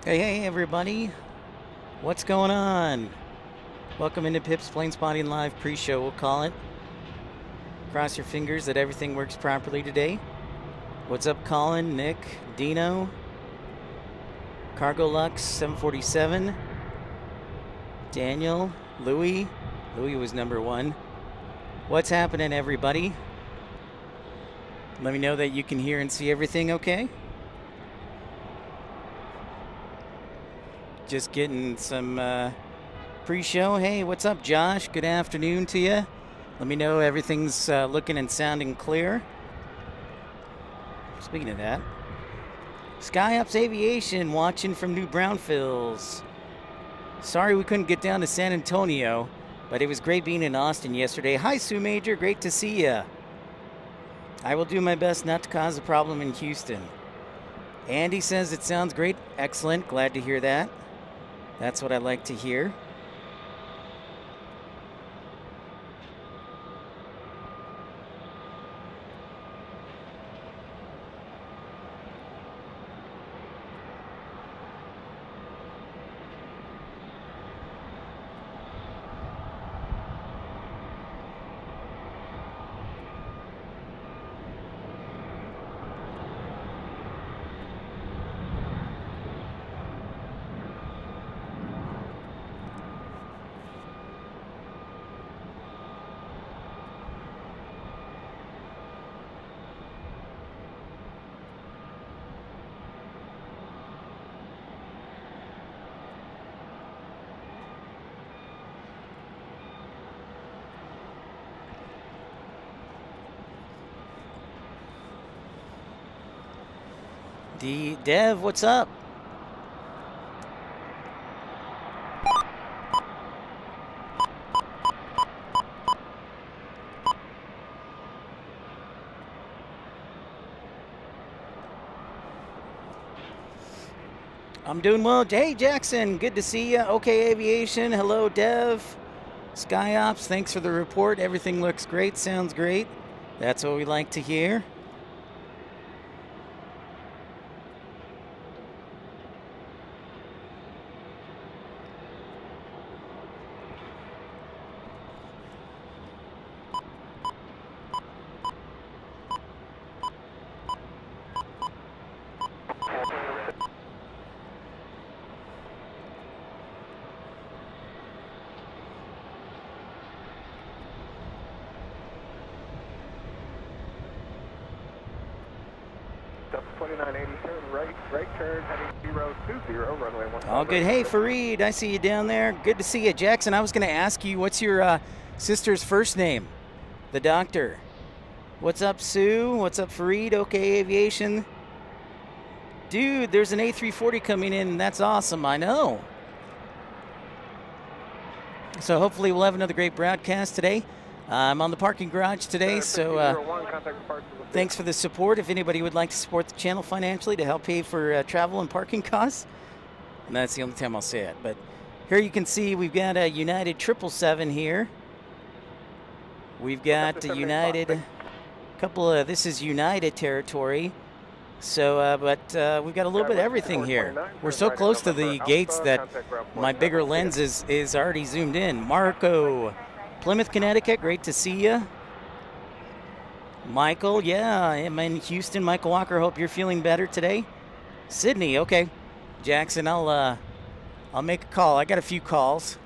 Hey, everybody. What's going on? Welcome into Pip's Planespotting Live pre-show, we'll call it. Cross your fingers that everything works properly today. What's up, Colin, Nick, Dino, Cargo Lux 747, Daniel, Louie. Louie was number one. What's happening, everybody? Let me know that you can hear and see everything okay. Just getting some pre-show. Hey, what's up, Josh? Good afternoon to you. Let me know everything's looking and sounding clear. Speaking of that, SkyUps Aviation watching from New Braunfels. Sorry we couldn't get down to San Antonio, but it was great being in Austin yesterday. Hi, Sue Major. Great to see you. I will do my best not to cause a problem in Houston. Andy says it sounds great. Excellent. Glad to hear that. That's what I like to hear. Dev, what's up? I'm doing well. Hey, Jackson, good to see you. Okay, Aviation. Hello, Dev. SkyOps, thanks for the report. Everything looks great. Sounds great. That's what we like to hear. All good. Hey, Fareed, I see you down there. Good to see you. Jackson, I was going to ask you, what's your sister's first name? The doctor. What's up, Sue? What's up, Fareed? Okay, Aviation. Dude, there's an A340 coming in, and that's awesome. I know. So hopefully we'll have another great broadcast today. I'm on the parking garage today, so thanks for the support. If anybody would like to support the channel financially to help pay for travel and parking costs, and that's the only time I'll say it. But here you can see we've got a United 777 here. We've got a United, this is United territory. So, but we've got a little bit of everything here. We're so close to the gates that my bigger lens is already zoomed in. Marco, Plymouth, Connecticut, great to see you. Michael, yeah, I'm in Houston. Michael Walker, hope you're feeling better today. Sydney, okay. Jackson, I'll make a call. I got a few calls.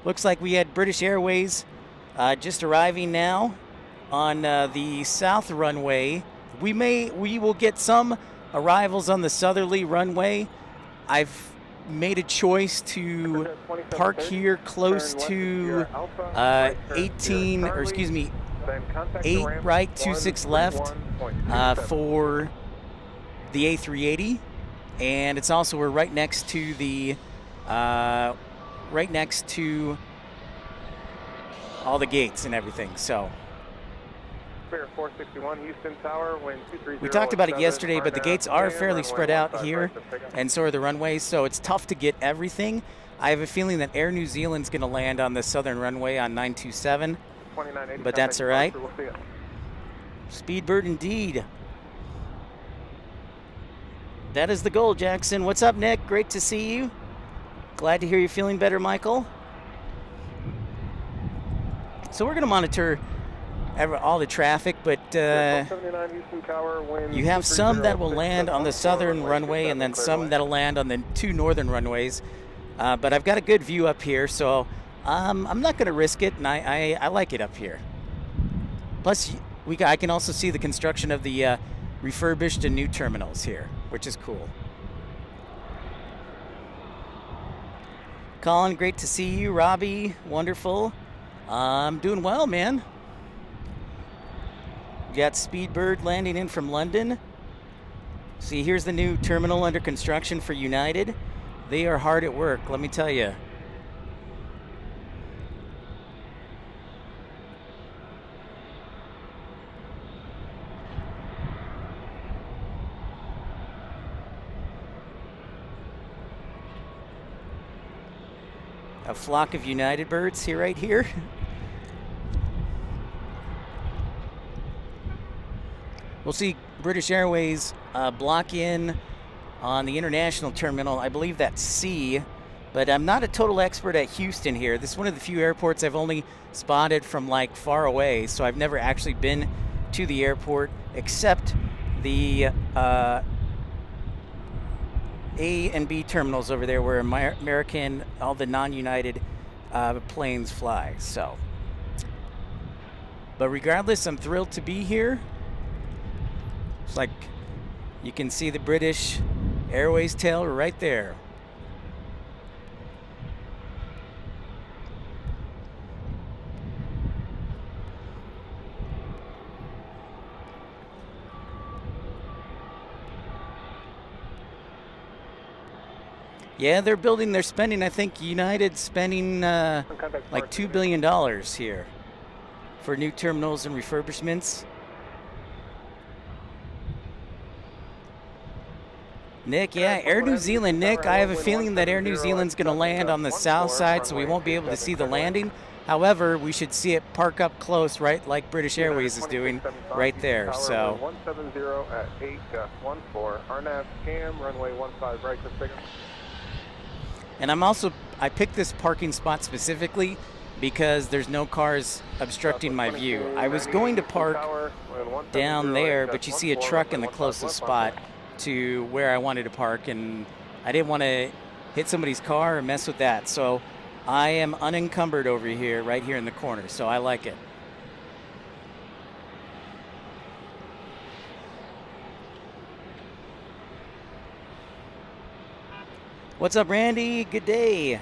Looks like we had British Airways just arriving now on the south runway. We will get some arrivals on the southerly runway. I've made a choice to park here close to 8 right, 26 left for the A380, and it's also we're right next to the all the gates and everything. So we talked about it yesterday, but the gates are fairly spread out here, and so are the runways, so it's tough to get everything. I have a feeling that Air New Zealand's going to land on the southern runway on 927, but that's all right. Speedbird indeed. That is the goal, Jackson. What's up, Nick? Great to see you. Glad to hear you're feeling better, Michael. So we're going to monitor all the traffic, but you have some that will land on the southern runway and then some that'll land on the 2 northern runways. But I've got a good view up here, so I'm not going to risk it, and I like it up here. Plus, I can also see the construction of the refurbished and new terminals here, which is cool. Colin, great to see you. Robbie, wonderful. I'm doing well, man. We got Speedbird landing in from London. See, here's the new terminal under construction for United. They are hard at work, let me tell you. A flock of United birds here, right here. We'll see British Airways block in on the international terminal. I believe that's C, but I'm not a total expert at Houston here. This is one of the few airports I've only spotted from like far away, so I've never actually been to the airport except the A and B terminals over there where American, all the non-United planes fly. So, but regardless, I'm thrilled to be here. It's like you can see the British Airways tail right there. Yeah, they're building, they're spending, I think United's spending like $2 billion here for new terminals and refurbishments. Nick, yeah, Air New Zealand. Nick, I have a feeling that Air New Zealand's going to land on the south side, so we won't be able to see the landing. However, we should see it park up close, right, like British Airways is doing right there. So 170 at 8.14. RNAV cam, runway 15 right to signal. And I picked this parking spot specifically because there's no cars obstructing my view. I was going to park down there, but you see a truck in the closest spot to where I wanted to park, and I didn't want to hit somebody's car or mess with that. So I am unencumbered over here, right here in the corner, so I like it. What's up, Randy? Good day.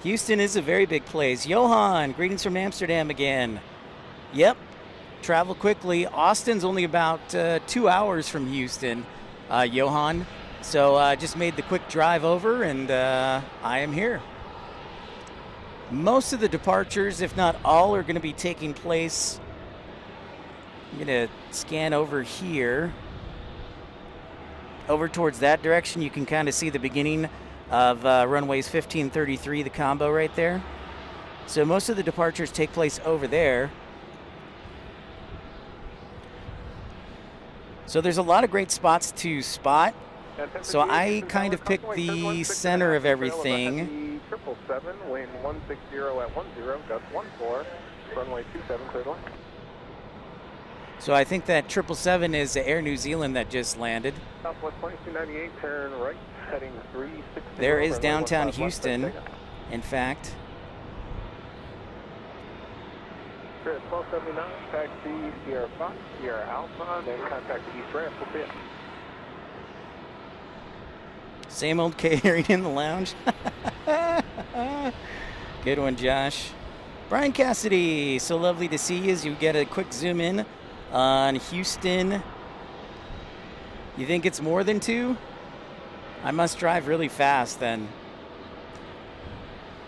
Houston is a very big place. Johan, greetings from Amsterdam again. Yep, travel quickly. Austin's only about 2 hours from Houston, Johan. So I just made the quick drive over, and I am here. Most of the departures, if not all, are going to be taking place. I'm going to scan over here. Over towards that direction, you can kind of see the beginning of runways 1533, the combo right there. So most of the departures take place over there. So there's a lot of great spots to spot. So I kind of picked the center of everything. 777, wind 160 at 10, gust 14, runway 27, cleared line. So I think that 777 is Air New Zealand that just landed. Southwest 2298, turn right, heading 360. There is downtown Houston, in fact. Spirit 1279, taxi Sierra Fox, Sierra Alpha, then contact the East Ramp for pit. Same old catering in the lounge. Good one, Josh. Brian Cassidy, so lovely to see you as you get a quick zoom in on Houston. You think it's more than 2? I must drive really fast then.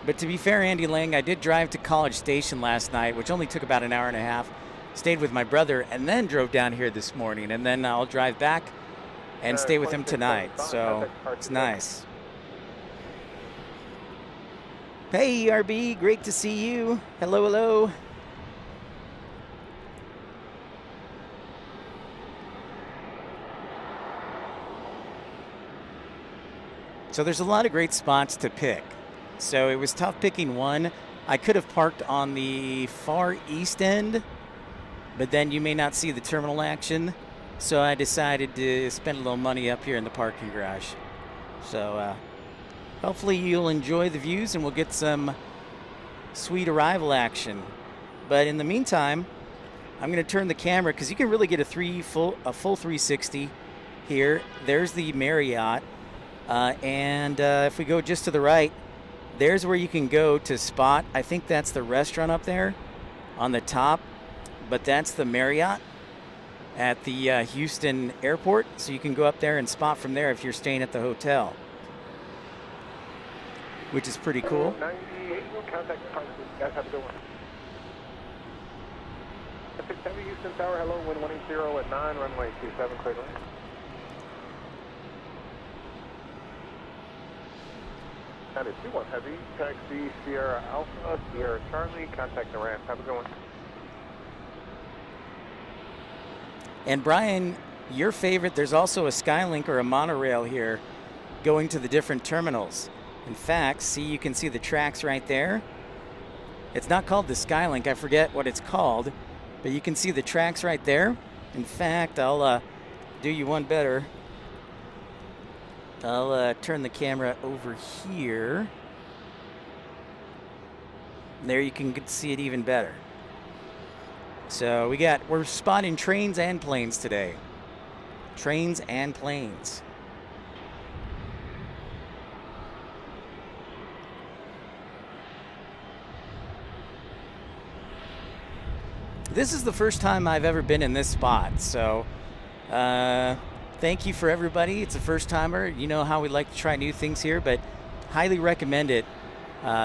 But to be fair, Andy Lang, I did drive to College Station last night, which only took about an hour and a half. Stayed with my brother and then drove down here this morning, and then I'll drive back and stay with him tonight. So it's nice. Hey, RB, great to see you. Hello, hello. So there's a lot of great spots to pick. So it was tough picking one. I could have parked on the far east end, but then you may not see the terminal action. So I decided to spend a little money up here in the parking garage. So hopefully you'll enjoy the views and we'll get some sweet arrival action. But in the meantime, I'm going to turn the camera because you can really get a full 360 here. There's the Marriott. And if we go just to the right, there's where you can go to spot. I think that's the restaurant up there on the top, but that's the Marriott at the Houston airport. So you can go up there and spot from there if you're staying at the hotel, which is pretty cool. 98, contact department. Guys, have a good one. 670 Houston Tower, hello, wind 180 at 9, runway 27, clear to land. That is 21 heavy, taxi Sierra Alpha, Sierra Charlie, contact the ramp. Have a good one. And Brian, your favorite, there's also a Skylink or a monorail here going to the different terminals. In fact, see, you can see the tracks right there. It's not called the Skylink, I forget what it's called, but you can see the tracks right there. In fact, I'll do you one better. I'll turn the camera over here. There you can see it even better. So we're spotting trains and planes today. Trains and planes. This is the first time I've ever been in this spot, so thank you for everybody. It's a first timer. You know how we like to try new things here, but highly recommend it.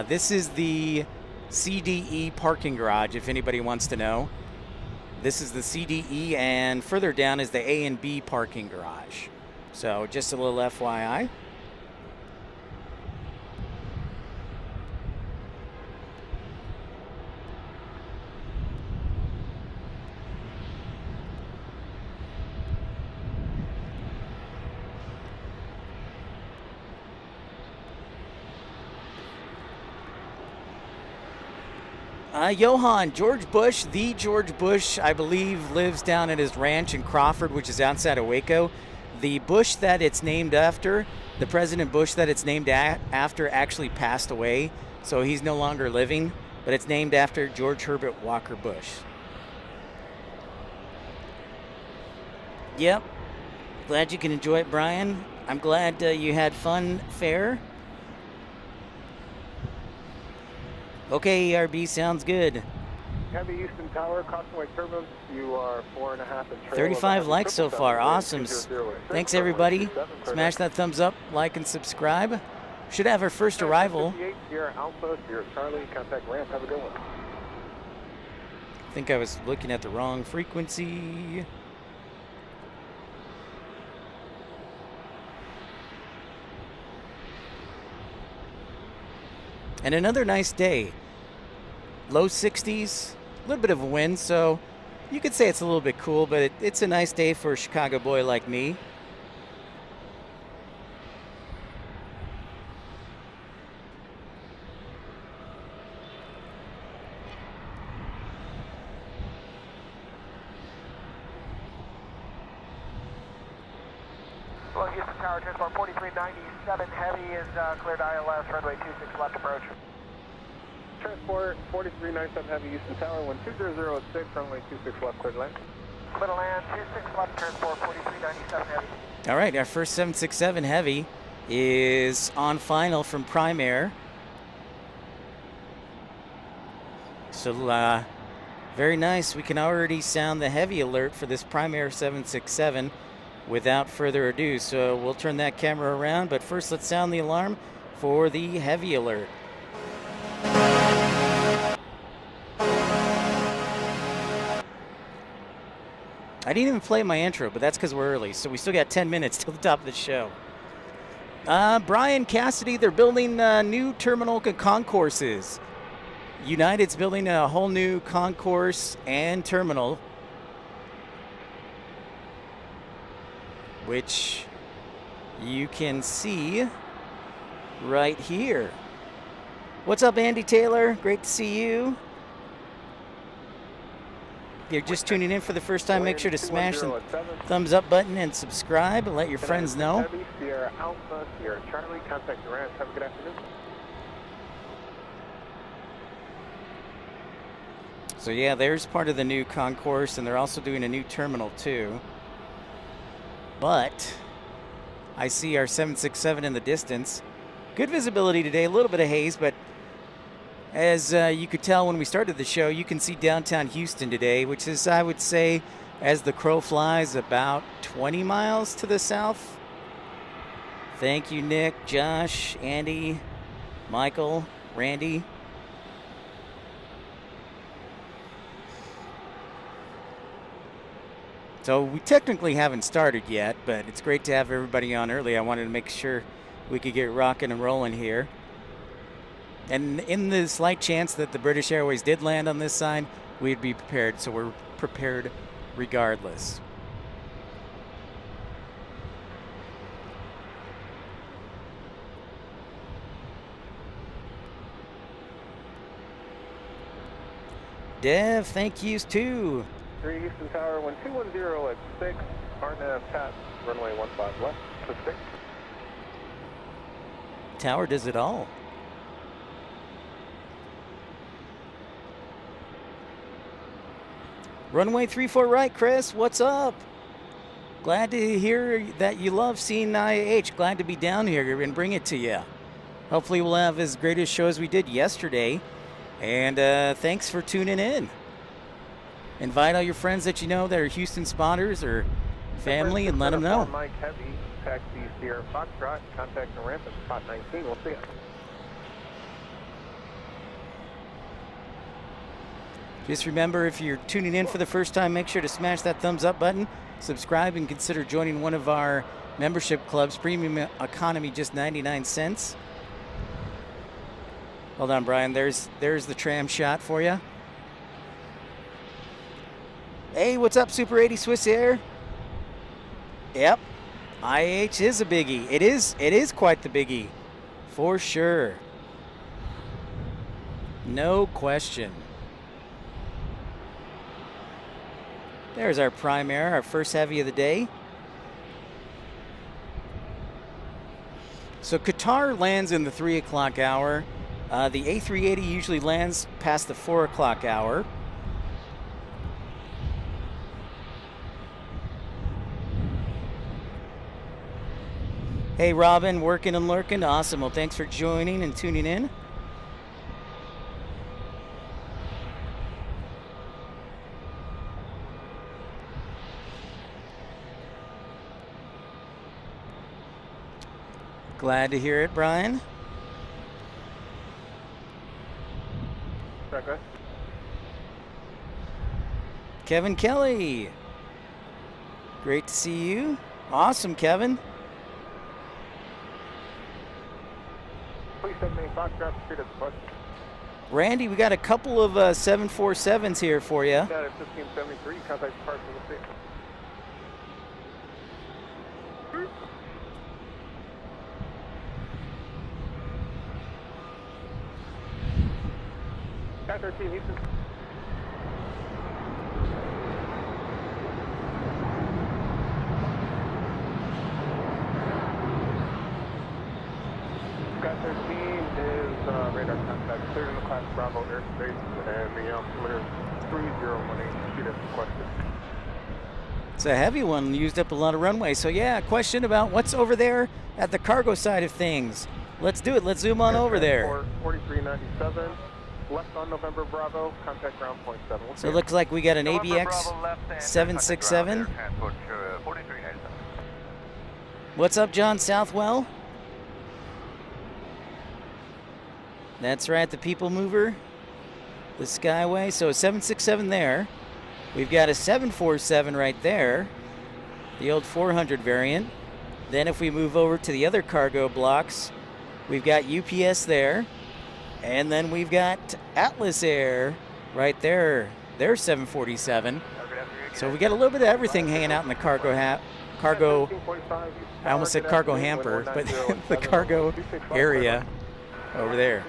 This is the CDE parking garage, if anybody wants to know. This is the CDE, and further down is the A and B parking garage. So just a little FYI. Johann, George Bush, the George Bush, I believe, lives down at his ranch in Crawford, which is outside of Waco. The Bush that it's named after, the President Bush that it's named after actually passed away, so he's no longer living, but it's named after George Herbert Walker Bush. Yep, glad you can enjoy it, Brian. I'm glad you had fun fair. Okay, ERB, sounds good. Heavy Houston Tower, Causeway Turbulence, you are 4.5 and trail. 35 likes so far, awesome. Thanks everybody. Smash that thumbs up, like and subscribe. Should have our first arrival. Sierra Alpha, Sierra Charlie, contact ramp, have a good one. I think I was looking at the wrong frequency. And another nice day. Low 60s, a little bit of a wind, so you could say it's a little bit cool, but it's a nice day for a Chicago boy like me. Well, Houston Tower, transport 4397 heavy is cleared ILS, runway 26 left approach. Transport 4397 heavy, Houston Tower, 12006, runway 26 left, cleared to land. Clear to land, 26 left, transport 4397 heavy. All right, our first 767 heavy is on final from Prime Air. So very nice. We can already sound the heavy alert for this Prime Air 767 without further ado. So we'll turn that camera around, but first let's sound the alarm for the heavy alert. I didn't even play my intro, but that's because we're early, so we still got 10 minutes till the top of the show. Brian, Cassidy, they're building new terminal concourses. United's building a whole new concourse and terminal, which you can see right here. What's up, Andy Taylor? Great to see you. If you're just tuning in for the first time, make sure to smash the thumbs up button and subscribe and let your friends know. Heavy, Sierra Alpha, Sierra Charlie, contact Durant. Have a good afternoon. So yeah, there's part of the new concourse, and they're also doing a new terminal too. But I see our 767 in the distance. Good visibility today, a little bit of haze, but as you could tell when we started the show, you can see downtown Houston today, which is, I would say, as the crow flies, about 20 miles to the south. Thank you, Nick, Josh, Andy, Michael, Randy. So we technically haven't started yet, but it's great to have everybody on early. I wanted to make sure we could get rocking and rolling here. And in the slight chance that the British Airways did land on this side, we'd be prepared. So we're prepared regardless. Dev, thank yous too. 3 Houston Tower, 1210 at 6. RNAV Pat, runway 15 left to 6. Tower does it all. Runway 34 right, Chris. What's up? Glad to hear that you love seeing IAH. Glad to be down here and bring it to you. Hopefully we'll have as great a show as we did yesterday. And thanks for tuning in. Invite all your friends that you know that are Houston spotters or family and let them know. Mike Heavy, taxi Sierra Foxtrot, contact the ramp at spot 19. We'll see you. Just remember, if you're tuning in for the first time, make sure to smash that thumbs up button, subscribe, and consider joining one of our membership clubs. Premium economy, just 99 cents. Hold on, Brian. There's the tram shot for you. Hey, what's up, Super 80 Swiss Air? Yep, IAH is a biggie. It is quite the biggie, for sure. No question. There's our prime air, our first heavy of the day. So Qatar lands in the 3 o'clock hour. The A380 usually lands past the 4 o'clock hour. Hey, Robin, working and lurking. Awesome. Well, thanks for joining and tuning in. Glad to hear it, Brian. Okay. Kevin Kelly. Great to see you. Awesome, Kevin. Please 78 Foxtrot, street at the bus. Randy, we got a couple of 747s here for you. Yeah, it's 1573. Contact departure. We'll see you. Cat 13 Houston. Cat 13 is radar contact. Cleared in the class Bravo airspace, and the altimeter 3018. Shoot at requested. It's a heavy one, used up a lot of runway. So yeah, question about what's over there at the cargo side of things. Let's do it. Let's zoom on over there. 4397. Left on November Bravo, contact ground point 7. So it looks like we got an ABX 767. What's up, John Southwell? That's right, the People Mover, the Skyway. So a 767 there. We've got a 747 right there, the old 400 variant. Then if we move over to the other cargo blocks, we've got UPS there. And then we've got Atlas Air right there. They're 747. So we got a little bit of everything hanging out in the cargo cargo, I almost said cargo hamper, but the cargo area over there.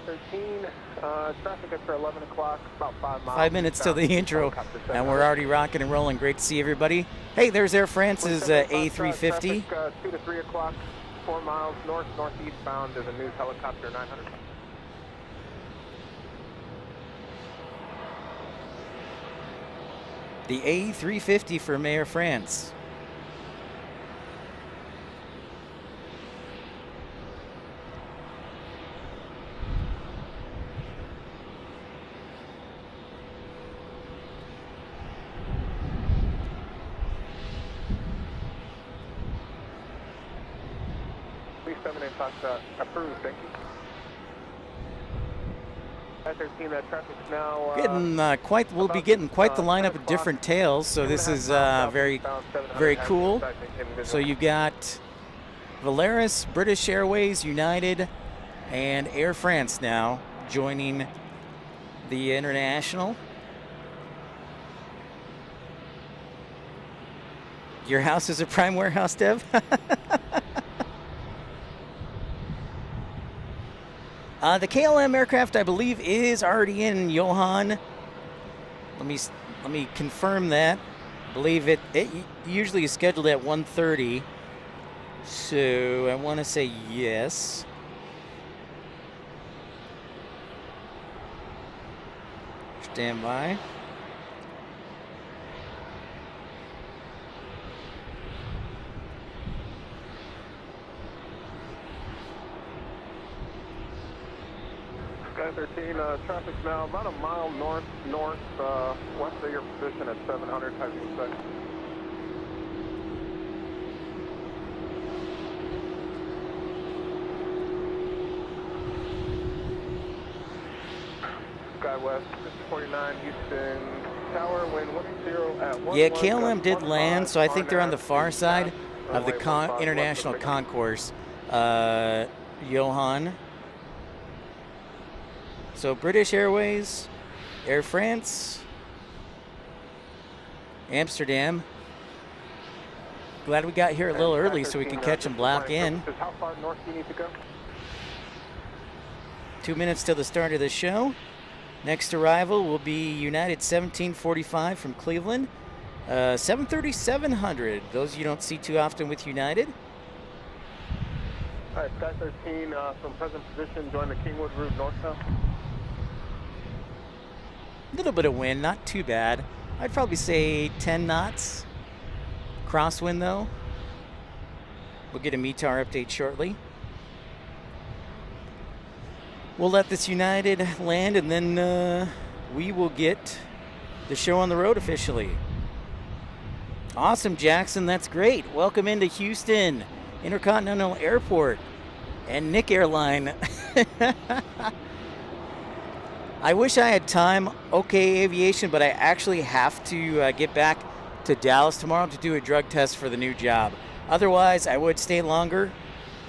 13, traffic after 11 o'clock, about 5 miles. 5 minutes till the intro, and we're already rocking and rolling. Great to see everybody. Hey, there's Air France's A350. 2 to 3 o'clock, 4 miles northeast bound is a news helicopter 900. The A350 from Air France. Please 78 approved, thank you. 13, that traffic's now Getting we'll be getting quite the lineup of different tails, so this is very cool. So you've got Valeris, British Airways, United, and Air France now joining the International. Your house is a prime warehouse, Dev? The KLM aircraft, I believe, is already in Johan. Let me confirm that. I believe it usually is scheduled at 1:30. So I want to say yes. Stand by. Sky 13, traffic's now about a mile west of your position at 700, type you say. Sky West, 49, Houston Tower, wind 10 at 1. Yeah, KLM did land, so I think they're on the far side of the international concourse. Johan. So British Airways, Air France, Amsterdam. Glad we got here a little early so we can catch them block in. How far north do you need to go? 2 minutes till the start of the show. Next arrival will be United 1745 from Cleveland. 730-700. Those you don't see too often with United. All right, Sky 13 from present position, join the Kingwood route north-south. A little bit of wind, not too bad. I'd probably say 10 knots. Crosswind though. We'll get a METAR update shortly. We'll let this United land and then we will get the show on the road officially. Awesome, Jackson, that's great. Welcome into Houston Intercontinental Airport and Nick Airline. I wish I had time, OK Aviation, but I actually have to get back to Dallas tomorrow to do a drug test for the new job. Otherwise, I would stay longer,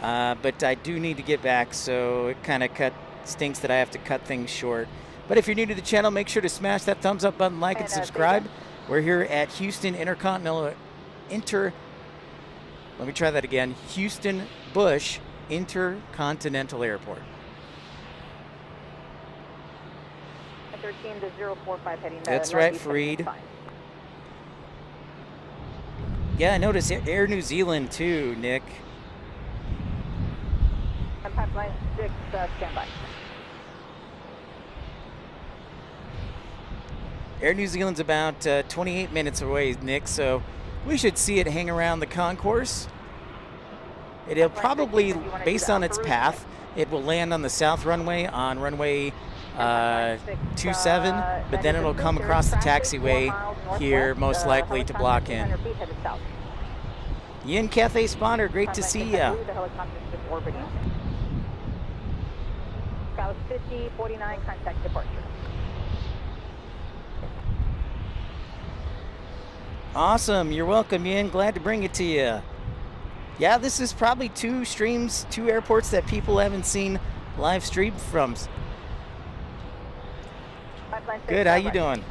but I do need to get back, so it kind of stinks that I have to cut things short. But if you're new to the channel, make sure to smash that thumbs up button, like and subscribe. We're here at Houston Intercontinental let me try that again. Houston Bush Intercontinental Airport. 13 to 045 heading. That's right, Fareed. Yeah, I noticed Air New Zealand too, Nick. And pipeline 6, standby. Air New Zealand's about 28 minutes away, Nick, so we should see it hang around the concourse. It'll probably, based on its path, it will land on the south runway on runway 27, but then it'll come across the taxiway here, most likely to block in. Yin Cathay Spawner, great to see ya. Scout 50, 49, contact departure. Awesome, you're welcome, Yin. Glad to bring it to you. Yeah, this is probably two airports that people haven't seen live stream from. Good, how you doing?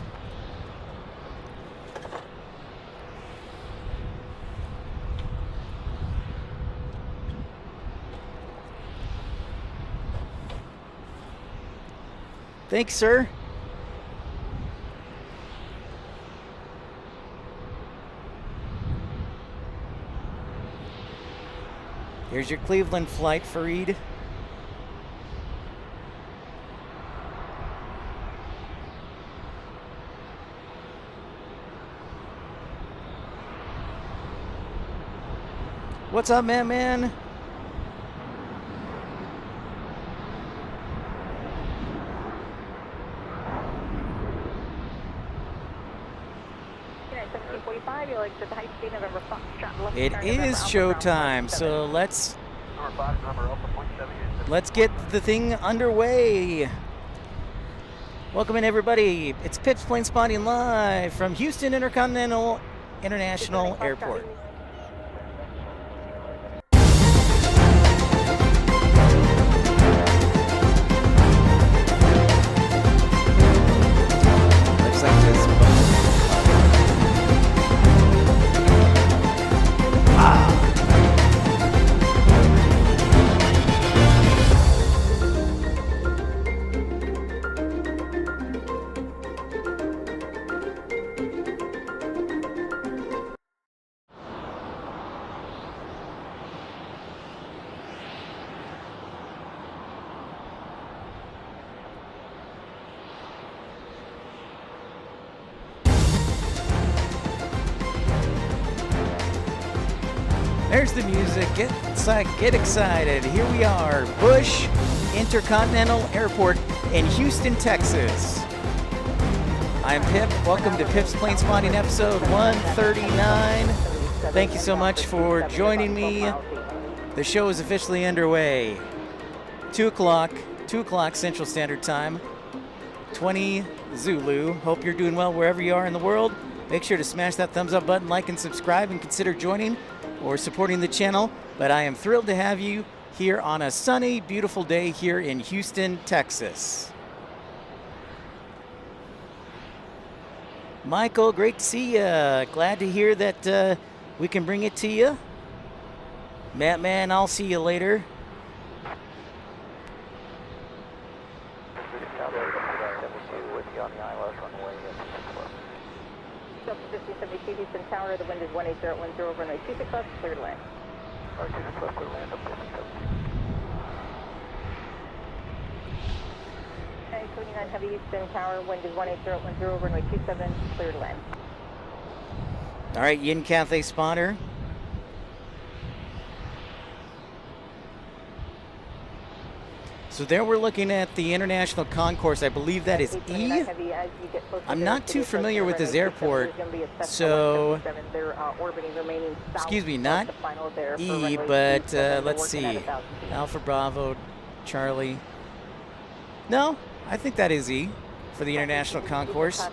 Thanks, sir. Here's your Cleveland flight, Fareed. What's up, man? It is showtime, so let's get the thing underway. Welcome in, everybody. It's Pips Planespotting live from Houston Intercontinental International Airport. Looks like this. There's the music. Get excited. Here we are, Bush Intercontinental Airport in Houston, Texas. I'm Pip. Welcome to Pip's Planespotting episode 139. Thank you so much for joining me. The show is officially underway. 2 o'clock Central Standard Time, 20 Zulu. Hope you're doing well wherever you are in the world. Make sure to smash that thumbs up button, like and subscribe, and consider joining or supporting the channel. But I am thrilled to have you here on a sunny, beautiful day here in Houston, Texas. Michael, great to see you. Glad to hear that we can bring it to you. Matt, man, I'll see you later. Houston Tower, the wind is 18010, runway 26 left, clear to land. 26 left, clear to land, up to 29 Heavy Houston Tower, wind is 18010, runway 27, clear to land. All right, Yin Cathay spotter. So there we're looking at the International Concourse. I believe that is E. I'm not too familiar with this airport, so, excuse me, not E, but let's see. Alpha Bravo, Charlie. No, I think that is E for the International Concourse.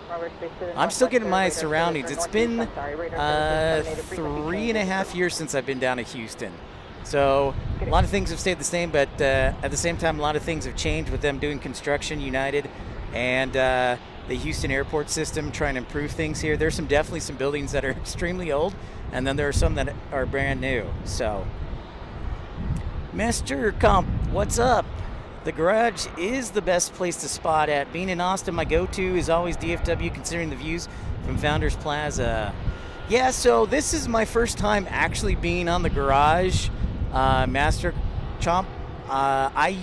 I'm still getting my surroundings. It's been 3.5 years since I've been down to Houston. So a lot of things have stayed the same, but at the same time, a lot of things have changed with them doing construction, United, and the Houston airport system trying to improve things here. There's definitely some buildings that are extremely old, and then there are some that are brand new. So, Master Comp, what's up? The garage is the best place to spot at. Being in Austin, my go-to is always DFW, considering the views from Founders Plaza. Yeah, so this is my first time actually being on the garage. Master Chomp, I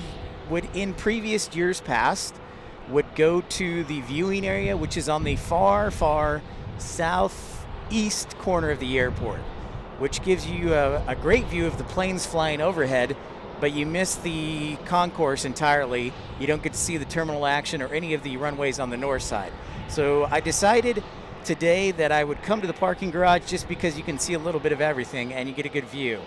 would, in previous years past, would go to the viewing area, which is on the far, far southeast corner of the airport, which gives you a great view of the planes flying overhead, but you miss the concourse entirely. You don't get to see the terminal action or any of the runways on the north side. So I decided today that I would come to the parking garage just because you can see a little bit of everything and you get a good view.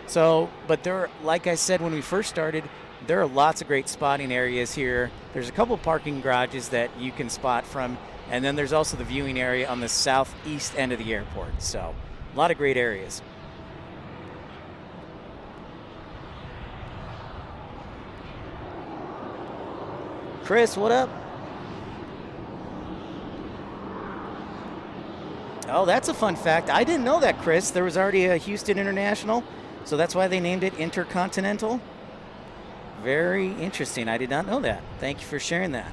So, but there, like I said when we first started, there are lots of great spotting areas here. There's a couple parking garages that you can spot from, and then there's also the viewing area on the southeast end of the airport. So, a lot of great areas. Chris, what up? Oh, that's a fun fact. I didn't know that, Chris. There was already a Houston International, so that's why they named it Intercontinental. Very interesting. I did not know that. Thank you for sharing that.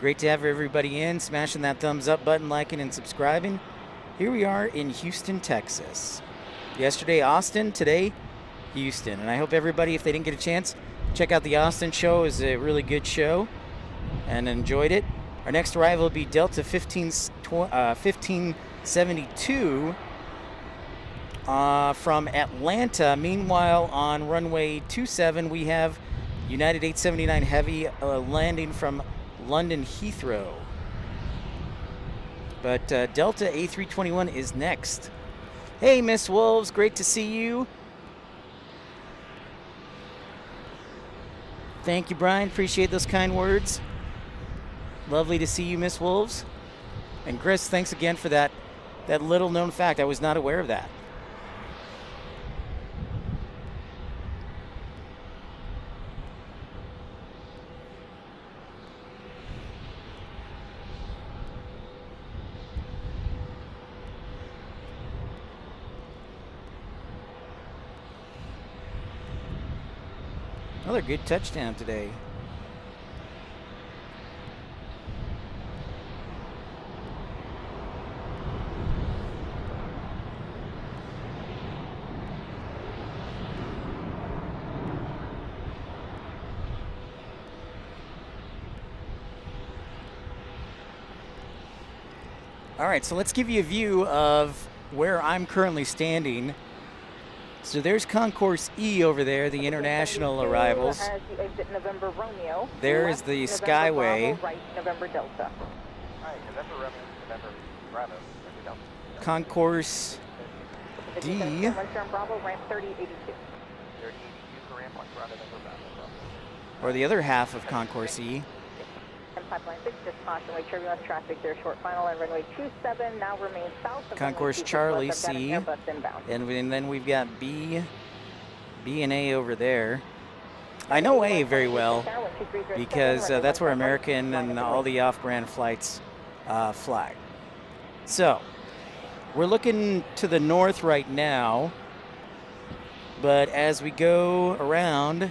Great to have everybody in, smashing that thumbs up button, liking and subscribing. Here we are in Houston, Texas. Yesterday, Austin. Today, Houston. And I hope everybody, if they didn't get a chance, check out the Austin show. It was a really good show and enjoyed it. Our next arrival will be Delta 1572 from Atlanta. Meanwhile, on runway 27, we have United 879 Heavy landing from London Heathrow. But Delta A321 is next. Hey, Miss Wolves, great to see you. Thank you, Brian. Appreciate those kind words. Lovely to see you, Miss Wolves. And Chris, thanks again for that little known fact. I was not aware of that. Another good touchdown today. All right, so let's give you a view of where I'm currently standing. So there's Concourse E over there, the international arrivals. There is the Skyway. Concourse D. Or the other half of Concourse E. Pipeline 6, just caution, wait turbulence traffic there, short final, and runway 27 now remains south of Concourse Charlie C, and then we've got B and A over there. I know A very well because that's where American and all the off-brand flights fly. So we're looking to the north right now, but as we go around,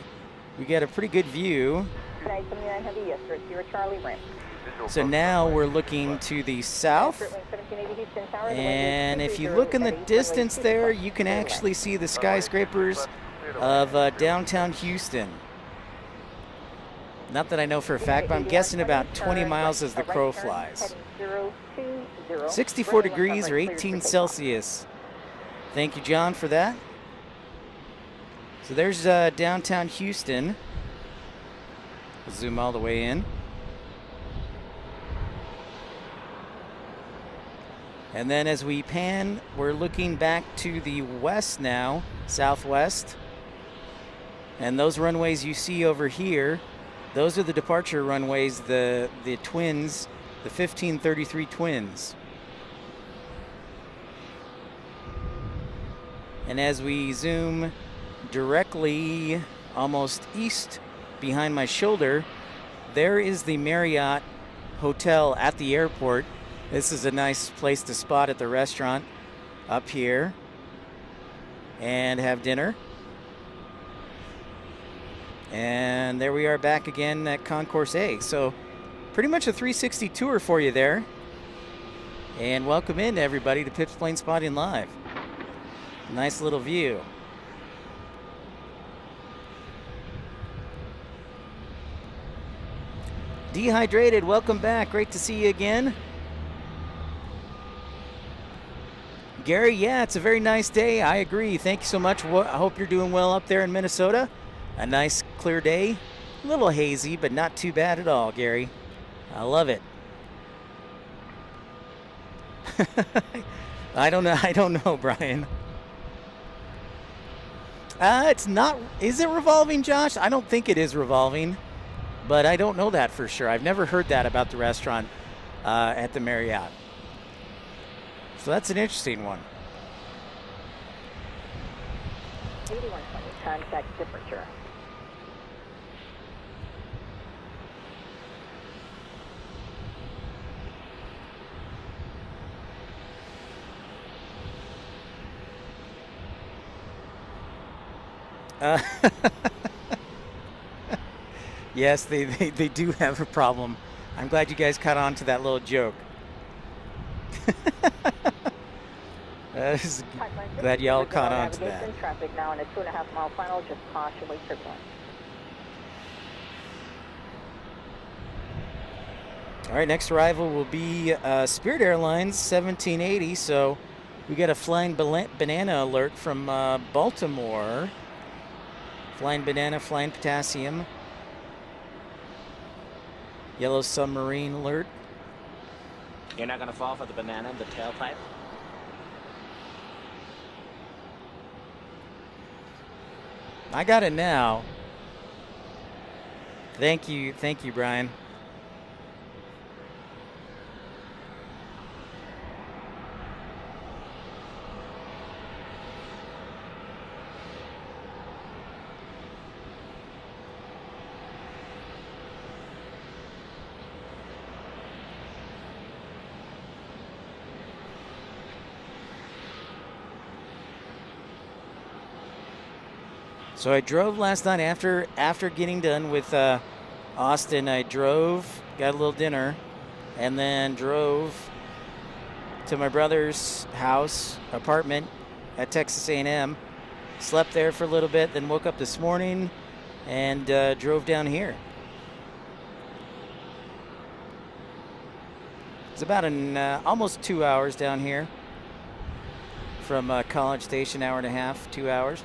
we get a pretty good view. So now we're looking to the south, and if you look in the distance there, you can actually see the skyscrapers of downtown Houston. Not that I know for a fact, but I'm guessing about 20 miles as the crow flies. 64 degrees or 18 Celsius. Thank you, John, for that. So there's downtown Houston. Zoom all the way in. And then as we pan, we're looking back to the west now, southwest. And those runways you see over here, those are the departure runways, the twins, the 1533 twins. And as we zoom directly almost east behind my shoulder, there is the Marriott Hotel at the airport. This is a nice place to spot at the restaurant up here and have dinner. And there we are back again at Concourse A. So pretty much a 360 tour for you there. And welcome in everybody to Pips Planespotting Live. Nice little view. Dehydrated, welcome back. Great to see you again. Gary, yeah, it's a very nice day. I agree. Thank you so much. I hope you're doing well up there in Minnesota. A nice, clear day. A little hazy, but not too bad at all, Gary. I love it. I don't know, Brian. It's not. Is it revolving, Josh? I don't think it is revolving. But I don't know that for sure. I've never heard that about the restaurant at the Marriott. So that's an interesting one. 8120, contact departure. Yes, they do have a problem I'm glad you guys caught on to that little joke. Glad y'all caught on to that. Traffic now in a 2.5 mile final, just caution, wait turbulence. All right, next arrival will be Spirit Airlines 1780. So we got a flying banana alert from Baltimore. Flying banana, flying potassium. Yellow submarine alert. You're not going to fall for the banana in the tailpipe? I got it now. Thank you, Brian. So I drove last night after getting done with Austin. I drove, got a little dinner, and then drove to my brother's house, apartment at Texas A&M. Slept there for a little bit, then woke up this morning and drove down here. It's about almost 2 hours down here from College Station, hour and a half, 2 hours.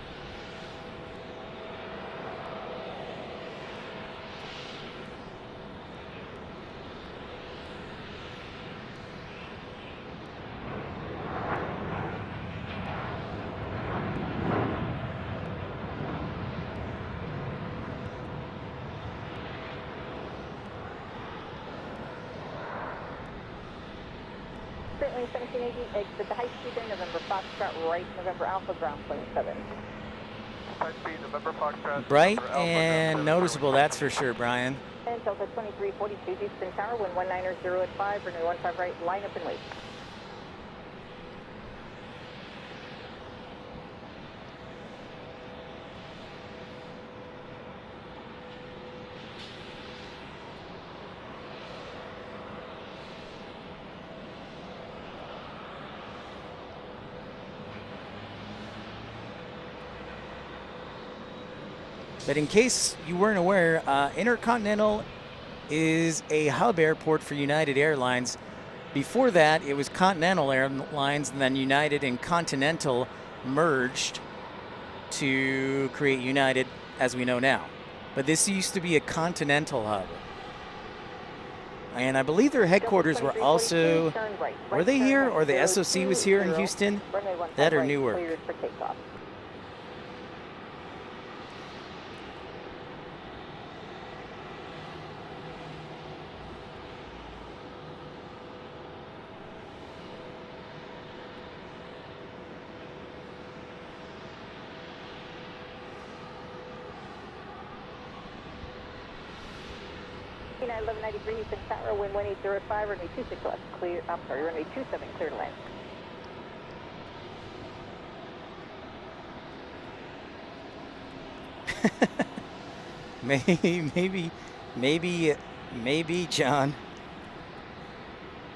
Currently 1780, exit the high speed in November Foxtrot, right, November Alpha, ground plane 7. High speed, November Foxtrot. Bright November Alpha, and ground noticeable, that's for sure, Brian. And Delta 2342, Houston Tower, wind 190 at 5, runway 15 right, line up and wait. But in case you weren't aware, Intercontinental is a hub airport for United Airlines. Before that, it was Continental Airlines, and then United and Continental merged to create United as we know now. But this used to be a Continental hub. And I believe their headquarters were also, were they here, or the SOC was here in Houston? That or Newark? China 1193 Houston Tower, wind 180 at 5, runway 26 left, clear, I'm sorry, runway 27 clear to land. Maybe, John.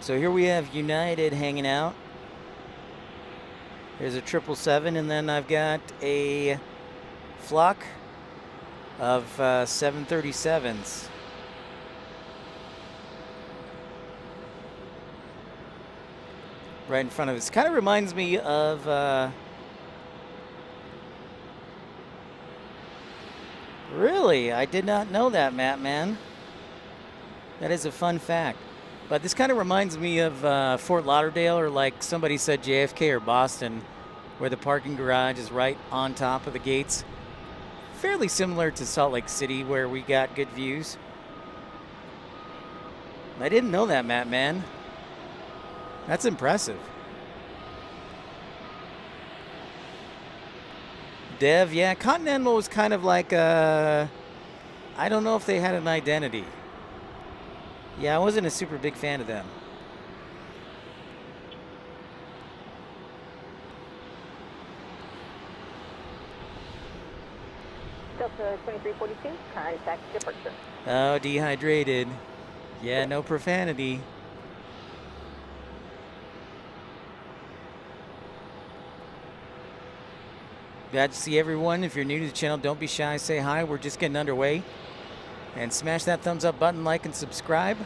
So here we have United hanging out. There's a 777, and then I've got a flock of 737s. Right in front of us. Kind of reminds me of really, I did not know that, Matt, man. That is a fun fact. But this kind of reminds me of Fort Lauderdale, or like somebody said JFK or Boston, where the parking garage is right on top of the gates. Fairly similar to Salt Lake City, where we got good views. I didn't know that, Matt, man. That's impressive. Dev, yeah, Continental was kind of like I don't know if they had an identity. Yeah, I wasn't a super big fan of them. Delta 2342, contact departure. Oh, dehydrated. Yeah, no profanity. Glad to see everyone. If you're new to the channel, don't be shy. Say hi. We're just getting underway. And smash that thumbs up button, like, and subscribe.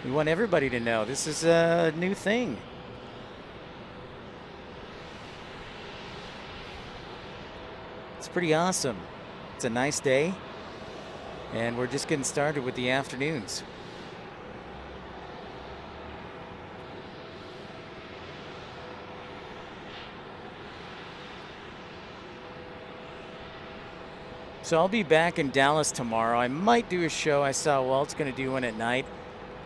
We want everybody to know this is a new thing. It's pretty awesome. It's a nice day. And we're just getting started with the afternoons. So I'll be back in Dallas tomorrow. I might do a show. I saw Walt's going to do one at night.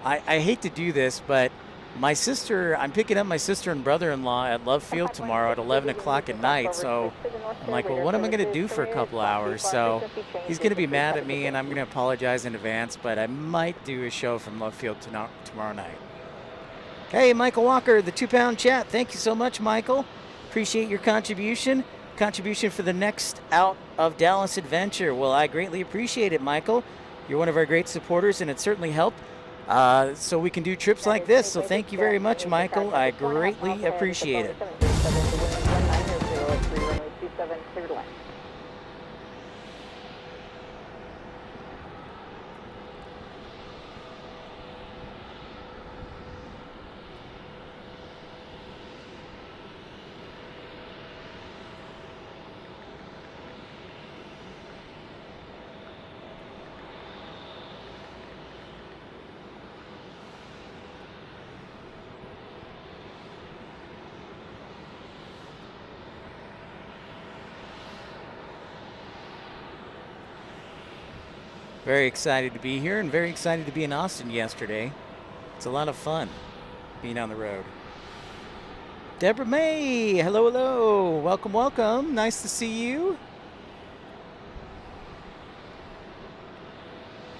I hate to do this, but I'm picking up my sister and brother-in-law at Love Field tomorrow at 11 o'clock at night. So I'm like, well, what am I going to do for a couple hours? So he's going to be mad at me, and I'm going to apologize in advance, but I might do a show from Love Field tomorrow night. Hey, Michael Walker, the 2-pound chat. Thank you so much, Michael. Appreciate your contribution for the next out of Dallas adventure. Well, I greatly appreciate it, Michael. You're one of our great supporters, and it certainly helped so we can do trips like this. So thank you very much, Michael. I greatly appreciate it. Very excited to be here and very excited to be in Austin yesterday. It's a lot of fun being on the road. Deborah May, hello, hello. Welcome, welcome. Nice to see you.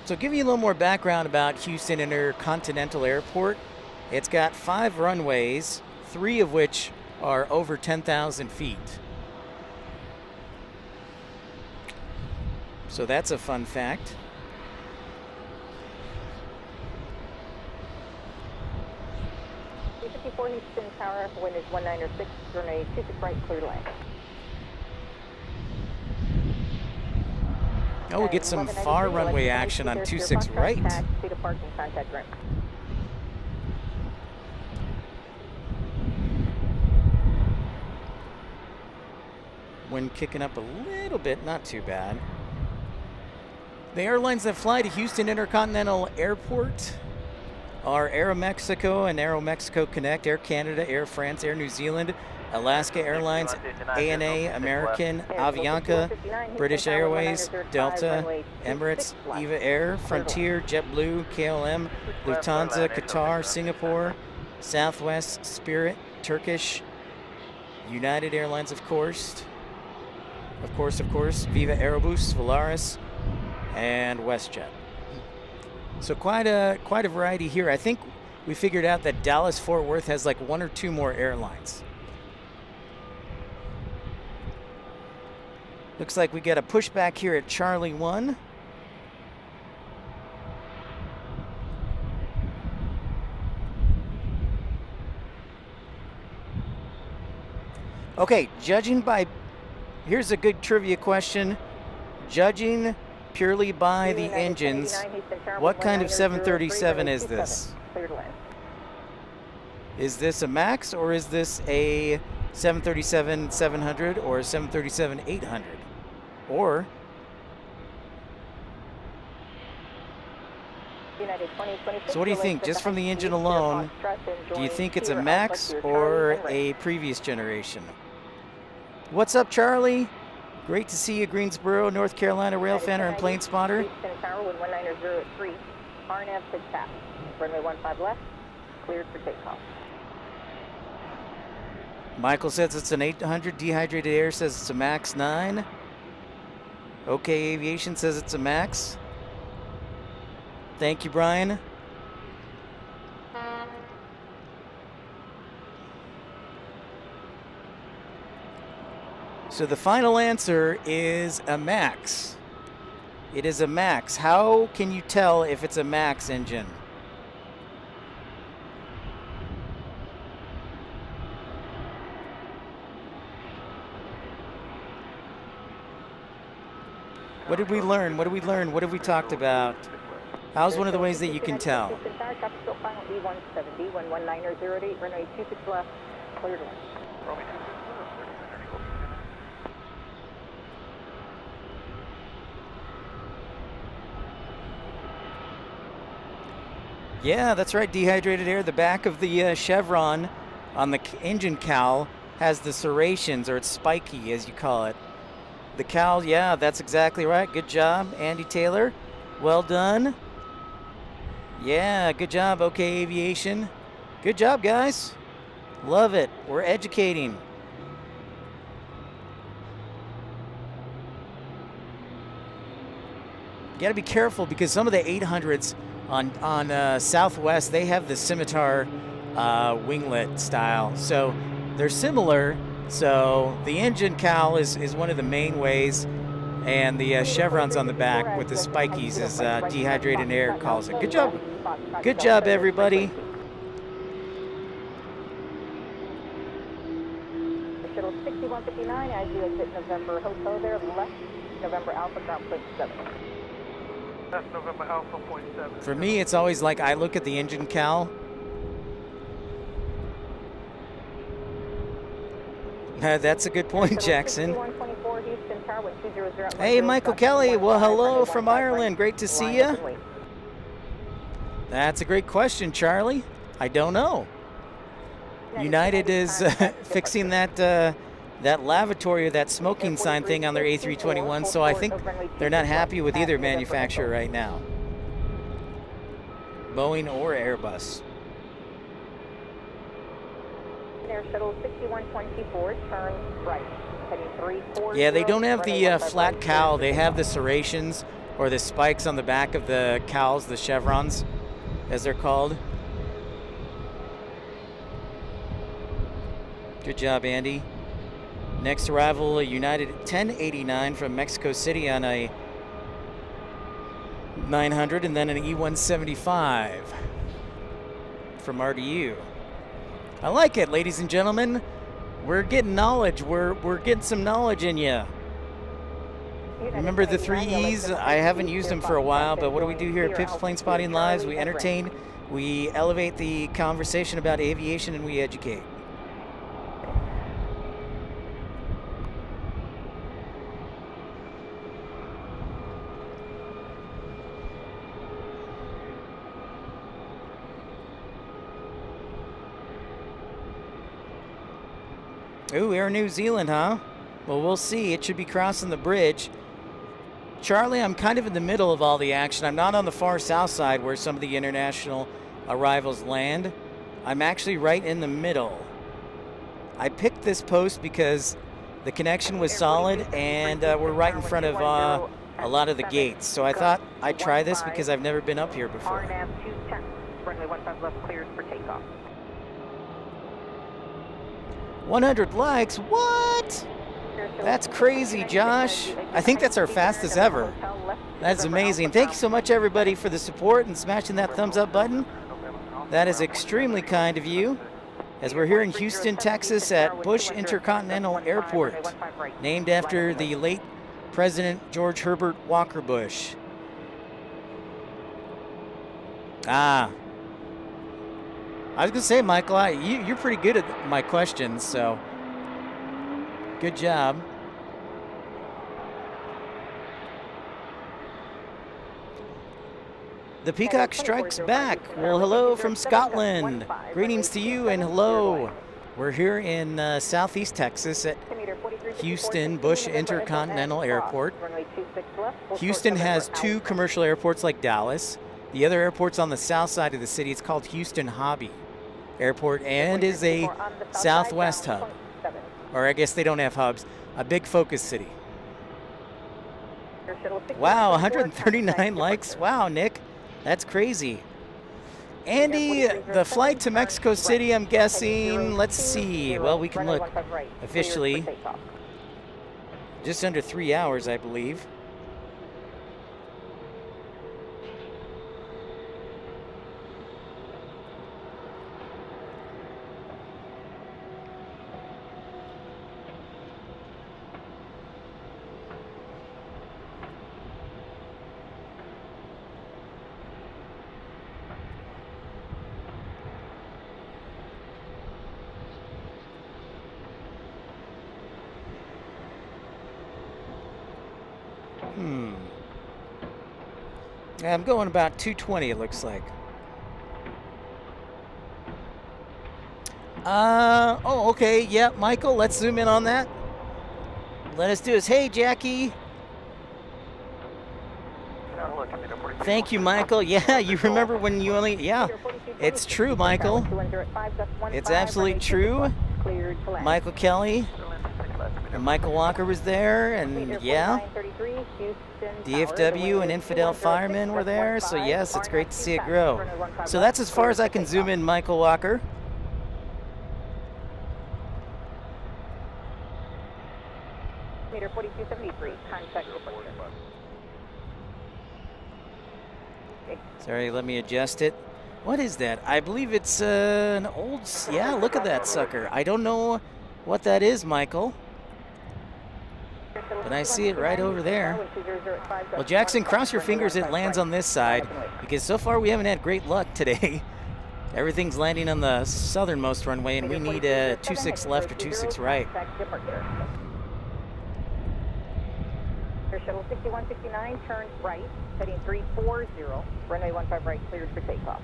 So give you a little more background about Houston Intercontinental Airport. It's got 5 runways, 3 of which are over 10,000 feet. So that's a fun fact. Houston Tower, wind is 196, runway 26 right, clear to land. Oh, we'll get some far runway action on 26 right. Wind kicking up a little bit, not too bad. The airlines that fly to Houston Intercontinental Airport are Aeromexico and Aeromexico Connect, Air Canada, Air France, Air New Zealand, Alaska Airlines, ANA, American, Avianca, British Airways, Delta, Emirates, Eva Air, Frontier, JetBlue, KLM, Lufthansa, Qatar, Singapore, Southwest, Spirit, Turkish, United Airlines, of course, Viva Aerobus, Volaris, and WestJet. So quite a variety here. I think we figured out that Dallas-Fort Worth has like 1 or 2 more airlines. Looks like we get a pushback here at Charlie 1. Okay, here's a good trivia question. Judging purely by the engines, what kind of 737 is this? Is this a MAX or is this a 737-700 or a 737-800? Or so what do you think, just from the engine alone, do you think it's a MAX or a previous generation? What's up, Charlie? Great to see you, Greensboro, North Carolina rail fanner and plane spotter. Houston Tower, wind 190 at 3, RNAV 6 half, runway 15 left, cleared for takeoff. Michael says it's an 800, Dehydrated Air says it's a MAX 9. OK Aviation says it's a MAX. Thank you, Brian. So the final answer is a MAX. It is a MAX. How can you tell if it's a MAX engine? What did we learn? What did we learn? What have we talked about? How's one of the ways that you can tell? E170, 11908, runway 26 left, cleared line. Yeah, that's right, dehydrated air. The back of the chevron on the engine cowl has the serrations, or it's spiky, as you call it. The cowl, yeah, that's exactly right. Good job, Andy Taylor. Well done. Yeah, good job, OK Aviation. Good job, guys. Love it. We're educating. You got to be careful because some of the 800s on Southwest, they have the scimitar winglet style. So they're similar. So the engine cowl is one of the main ways, and the chevrons on the back with the spikies, as dehydrated air calls it. Good job. Good job, everybody. Shuttle 6159 as you exit November Hotel there, left November Alpha ground point 7. That's November Alpha point 7. For me, it's always like I look at the engine cowl. That's a good point, Jackson. Hey, Michael Kelly. Well, hello from Ireland. Great to see you. That's a great question, Charlie. I don't know. United is fixing that lavatory or that smoking sign thing on their A321, so I think they're not happy with either manufacturer right now, Boeing or Airbus. Air Shuttle 6124, turn right, heading 340. Yeah, they don't have the flat cowl. They have the serrations or the spikes on the back of the cowls, the chevrons, as they're called. Good job, Andy. Next arrival, a United 1089 from Mexico City on a 900, and then an E175 from RDU. I like it, ladies and gentlemen. We're getting knowledge. We're getting some knowledge in you. Remember the 3 E's? I haven't used them for a while, but what do we do here at Pips Planespotting Lives? We entertain, we elevate the conversation about aviation, and we educate. Ooh, Air New Zealand, huh? Well, we'll see. It should be crossing the bridge. Charlie, I'm kind of in the middle of all the action. I'm not on the far south side where some of the international arrivals land. I'm actually right in the middle. I picked this post because the connection was solid, and we're right in front of a lot of the gates. So I thought I'd try this because I've never been up here before. RNAV 210, runway 15 left cleared for takeoff. 100 likes? What? That's crazy, Josh. I think that's our fastest ever. That's amazing. Thank you so much, everybody, for the support and smashing that thumbs up button. That is extremely kind of you. As we're here in Houston, Texas at Bush Intercontinental Airport, named after the late President George Herbert Walker Bush. Ah. I was going to say, Michael, you're pretty good at my questions, so good job. The Peacock strikes back. Well, hello from Scotland. Greetings to you and hello. We're here in southeast Texas at Houston Bush Intercontinental Airport. Houston has 2 commercial airports like Dallas. The other airport's on the south side of the city. It's called Houston Hobby Airport and is a Southwest hub. Or I guess they don't have hubs. A big focus city. Wow, 139 likes. Wow, Nick. That's crazy. Andy, the flight to Mexico City, I'm guessing, let's see. Well, we can look officially. Just under 3 hours, I believe. I'm going about 220, it looks like. Oh, okay. Yeah, Michael, let's zoom in on that. Let us do this. Hey, Jackie. Thank you, Michael. Yeah, you remember when you only... Yeah, it's true, Michael. It's absolutely true. Michael Kelly. And Michael Walker was there, and yeah. DFW and Infidel Firemen were there, so yes, it's great to see it grow. So that's as far as I can zoom in, Michael Walker. Meter 4273, contact departure. Okay. Sorry, let me adjust it. What is that? I believe it's an old... Yeah, look at that sucker. I don't know what that is, Michael. But I see it right over there. Well, Jackson, cross your fingers it lands on this side, because so far we haven't had great luck today. Everything's landing on the southernmost runway, and we need a 26 left or 26 right. Air Shuttle 6169, turn right, heading 340, runway 15 right, cleared for takeoff.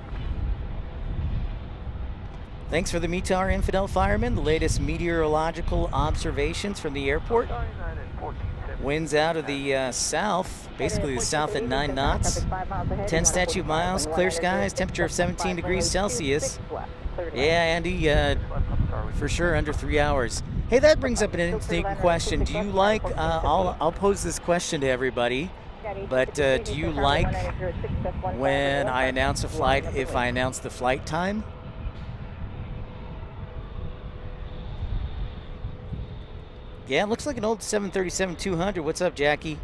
Thanks for the METAR Infidel Firemen, the latest meteorological observations from the airport. Winds out of the south, basically the south at 9 knots. 10 statute miles, clear skies, temperature of 17 degrees Celsius. Yeah, Andy, for sure under 3 hours. Hey, that brings up an interesting question. Do you like, I'll pose this question to everybody, but do you like when I announce a flight if I announce the flight time? Yeah, it looks like an old 737-200. What's up, Jackie?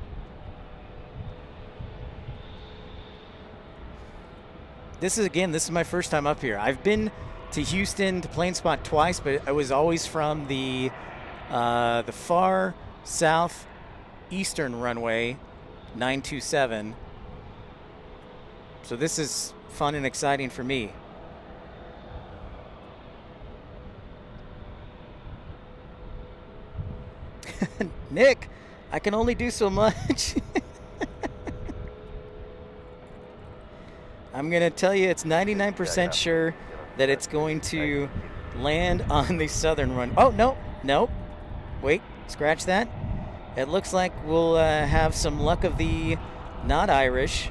This is my first time up here. I've been to Houston to Planespot twice, but I was always from the far south eastern runway, 927. So this is fun and exciting for me. Nick, I can only do so much. I'm going to tell you it's 99% sure that it's going to land on the southern run. Oh, no. Wait, scratch that. It looks like we'll have some luck of the not Irish,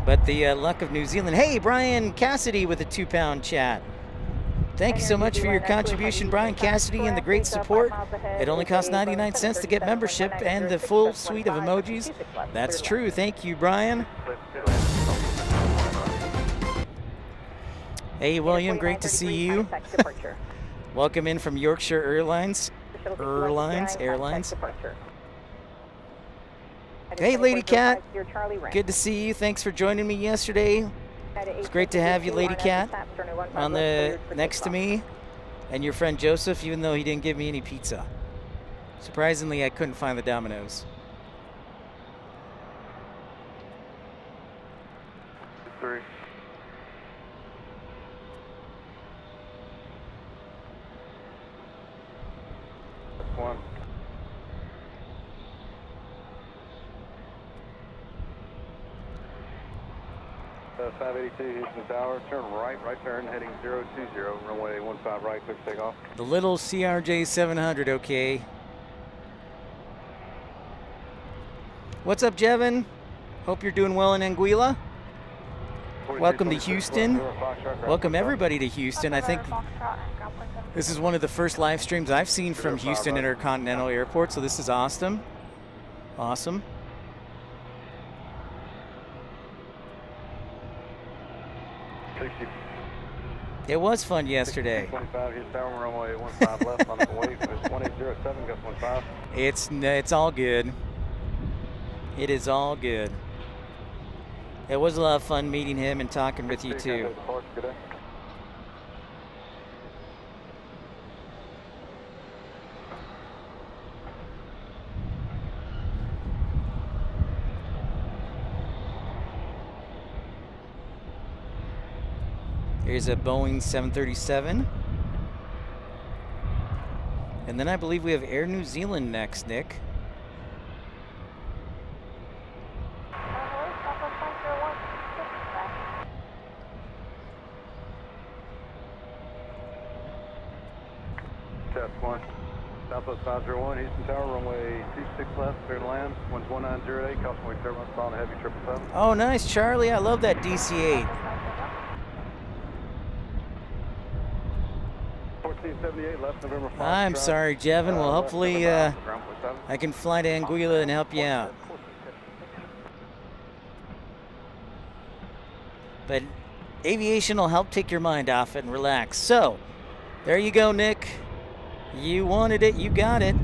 but the luck of New Zealand. Hey, Brian Cassidy with a 2-pound chat. Thank you so much for your contribution, Brian Cassidy, and the great support. It only costs 99 cents to get membership and the full suite of emojis. That's true. Thank you, Brian. Hey, William, great to see you. Welcome in from Yorkshire Airlines. Hey, Lady Cat. Good to see you. Thanks for joining me yesterday. It's great to have you, Lady Cat, on the next to me, and your friend Joseph, even though he didn't give me any pizza. Surprisingly, I couldn't find the Domino's. Three. One. 582 Houston Tower, turn right turn, heading 020, runway 15 right, clear for takeoff. The little CRJ 700, okay. What's up, Jevin? Hope you're doing well in Anguilla. Welcome to Houston. Welcome everybody to Houston. I think this is one of the first live streams I've seen from Houston Intercontinental Airport, so this is awesome. Awesome. It was fun yesterday. 25, here's tower, runway 15 left on the way. It's 1807, got 15. It's all good. It is all good. It was a lot of fun meeting him and talking with you too. Here's a Boeing 737. And then I believe we have Air New Zealand next, Nick. Test 1. Southwest 501, Houston Tower, runway 26 left, clear to land. Winds 1908, caution turbulence following heavy 777. Oh, nice, Charlie. I love that DC-8. 1478, left November 5. I'm sorry, Jevin. Well, hopefully I can fly to Anguilla and help you out. But aviation will help take your mind off it and relax. So, there you go, Nick. You wanted it, you got it.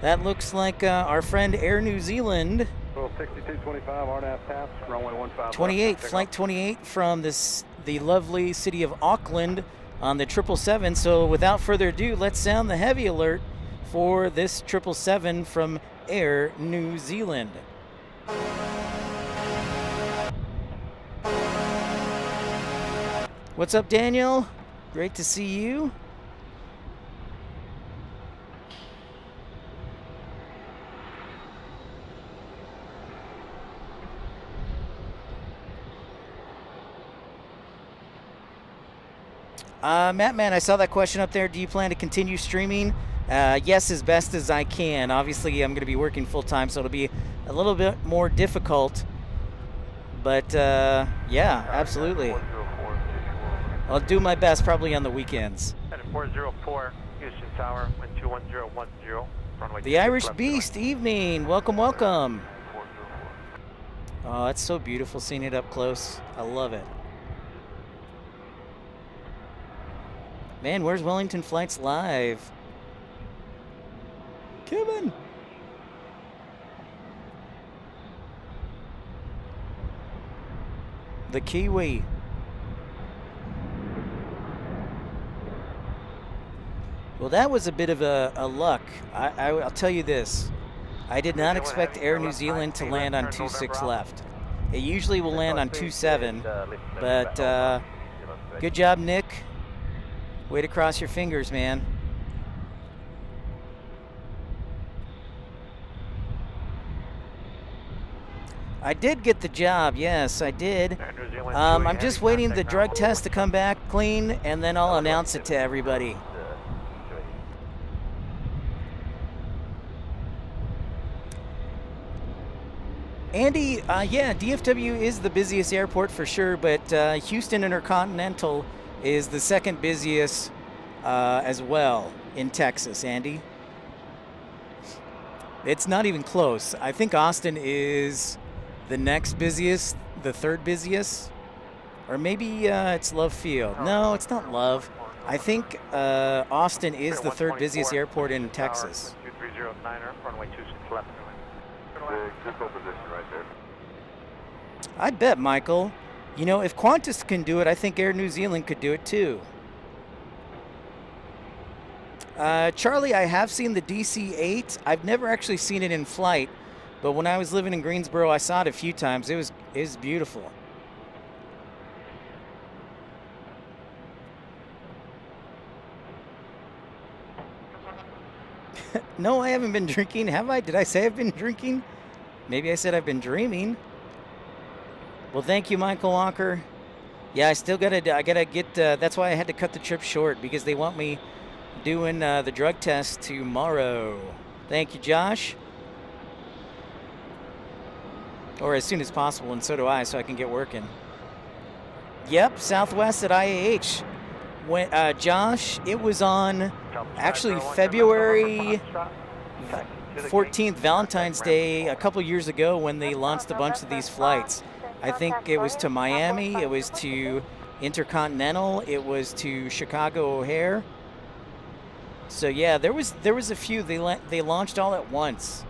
That looks like our friend Air New Zealand. 6225, RNAV pass, runway 15. 28, flight 28 from the lovely city of Auckland on the 777. So without further ado, let's sound the heavy alert for this 777 from Air New Zealand. What's up, Daniel? Great to see you. Matt, man, I saw that question up there. Do you plan to continue streaming? Yes, as best as I can. Obviously, I'm going to be working full-time, so it'll be a little bit more difficult. But, yeah, absolutely. I'll do my best, probably on the weekends. 404, Houston Tower, wind 21010, runway. The Irish Beast, evening. Welcome, welcome. Oh, it's so beautiful seeing it up close. I love it. Man, where's Wellington Flights Live? Kevin! The Kiwi. Well, that was a bit of a luck. I'll tell you this. I did not expect Air New Zealand to land on 26 left. It usually will land on 27, but good job, Nick. Way to cross your fingers, man. I did get the job, yes, I did. I'm just waiting the drug test to come back clean, and then I'll announce it to everybody. Andy, yeah, DFW is the busiest airport for sure, but Houston Intercontinental is the second busiest as well in Texas, Andy. It's not even close. I think Austin is the next busiest, the third busiest, or maybe it's Love Field. No, it's not Love. I think Austin is the third busiest airport in Texas. 2309er, runway 26 left. Position right there. I bet, Michael. You know, if Qantas can do it, I think Air New Zealand could do it too. Charlie, I have seen the DC-8. I've never actually seen it in flight, but when I was living in Greensboro, I saw it a few times. It was beautiful. No, I haven't been drinking, have I? Did I say I've been drinking? Maybe I said I've been dreaming. Well, thank you, Michael Walker. Yeah, I gotta get, that's why I had to cut the trip short, because they want me doing the drug test tomorrow. Thank you, Josh. Or as soon as possible, and so do I, so I can get working. Yep, Southwest at IAH. When, Josh, it was on actually February 14th, Valentine's Day, a couple years ago when they launched a bunch of these flights. I think it was to Miami, it was to Intercontinental, it was to Chicago O'Hare. So yeah, there was a few. They launched all at once.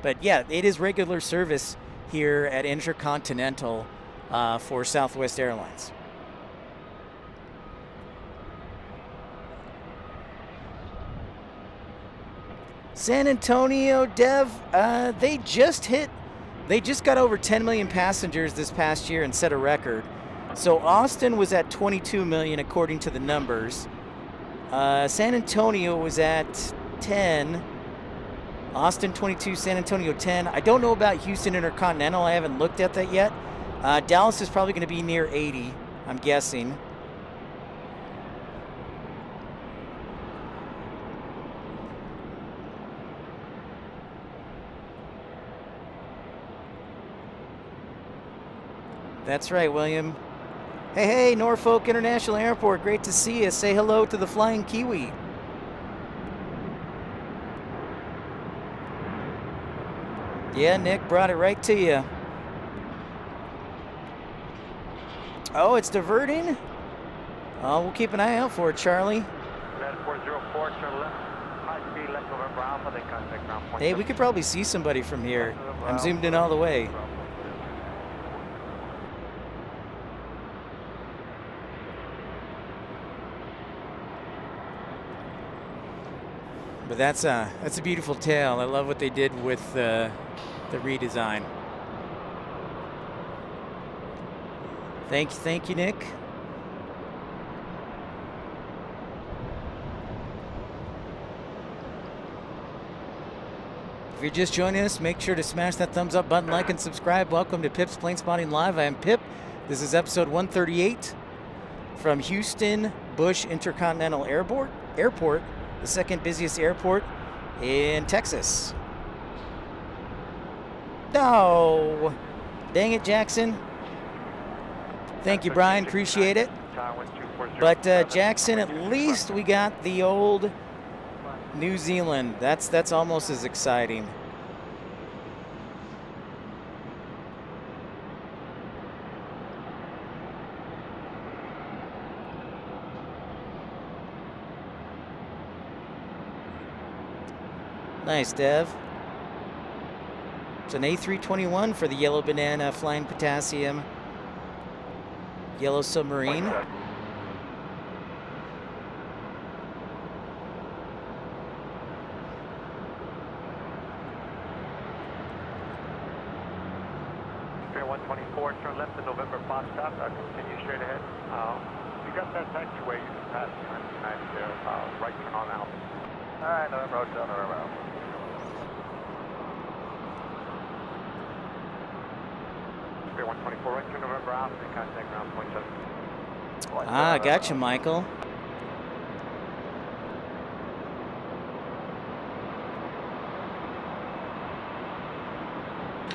But yeah, it is regular service here at Intercontinental for Southwest Airlines. San Antonio, Dev, they just got over 10 million passengers this past year and set a record. So Austin was at 22 million according to the numbers. San Antonio was at 10. Austin 22, San Antonio 10. I don't know about Houston Intercontinental. I haven't looked at that yet. Dallas is probably going to be near 80, I'm guessing. That's right, William. Hey, Norfolk International Airport. Great to see you. Say hello to the Flying Kiwi. Yeah, Nick brought it right to you. Oh, it's diverting? Oh, we'll keep an eye out for it, Charlie. 404, turn left. High speed left November Alpha, then contact ground point. Hey, we could probably see somebody from here. I'm zoomed in all the way. But that's a beautiful tail. I love what they did with the redesign. Thank you, Nick. If you're just joining us, make sure to smash that thumbs up button, like and subscribe. Welcome to Pip's Planespotting Live. I am Pip. This is episode 138 from Houston Bush Intercontinental Airport, the second busiest airport in Texas. No! Dang it, Jackson. Thank you, Brian. Appreciate it. But Jackson, at least we got the old New Zealand. That's almost as exciting. Nice, Dev. It's an A321 for the Yellow Banana Flying Potassium Yellow Submarine. Pier 124, turn left to November Foxtrot, continue straight ahead. You got that taxiway, you can pass behind United there, right turn on out. Alright, November Hotel, November Alpha. Pier 124, right turn November Alpha, and contact ground point 7. Ah, gotcha, Michael.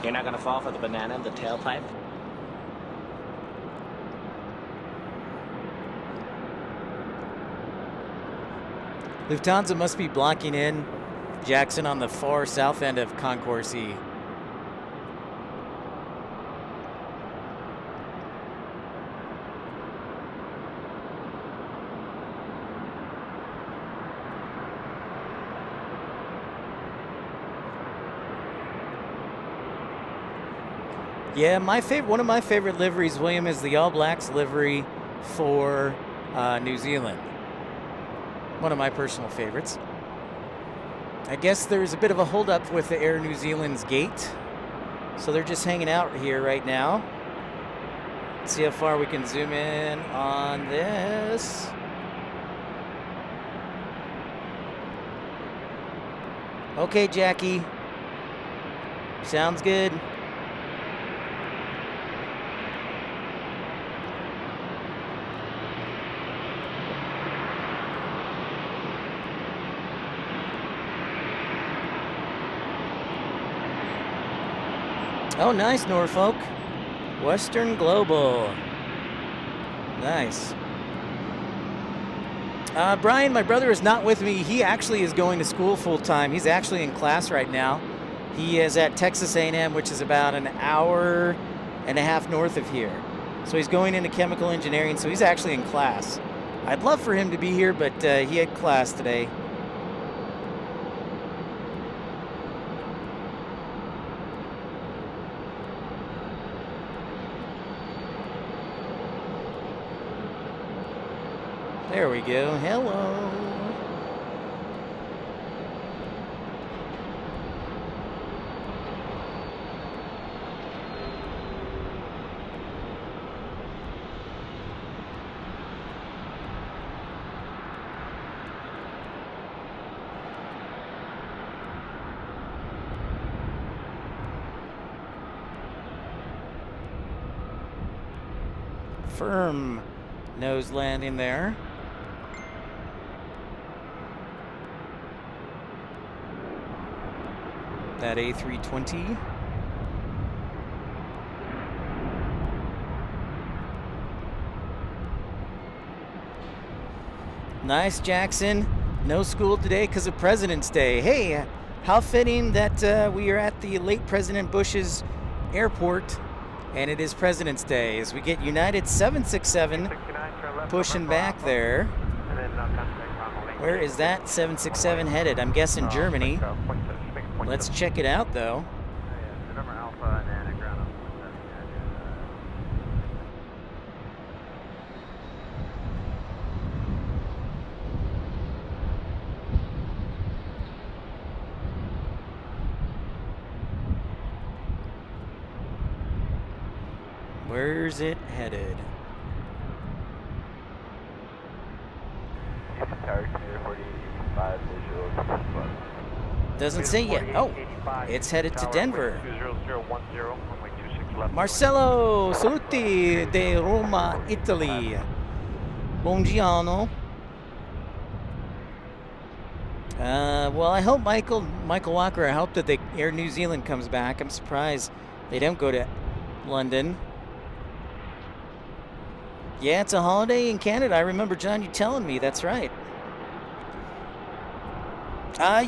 You're not gonna fall for the banana in the tailpipe? Lufthansa must be blocking in Jackson on the far south end of Concourse E. Yeah, one of my favorite liveries, William, is the All Blacks livery for New Zealand. One of my personal favorites. I guess there's a bit of a holdup with the Air New Zealand's gate, so they're just hanging out here right now. Let's see how far we can zoom in on this. Okay, Jackie. Sounds good. Oh, nice, Norfolk. Western Global. Nice. Brian, my brother, is not with me. He actually is going to school full time. He's actually in class right now. He is at Texas A&M, which is about an hour and a half north of here. So he's going into chemical engineering, so he's actually in class. I'd love for him to be here, but he had class today. There we go. Hello. Firm nose landing there. That A320. Nice, Jackson. No school today because of President's Day. Hey, how fitting that we are at the late President Bush's airport, and it is President's Day as we get United 767 pushing back there. Where is that 767 headed? I'm guessing Germany. Let's check it out, though. Where's it headed? Doesn't say yet. Oh, it's headed to Denver. Marcello Saluti de Roma, Italy. Buongiorno. Well, I hope Michael Walker, I hope that the Air New Zealand comes back. I'm surprised they don't go to London. Yeah, it's a holiday in Canada. I remember, John, you telling me. That's right.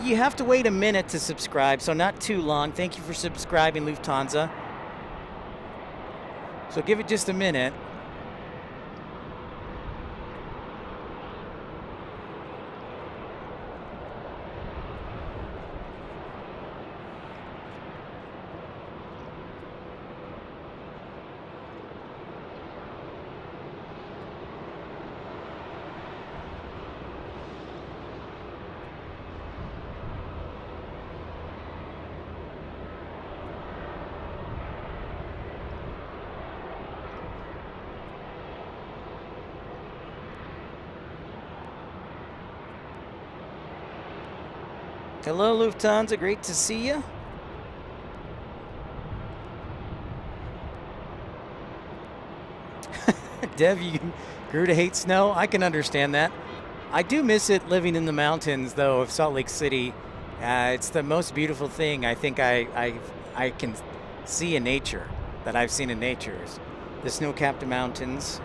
You have to wait a minute to subscribe, so not too long. Thank you for subscribing, Lufthansa. So give it just a minute. Hello, Lufthansa. Great to see you. Dev, you grew to hate snow. I can understand that. I do miss it living in the mountains, though, of Salt Lake City. It's the most beautiful thing I think I can see in nature, that I've seen in nature, is the snow-capped mountains.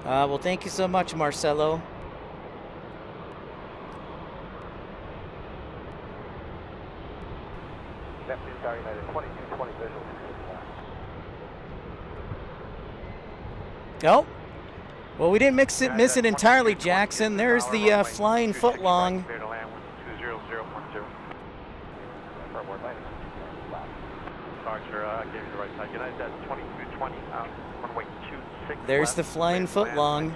Well, thank you so much, Marcelo. Oh, well, we didn't miss it entirely, Jackson. There's the flying footlong. There's the flying footlong,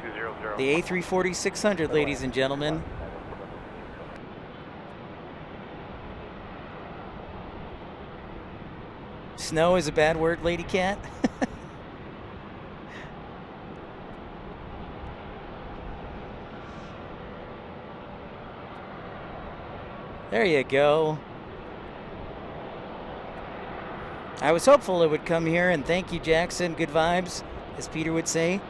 the A340-600, ladies and gentlemen. Snow is a bad word, Lady Cat. There you go. I was hopeful it would come here, and thank you, Jackson. Good vibes, as Peter would say.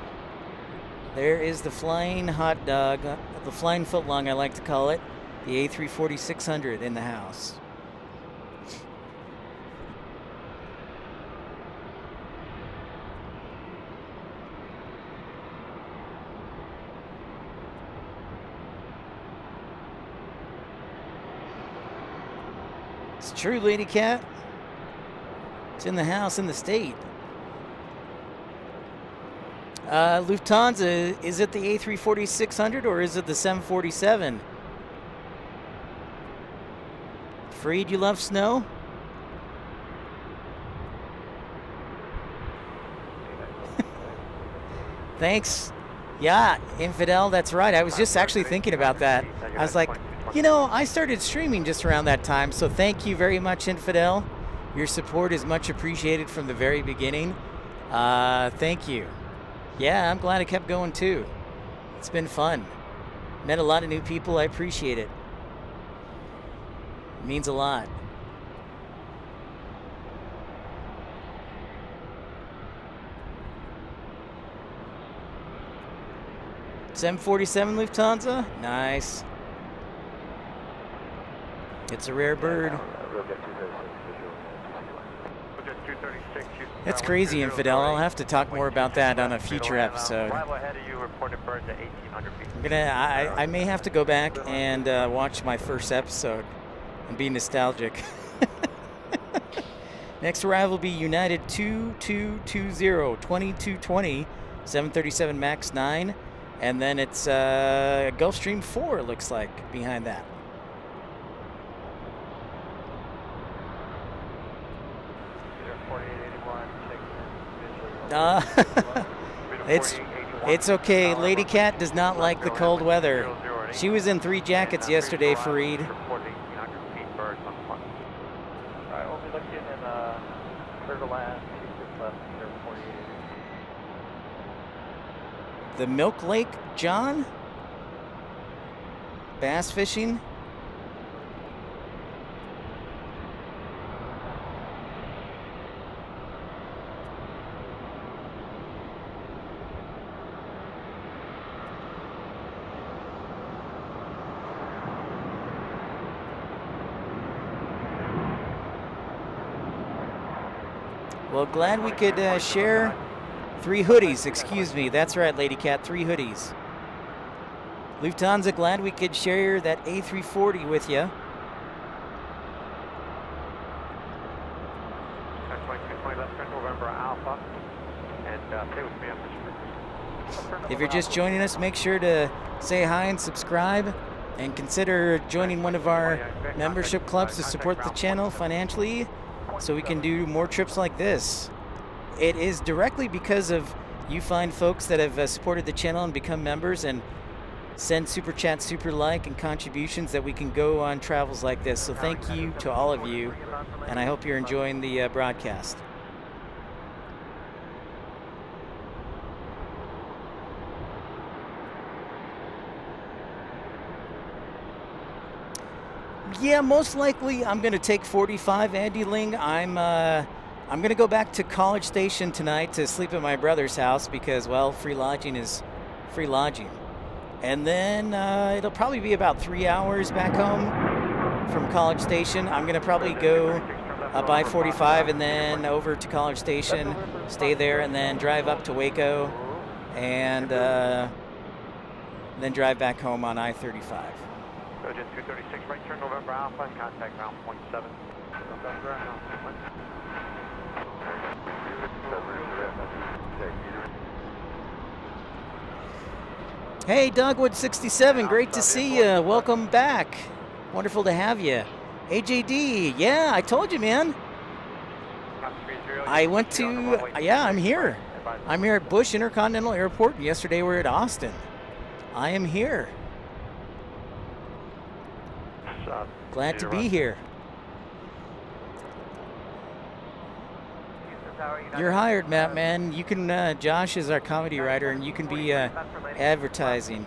There is the flying hot dog, the flying footlong, I like to call it, the A340-600 in the house. It's true, Lady Cat. It's in the house, in the state. Lufthansa, is it the A340-600 or is it the 747? Freed, you love snow? Thanks. Yeah, Infidel, that's right. I was just actually thinking about that. I was like, you know, I started streaming just around that time, so thank you very much, Infidel. Your support is much appreciated from the very beginning. Thank you. Yeah, I'm glad I kept going too. It's been fun. Met a lot of new people. I appreciate it. It means a lot. $747 Lufthansa? Nice. It's a rare bird. 236. That's crazy, Infidel. I'll have to talk more about that on a future episode. Arrival ahead of you, reported birds at 1,800 feet. I may have to go back and watch my first episode and be nostalgic. Next arrival will be United 2220, 2220, 737 MAX 9, and then it's Gulfstream 4, it looks like, behind that. It's okay. Lady Cat does not like the cold weather. She was in 3 jackets yesterday, Fareed. Alright, we'll be looking in clear to land, 26 left, 4880. The Milk Lake John? Bass fishing? Well, glad we could share 3 hoodies. Excuse me. That's right, Lady Cat. 3 hoodies. Lufthansa, glad we could share that A340 with you. If you're just joining us, make sure to say hi and subscribe, and consider joining one of our membership clubs to support the channel financially, so we can do more trips like this. It is directly because of you fine folks that have supported the channel and become members and send super chat, super like, and contributions that we can go on travels like this. So thank you to all of you, and I hope you're enjoying the broadcast. Yeah, most likely I'm going to take 45, Andy Ling. I'm going to go back to College Station tonight to sleep at my brother's house because, well, free lodging is free lodging. And then it'll probably be about 3 hours back home from College Station. I'm going to probably go by 45 and then over to College Station, stay there, and then drive up to Waco, and then drive back home on I-35. Just 236, right turn November Alpha, and contact ground point 7. Hey, Dogwood67, great to see you. Welcome back. Wonderful to have you. AJD, yeah, I told you, man. I went to, yeah, I'm here. I'm here at Bush Intercontinental Airport. Yesterday we were at Austin. I am here. Glad to be here. You're hired, Matt, man. You can, Josh is our comedy writer, and you can be advertising,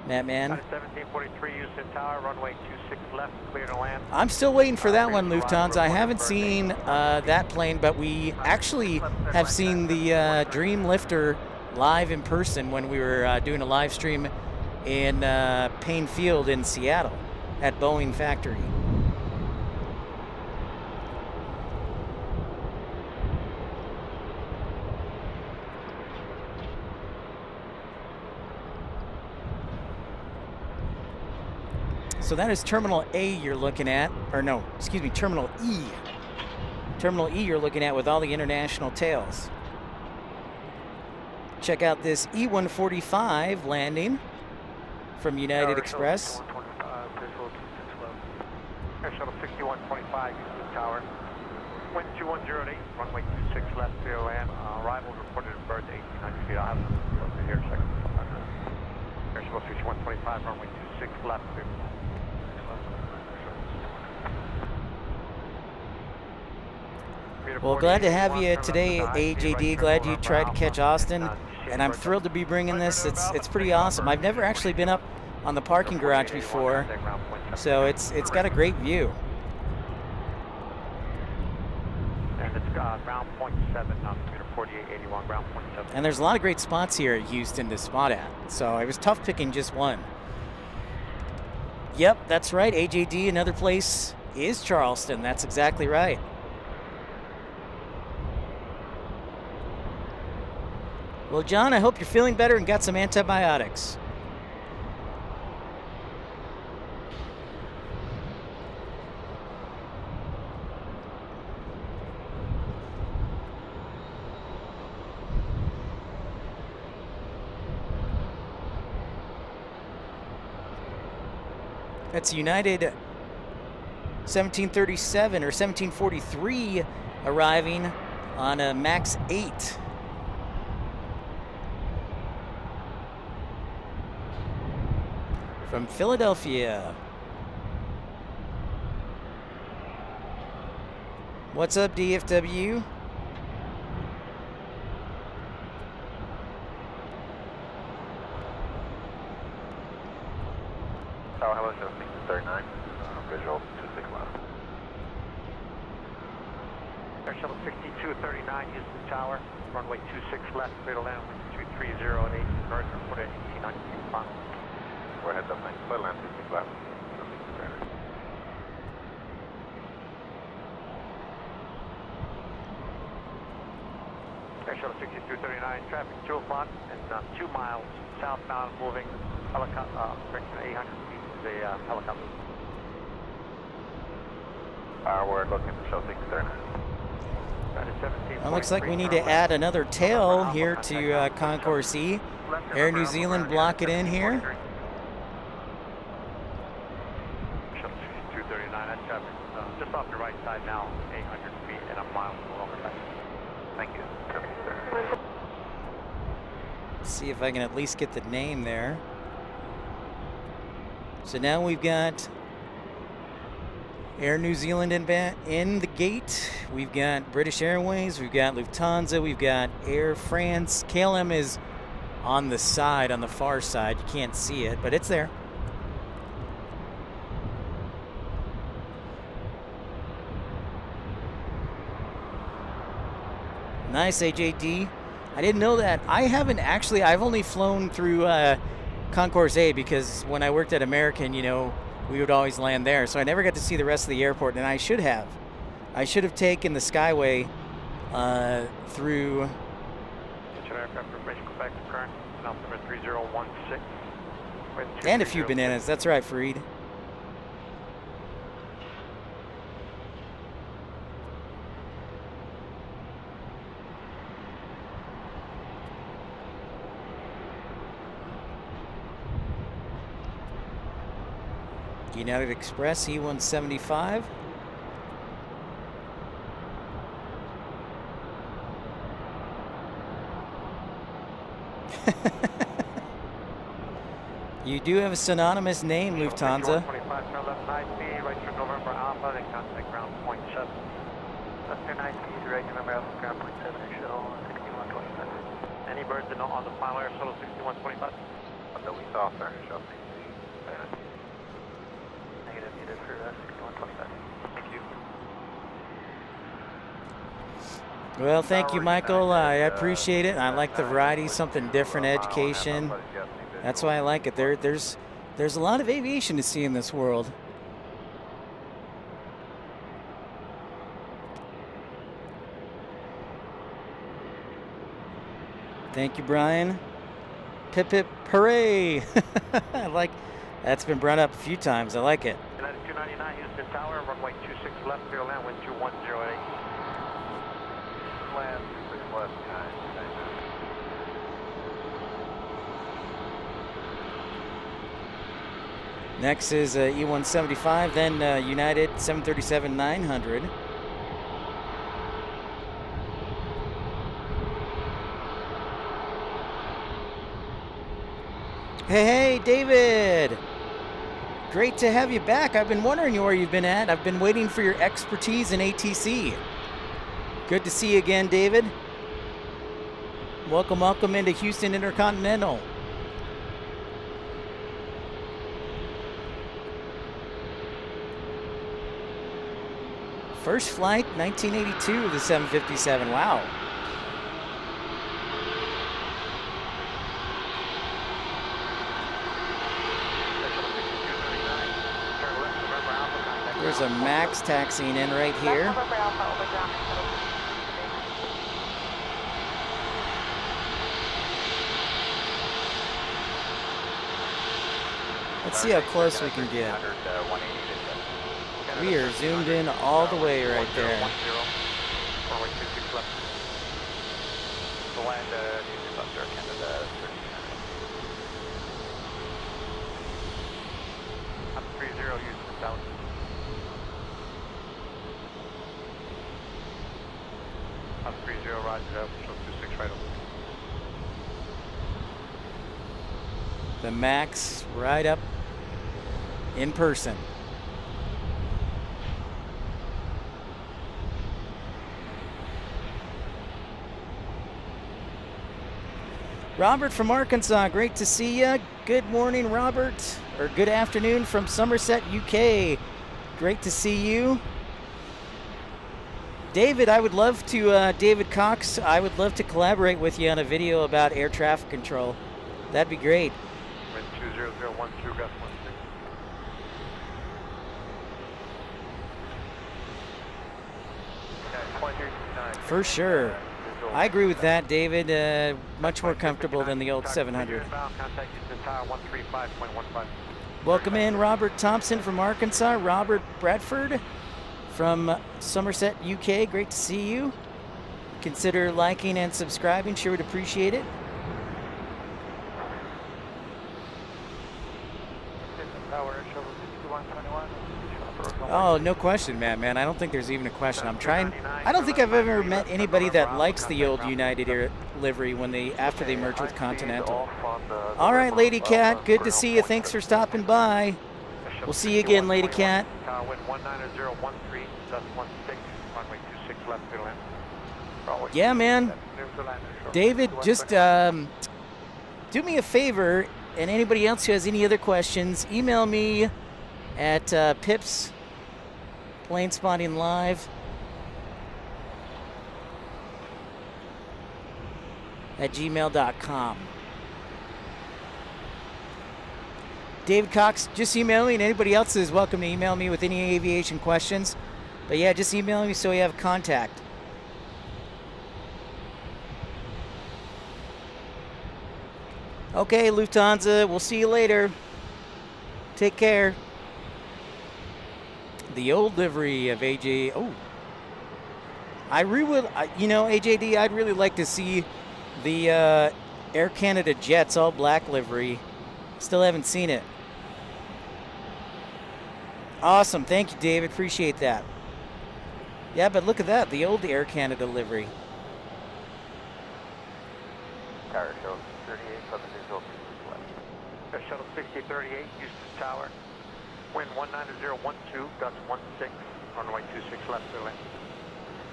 Matt, man. 1743 Houston Tower, runway 26 left, clear to land. I'm still waiting for that one, Lufthansa. I haven't seen that plane, but we actually have seen the Dream Lifter live in person when we were doing a live stream in Payne Field in Seattle at Boeing factory. So that is Terminal A you're looking at, or no, excuse me, Terminal E. Terminal E you're looking at with all the international tails. Check out this E-145 landing from United Express. Air Shuttle 6125 Houston Tower. Wind 2108, runway 26 left, clear to land. Arrival reported at birds 1,800 feet. I'll have them here in a second. Air Shuttle 6125, runway 26 left, clear. Well, glad to have you today, AJD. Glad you tried to catch Austin, and I'm thrilled to be bringing this. It's pretty awesome. I've never actually been up on the parking garage before, so it's got a great view. And it's ground point 7, altimeter 4881, ground point 7. And there's a lot of great spots here at Houston to spot at, so it was tough picking just one. Yep, that's right, AJD. Another place is Charleston. That's exactly right. Well, John, I hope you're feeling better and got some antibiotics. That's United 1737 or 1743 arriving on a MAX 8. From Philadelphia. What's up, DFW? Tower, hello, 7639. Visual 26 left. Air Shuttle 6239, Houston Tower, runway 26 left, clear to land, wind 230 at 8 north, report at 1890 final. Go ahead, up next, clear land 26 left. Air Shuttle 6239, traffic 2 o'clock and 2 miles southbound, moving helicopter, 800 feet is a helicopter. We're looking for show 639. It looks like we need to add another tail here to Concourse E. Air New Zealand block it in here. Shuttle 6239, that's traffic just off your right side now, 800 feet and a mile longer back. Thank you. Let's see if I can at least get the name there. So now we've got Air New Zealand in the gate. We've got British Airways, we've got Lufthansa, we've got Air France. KLM is on the side, on the far side. You can't see it, but it's there. Nice, AJD. I didn't know that. I haven't actually, I've only flown through Concourse A because when I worked at American, you know, we would always land there. So I never got to see the rest of the airport, and I should have. I should have taken the Skyway through. Attention aircraft information, Quebec to current, altimeter 3016. And a few bananas, that's right, Fareed. United Express E175. You do have a synonymous name, Lufthansa. 25, turn left 9 right turn November Alpha, then contact ground point 7. Left turn 9 speed, right November Alpha, ground point 7, shuttle 6125. Any birds on the final air shuttle 6125? That we saw, sir, shuttle 62. Negative, needed for 6125. Thank you. Well, thank you, Michael. I appreciate it. I like the variety, something different, education. That's why I like it. There's a lot of aviation to see in this world. Thank you, Brian. Pip pip hooray! I like that's been brought up a few times. I like it. United 299 Houston Tower, runway 26 left, clear land, wind 210 at 8. Land 26 left, behind. Next is E175, then United 737-900. Hey, David! Great to have you back. I've been wondering where you've been at. I've been waiting for your expertise in ATC. Good to see you again, David. Welcome into Houston Intercontinental. First flight, 1982, the 757. Wow. There's a MAX taxiing in right here. Let's see how close we can get. We are zoomed in all the way right there. Runway 26 left. The land, New left, Air Canada 39. I'm 30, Houston Tower. I'm 30, roger, show 26 right over. The max right up in person. Robert from Arkansas, great to see you. Good morning, Robert, or good afternoon from Somerset, UK. Great to see you. David, I would love to, David Cox, I would love to collaborate with you on a video about air traffic control. That'd be great. Wind 20012, gust 16. For sure. I agree with that, David. Much more comfortable than the old 700. Welcome in Robert Thompson from Arkansas. Robert Bradford from Somerset, UK. Great to see you. Consider liking and subscribing. Sure would appreciate it. Oh, no question, man. I don't think there's even a question. I don't think I've ever met anybody that likes the old United Air livery after they merged with Continental. All right, Lady Cat, good to see you. Thanks for stopping by. We'll see you again, Lady Cat. Wind 19013, dust 16, runway 26 left, clear to land. Yeah, man. David, just do me a favor, and anybody else who has any other questions, email me at Pips Planespotting Live at gmail.com. David Cox, just email me, and anybody else is welcome to email me with any aviation questions. But yeah, just email me so we have contact. Okay, Lufthansa, we'll see you later. Take care. The old livery of AJ. Oh, AJD, I'd really like to see the Air Canada Jets all black livery. Still haven't seen it. Awesome. Thank you, David. Appreciate that. Yeah, but look at that. The old Air Canada livery. Tower Shuttle 38, Southern Digital Air Shuttle 6038, Houston Tower. Wind 19012, gust 16, runway 26 left, clear land.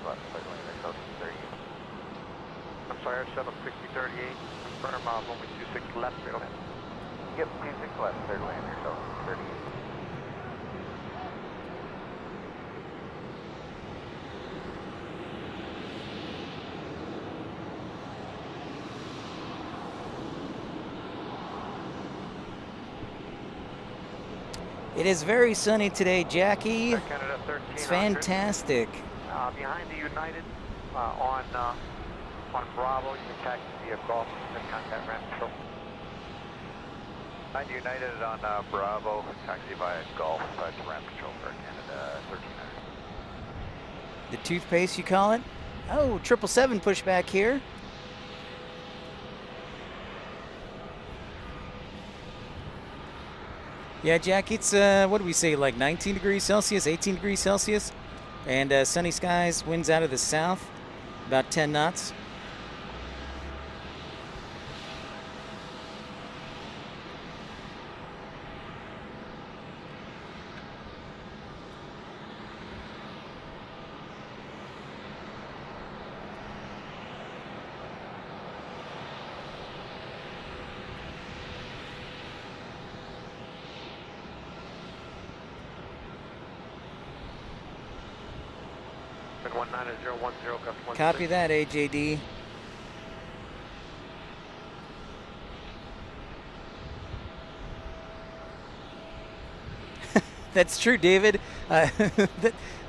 Left, clear land, Air Shuttle 38. I'm sorry, Air Shuttle 6038, confirm runway 26 left, clear land. Yep, 26 left, clear land, Air Shuttle 38. It is very sunny today, Jackie. Canada 1300. It's fantastic. Behind the United on Bravo, you can taxi via Golf and contact ramp control. Behind the United on Bravo, taxi via Golf to ramp control for Canada 1300. The toothpaste, you call it? Oh, 777 pushback here. Yeah, Jack, it's, what do we say, like 19 degrees Celsius, 18 degrees Celsius? And sunny skies, winds out of the south, about 10 knots. Copy that, AJD. That's true, David.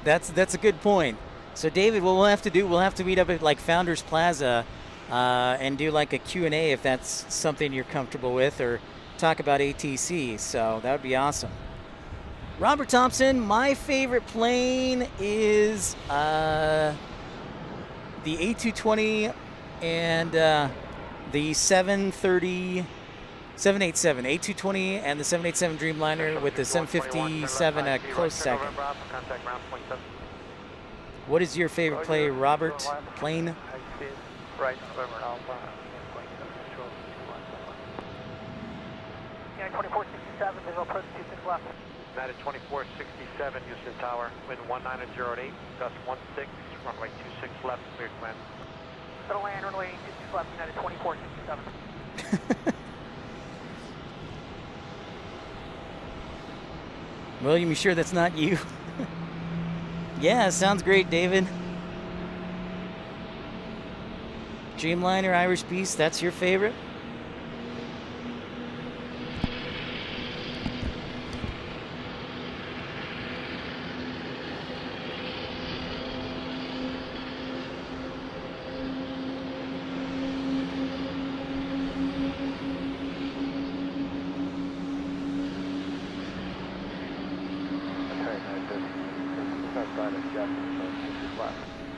That's a good point. So, David, what we'll have to meet up at like Founders Plaza and do like a Q&A if that's something you're comfortable with, or talk about ATC, so that would be awesome. Robert Thompson, my favorite plane is the A220 and the 787, A220 and the 787 Dreamliner with the 757 a close second. What is your favorite plane, Robert? Plane? Right, November Alpha. United 2467, visual approach 26 left. United 2467, Houston Tower, wind 190.08, gust 16, runway 26 left, clear to land. So land, runway 26 left, United 2467. William, you sure that's not you? Yeah, sounds great, David. Dreamliner, Irish Beast, that's your favorite?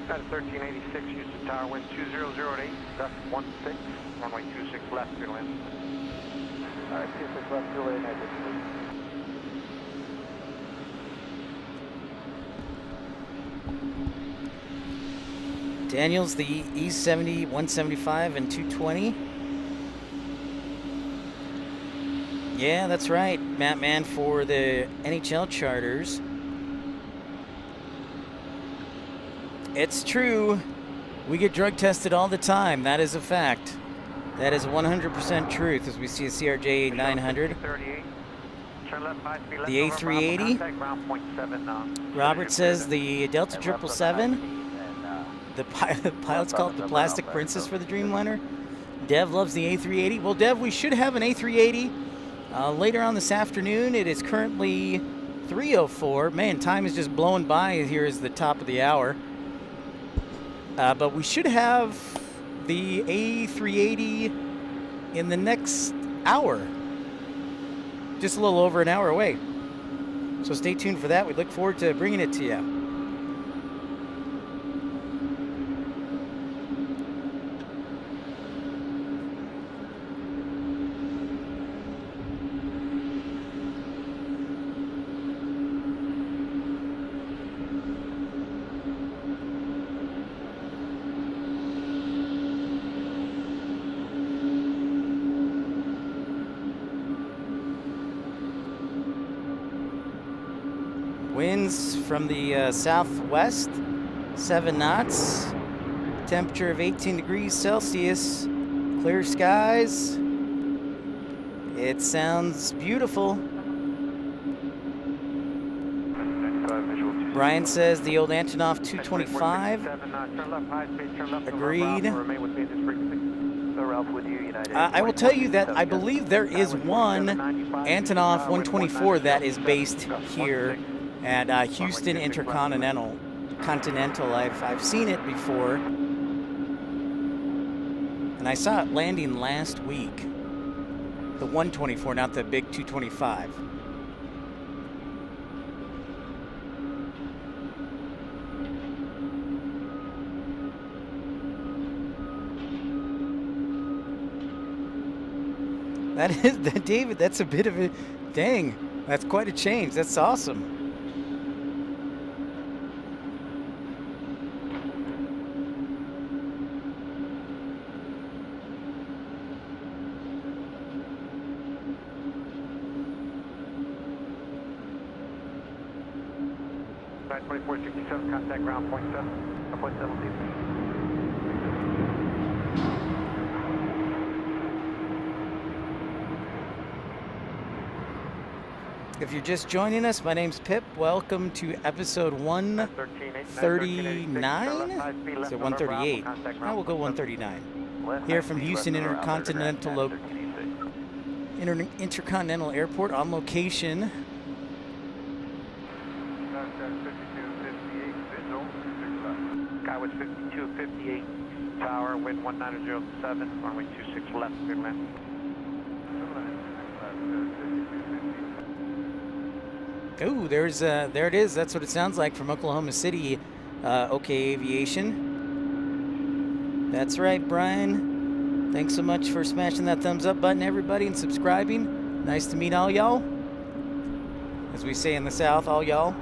United 1386, Houston Tower, wind 2008, gust 16, runway 26 left, clear to land. Alright, 26 left, clear to land, Daniels, the E70, 175, and 220. Yeah, that's right, Matt Man, for the NHL charters. It's true. We get drug tested all the time. That is a fact. That is 100% truth, as we see a CRJ 900. The A380. Robert says the Delta 777. The pilots call it the Plastic Princess for the Dreamliner. Dev loves the A380. Well, Dev, we should have an A380 later on this afternoon. It is currently 3:04. Man, time is just blowing by here as the top of the hour. But we should have the A380 in the next hour. Just a little over an hour away. So stay tuned for that. We look forward to bringing it to you. Winds from the southwest, 7 knots. Temperature of 18 degrees Celsius. Clear skies. It sounds beautiful. Brian says the old Antonov 225. Agreed. I will tell you that I believe there is one Antonov 124 that is based here at Houston Intercontinental. I've seen it before, and I saw it landing last week. The 124, not the big 225. That is, David, that's a bit of a, dang, that's quite a change. That's awesome. Right, 2467, contact ground point 7, point 7, If you're just joining us, my name's Pip. Welcome to episode 139. Is it 138? Now we'll go 139. Here from Houston Intercontinental Intercontinental Airport on location. Skyway 5258, tower, wind 1907, runway 26 left, good land. Ooh, there it is. That's what it sounds like from Oklahoma City. OK Aviation. That's right, Brian. Thanks so much for smashing that thumbs up button, everybody, and subscribing. Nice to meet all y'all. As we say in the South, all y'all.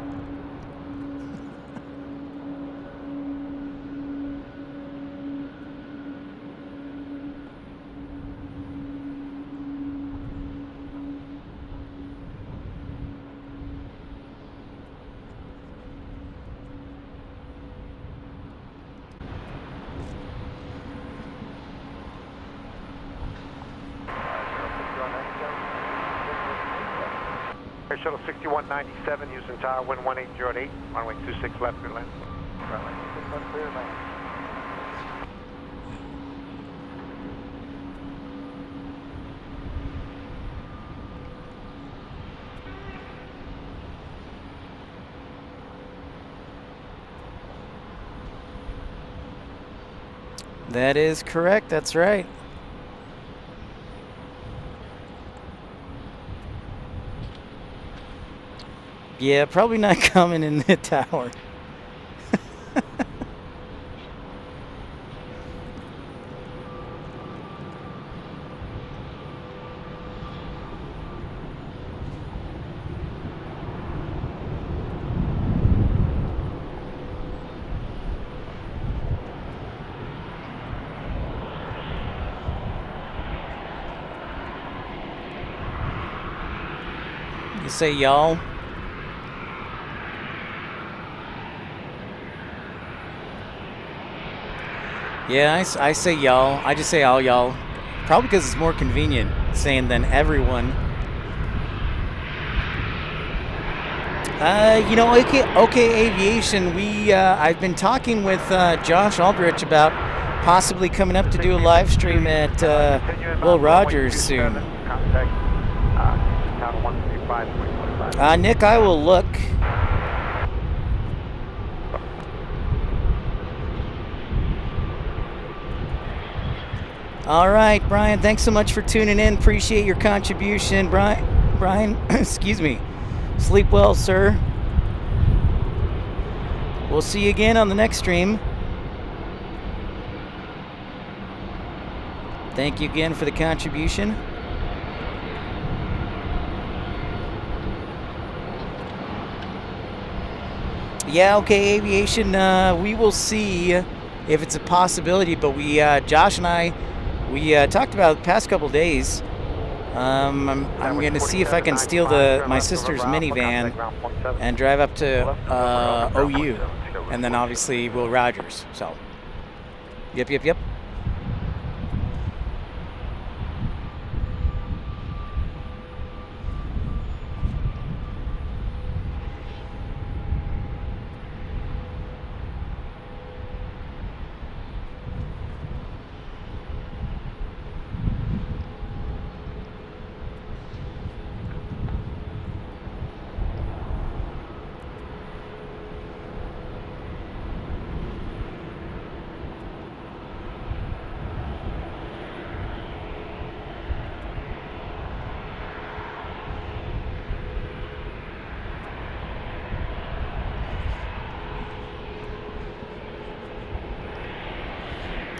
Air Shuttle 6197, Houston Tower, wind 1808, runway 26 left, clear land. Runway 26 left, clear land. That is correct. That's right. Yeah, probably not coming in the tower. You say y'all? Yeah, I say y'all. I just say all y'all. Probably because it's more convenient saying than everyone. You know, OK Aviation, I've been talking with Josh Aldrich about possibly coming up to do a live stream at Will Rogers soon. Nick, I will look. All right, Brian, thanks so much for tuning in. Appreciate your contribution. Brian, excuse me. Sleep well, sir. We'll see you again on the next stream. Thank you again for the contribution. Yeah, OK Aviation, we will see if it's a possibility, but Josh and I, we talked about the past couple days. I'm going to see if I can steal my sister's minivan and drive up to OU, and then obviously Will Rogers. So, yep.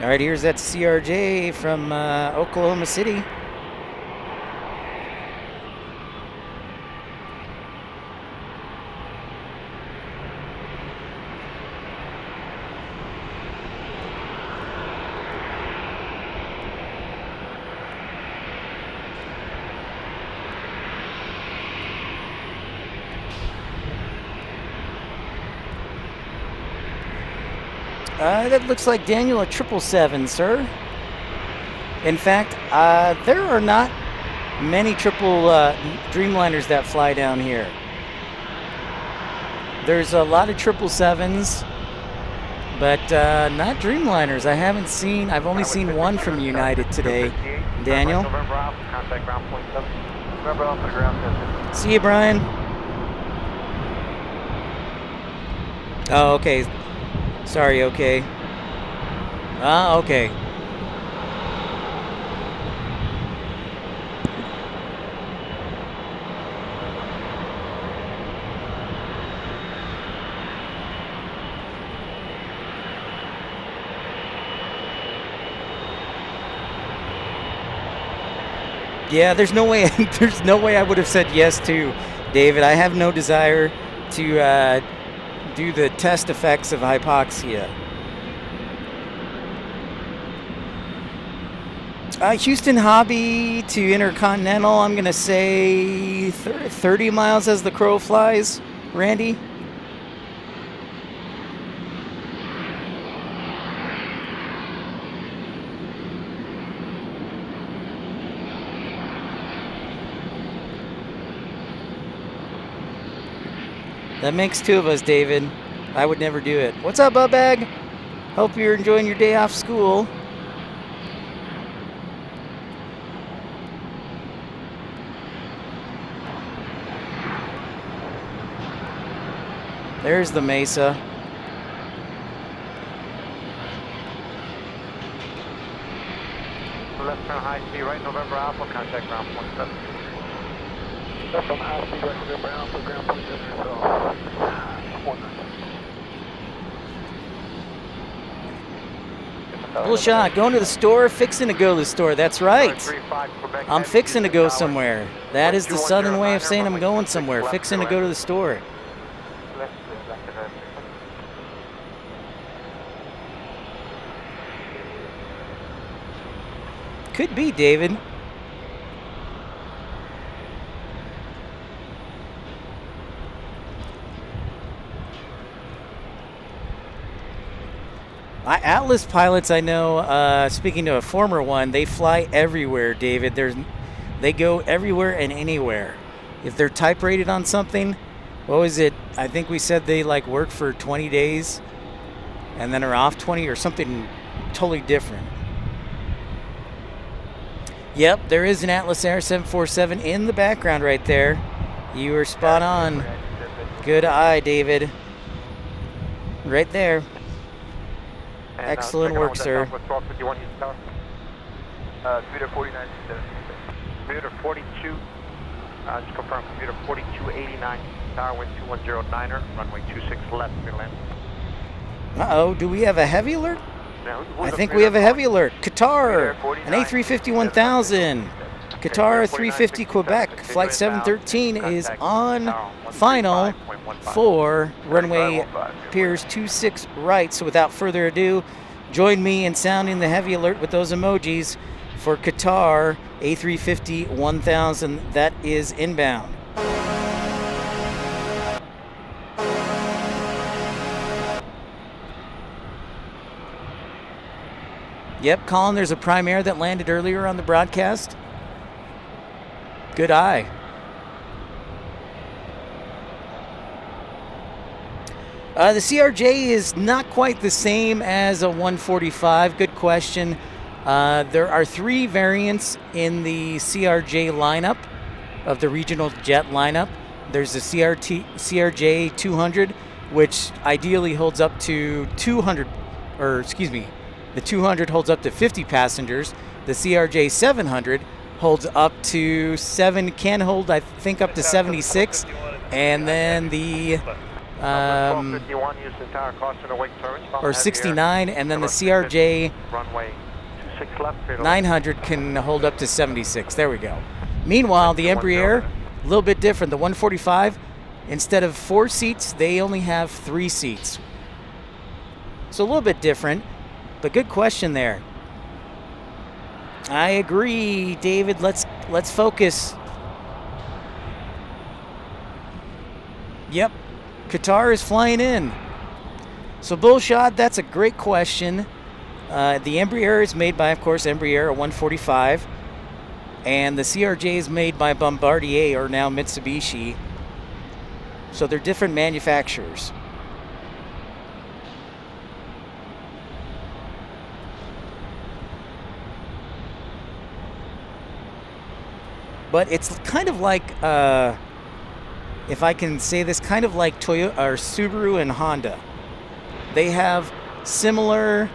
All right, here's that CRJ from Oklahoma City. That looks like Daniel a 777, sir. In fact, there are not many Dreamliners that fly down here. There's a lot of 777s, but not Dreamliners. I've only seen one from United today. Daniel. See you, Brian. Oh, okay. Sorry, okay. Okay. Yeah, there's no way. There's no way I would have said yes to, David. I have no desire to do the test effects of hypoxia. Houston Hobby to Intercontinental. I'm gonna say 30 miles as the crow flies. Randy. That makes 2 of us, David. I would never do it. What's up, Bubbag? Hope you're enjoying your day off school. There's the Mesa. Left turn high speed, right November Alpha, contact ground point 7. Left on high speed, right November Alpha, ground point 7. Cool shot. Going to the store, fixing to go to the store. That's right. I'm fixing to go somewhere. That is the southern way of saying I'm going somewhere. Fixing to go to the store. Could be, David. Atlas pilots, I know, speaking to a former one, they fly everywhere, David. They go everywhere and anywhere. If they're type rated on something, what was it? I think we said they like work for 20 days and then are off 20 or something totally different. Yep, there is an Atlas Air 747 in the background right there. You were spot on. Good eye, David. Right there. Excellent work, sir. Computer 49, computer 42, just confirm computer 4289, tower wind 2109er, runway 26 left, clear land. Uh-oh, do we have a heavy alert? I think we have a heavy alert. Qatar, an A350 1000. Qatar 350 Quebec, flight 713 is on final for runway Piers 26 right. So without further ado, join me in sounding the heavy alert with those emojis for Qatar A350 1000. That is inbound. Yep, Colin, there's a Prime Air that landed earlier on the broadcast. Good eye. The CRJ is not quite the same as a 145. Good question. There are 3 variants in the CRJ lineup, of the regional jet lineup. There's the CRJ 200, which ideally holds up to 200, or excuse me, the 200 holds up to 50 passengers. The CRJ 700 holds up to can hold, I think, up to 76. And then the or 69, and then the CRJ 900 can hold up to 76. There we go. Meanwhile, the Embraer, a little bit different. The 145, instead of 4 seats, they only have 3 seats. So a little bit different, but good question there. I agree, David. Let's focus. Yep, Qatar is flying in. So Bullshot, that's a great question. The Embraer is made by, of course, Embraer, a 145. And the CRJ is made by Bombardier, or now Mitsubishi. So they're different manufacturers. But it's kind of like, if I can say this, kind of like Toyota or Subaru and Honda. They have similar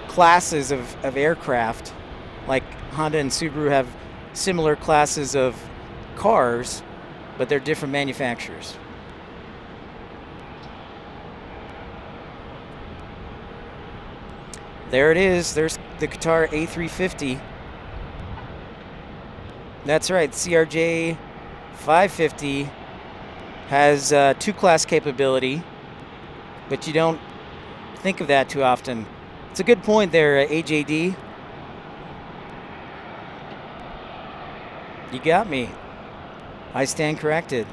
classes of aircraft, like Honda and Subaru have similar classes of cars, but they're different manufacturers. There it is. There's the Qatar A350. That's right. CRJ 550 has 2-class capability, but you don't think of that too often. It's a good point there, AJD. You got me. I stand corrected.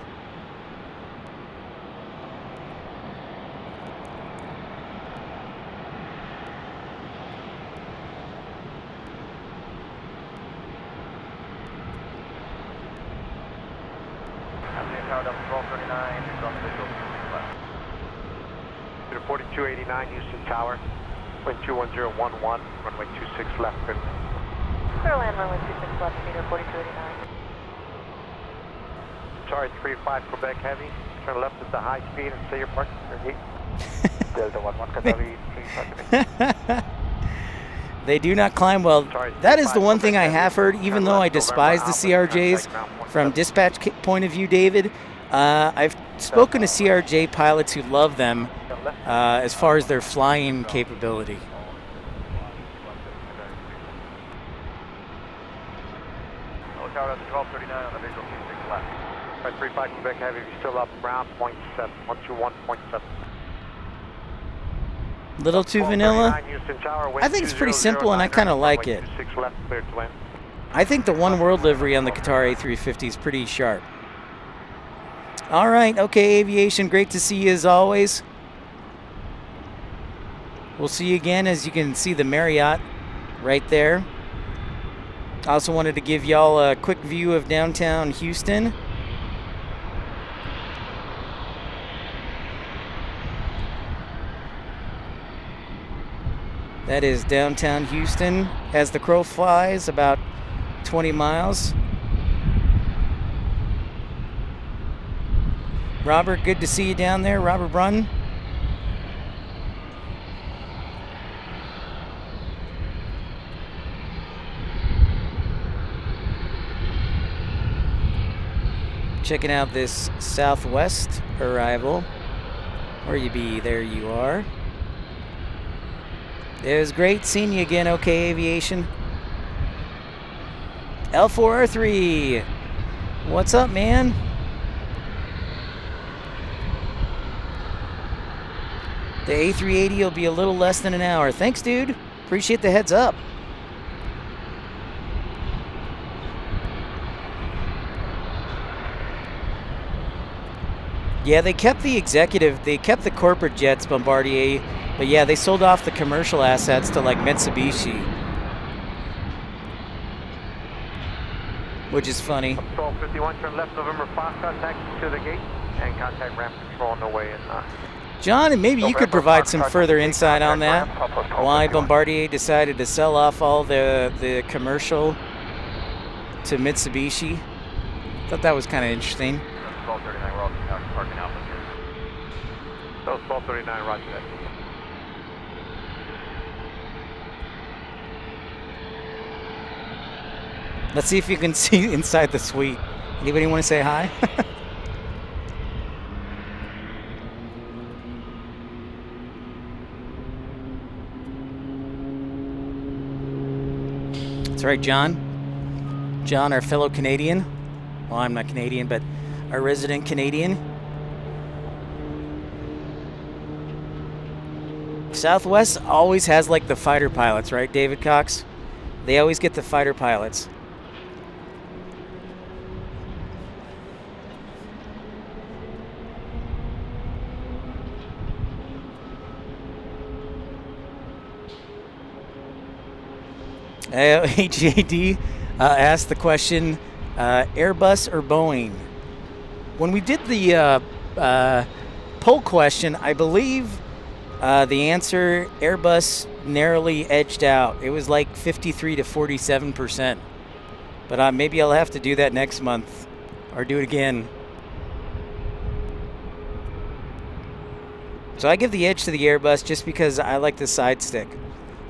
Tower down 1239, it's on the visual 4289, Houston Tower, wind 21011, runway 26 left, clear. Clear land runway 26 left, meter 4289. Sorry, 35 Quebec Heavy, turn left at the high speed and stay your parking for gate. Delta 11, Qatar Airways. They do not climb well. That is the one thing I have heard, even though I despise the CRJs from dispatch point of view, David. I've spoken to CRJ pilots who love them as far as their flying capability. Tower at 1239 on the visual 26 left. 35 Quebec Heavy, you're still up around 0.7, 121.7. Little too vanilla. I think it's pretty simple, and I kind of like it. I think the One World livery on the Qatar A350 is pretty sharp. All right, okay, Aviation, great to see you as always. We'll see you again. As you can see, the Marriott right there. I also wanted to give y'all a quick view of downtown Houston. That is downtown Houston as the crow flies, about 20 miles. Robert, good to see you down there. Robert Brunn. Checking out this Southwest arrival. Where you be? There you are. It was great seeing you again, OK Aviation. L4R3. What's up, man? The A380 will be a little less than an hour. Thanks, dude. Appreciate the heads up. Yeah, they kept the executive, they kept the corporate jets, Bombardier, but yeah, they sold off the commercial assets to like Mitsubishi. Which is funny. 1251, turn left November 5, contact to the gate, and contact ramp control on the way in. John, and maybe you could provide some further insight on that. Why Bombardier decided to sell off all the commercial to Mitsubishi. Thought that was kind of interesting. 1239, we're all parking Alpha here. So 1239, roger that. Let's see if you can see inside the suite. Anybody want to say hi? That's right, John. John, our fellow Canadian. Well, I'm not Canadian, but our resident Canadian. Southwest always has like the fighter pilots, right, David Cox? They always get the fighter pilots. HJD asked the question, Airbus or Boeing? When we did the poll question, I believe the answer, Airbus narrowly edged out. It was like 53 to 47%. But maybe I'll have to do that next month or do it again. So I give the edge to the Airbus just because I like the side stick.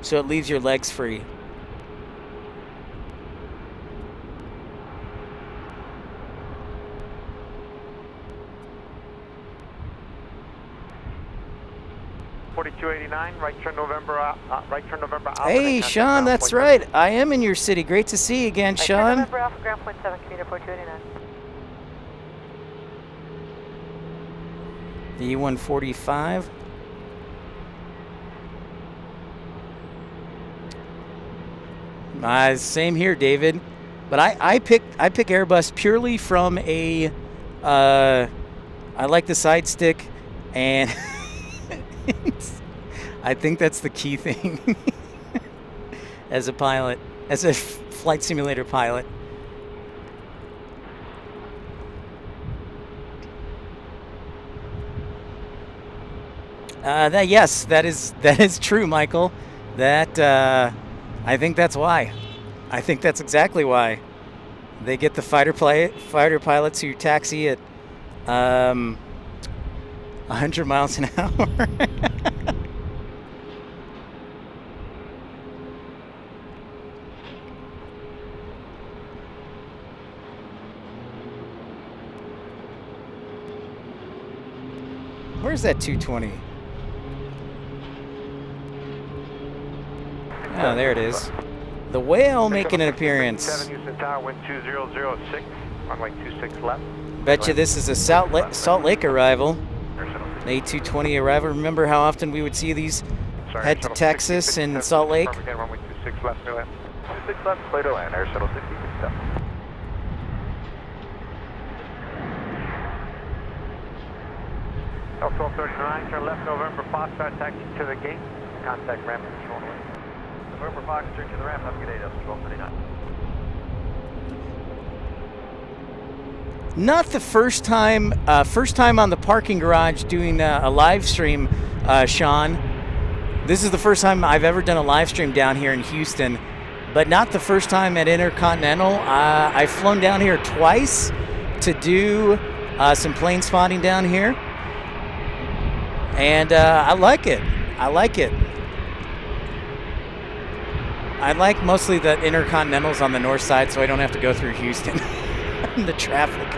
So it leaves your legs free. 289, right turn November, right turn November. Alpha, Hey, contact Sean, ground that's point right. I am in your city. Great to see you again, Right turn Sean. November Alpha, ground point 7, communicator 289. The E145. Same here, David. But I pick Airbus purely from a I like the side stick, and I think that's the key thing as a pilot, as a flight simulator pilot. Yes, that is true, Michael. That I think that's why. I think that's exactly why they get the fighter pilots who taxi at 100 miles an hour. Where's that 220? Oh, there it is. The whale making an appearance. 7 Houston Tower, wind 2006, runway 26 left. Bet you this is a Salt Lake arrival. An A220 arrival. Remember how often we would see these head to Texas and Salt Lake? Again, runway 26 left, clear land. 26 left, clear to land, Air Shuttle 66 step. L1239, turn left November Foxtrot, taxi to the gate, contact ramp control. November Fox, turn to the ramp, have a good day, L1239. Not the first time on the parking garage doing a live stream, Sean. This is the first time I've ever done a live stream down here in Houston, but not the first time at Intercontinental. I've flown down here twice to do some plane spotting down here, and I like it. I like mostly the Intercontinentals on the north side, so I don't have to go through Houston. The traffic.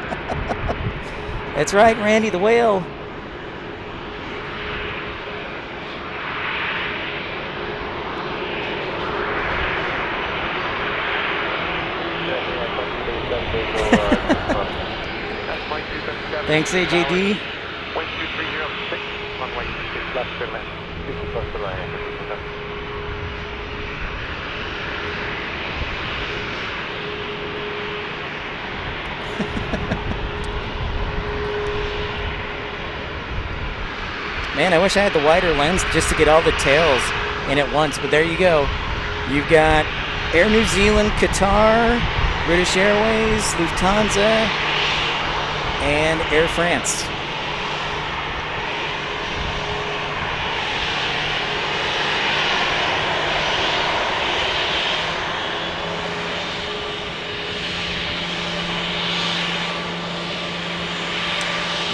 That's right, Randy the whale. Thanks, AJD. Wind 2306, runway 26 left, clear land. 26 left, clear land. Man, I wish I had the wider lens just to get all the tails in at once, but there you go. You've got Air New Zealand, Qatar, British Airways, Lufthansa, and Air France.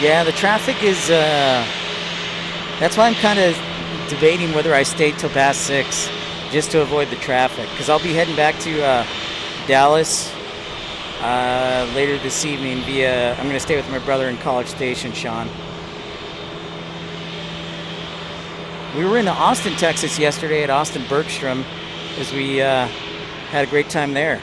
Yeah, the traffic is, that's why I'm kind of debating whether I stay till past 6 just to avoid the traffic, because I'll be heading back to Dallas later this evening I'm going to stay with my brother in College Station, Sean. We were in Austin, Texas yesterday at Austin Bergstrom as we had a great time there.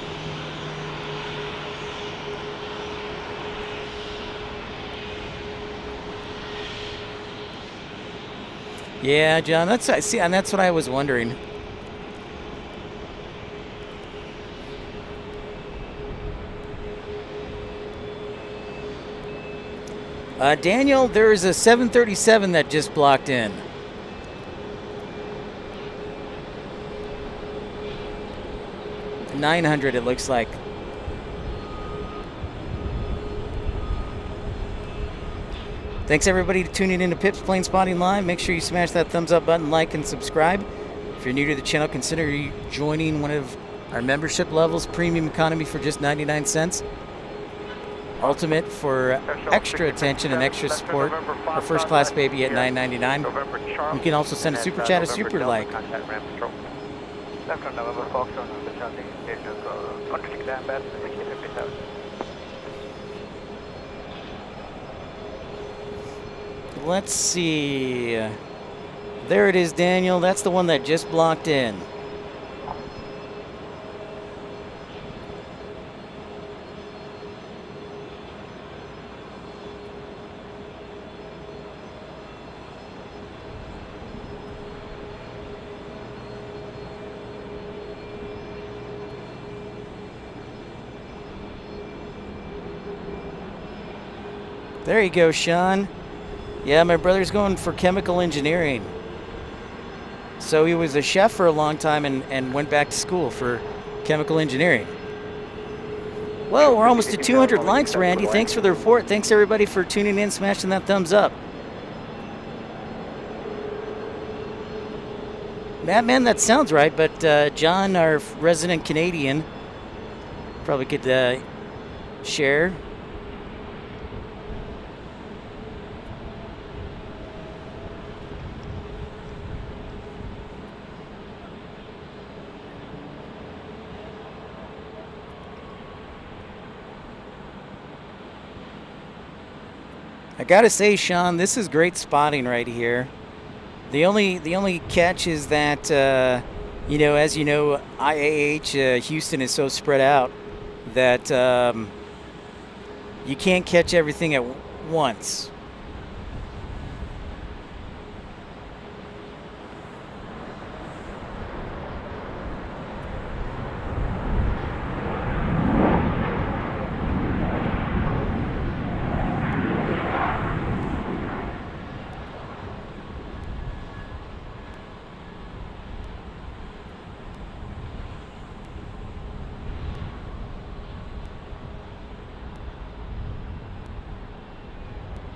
Yeah, John, that's what I was wondering. Daniel, there is a 737 that just blocked in. $900, it looks like. Thanks everybody for tuning in to Pip's Plane Spotting Live. Make sure you smash that thumbs up button, like, and subscribe. If you're new to the channel, consider joining one of our membership levels, Premium Economy for just 99 cents. Ultimate for extra attention and extra support. Our First Class Baby at $9.99. You can also send a super chat or super like. Let's see. There it is, Daniel. That's the one that just blocked in. There you go, Sean. Yeah, my brother's going for chemical engineering. So he was a chef for a long time and went back to school for chemical engineering. Well, we're almost at 200 likes, Randy. Thanks for the report. Thanks, everybody, for tuning in, smashing that thumbs up. Madman, that sounds right, but John, our resident Canadian, probably could share. I gotta say, Sean, this is great spotting right here. The only catch is that you know, as you know, IAH Houston is so spread out that you can't catch everything at once.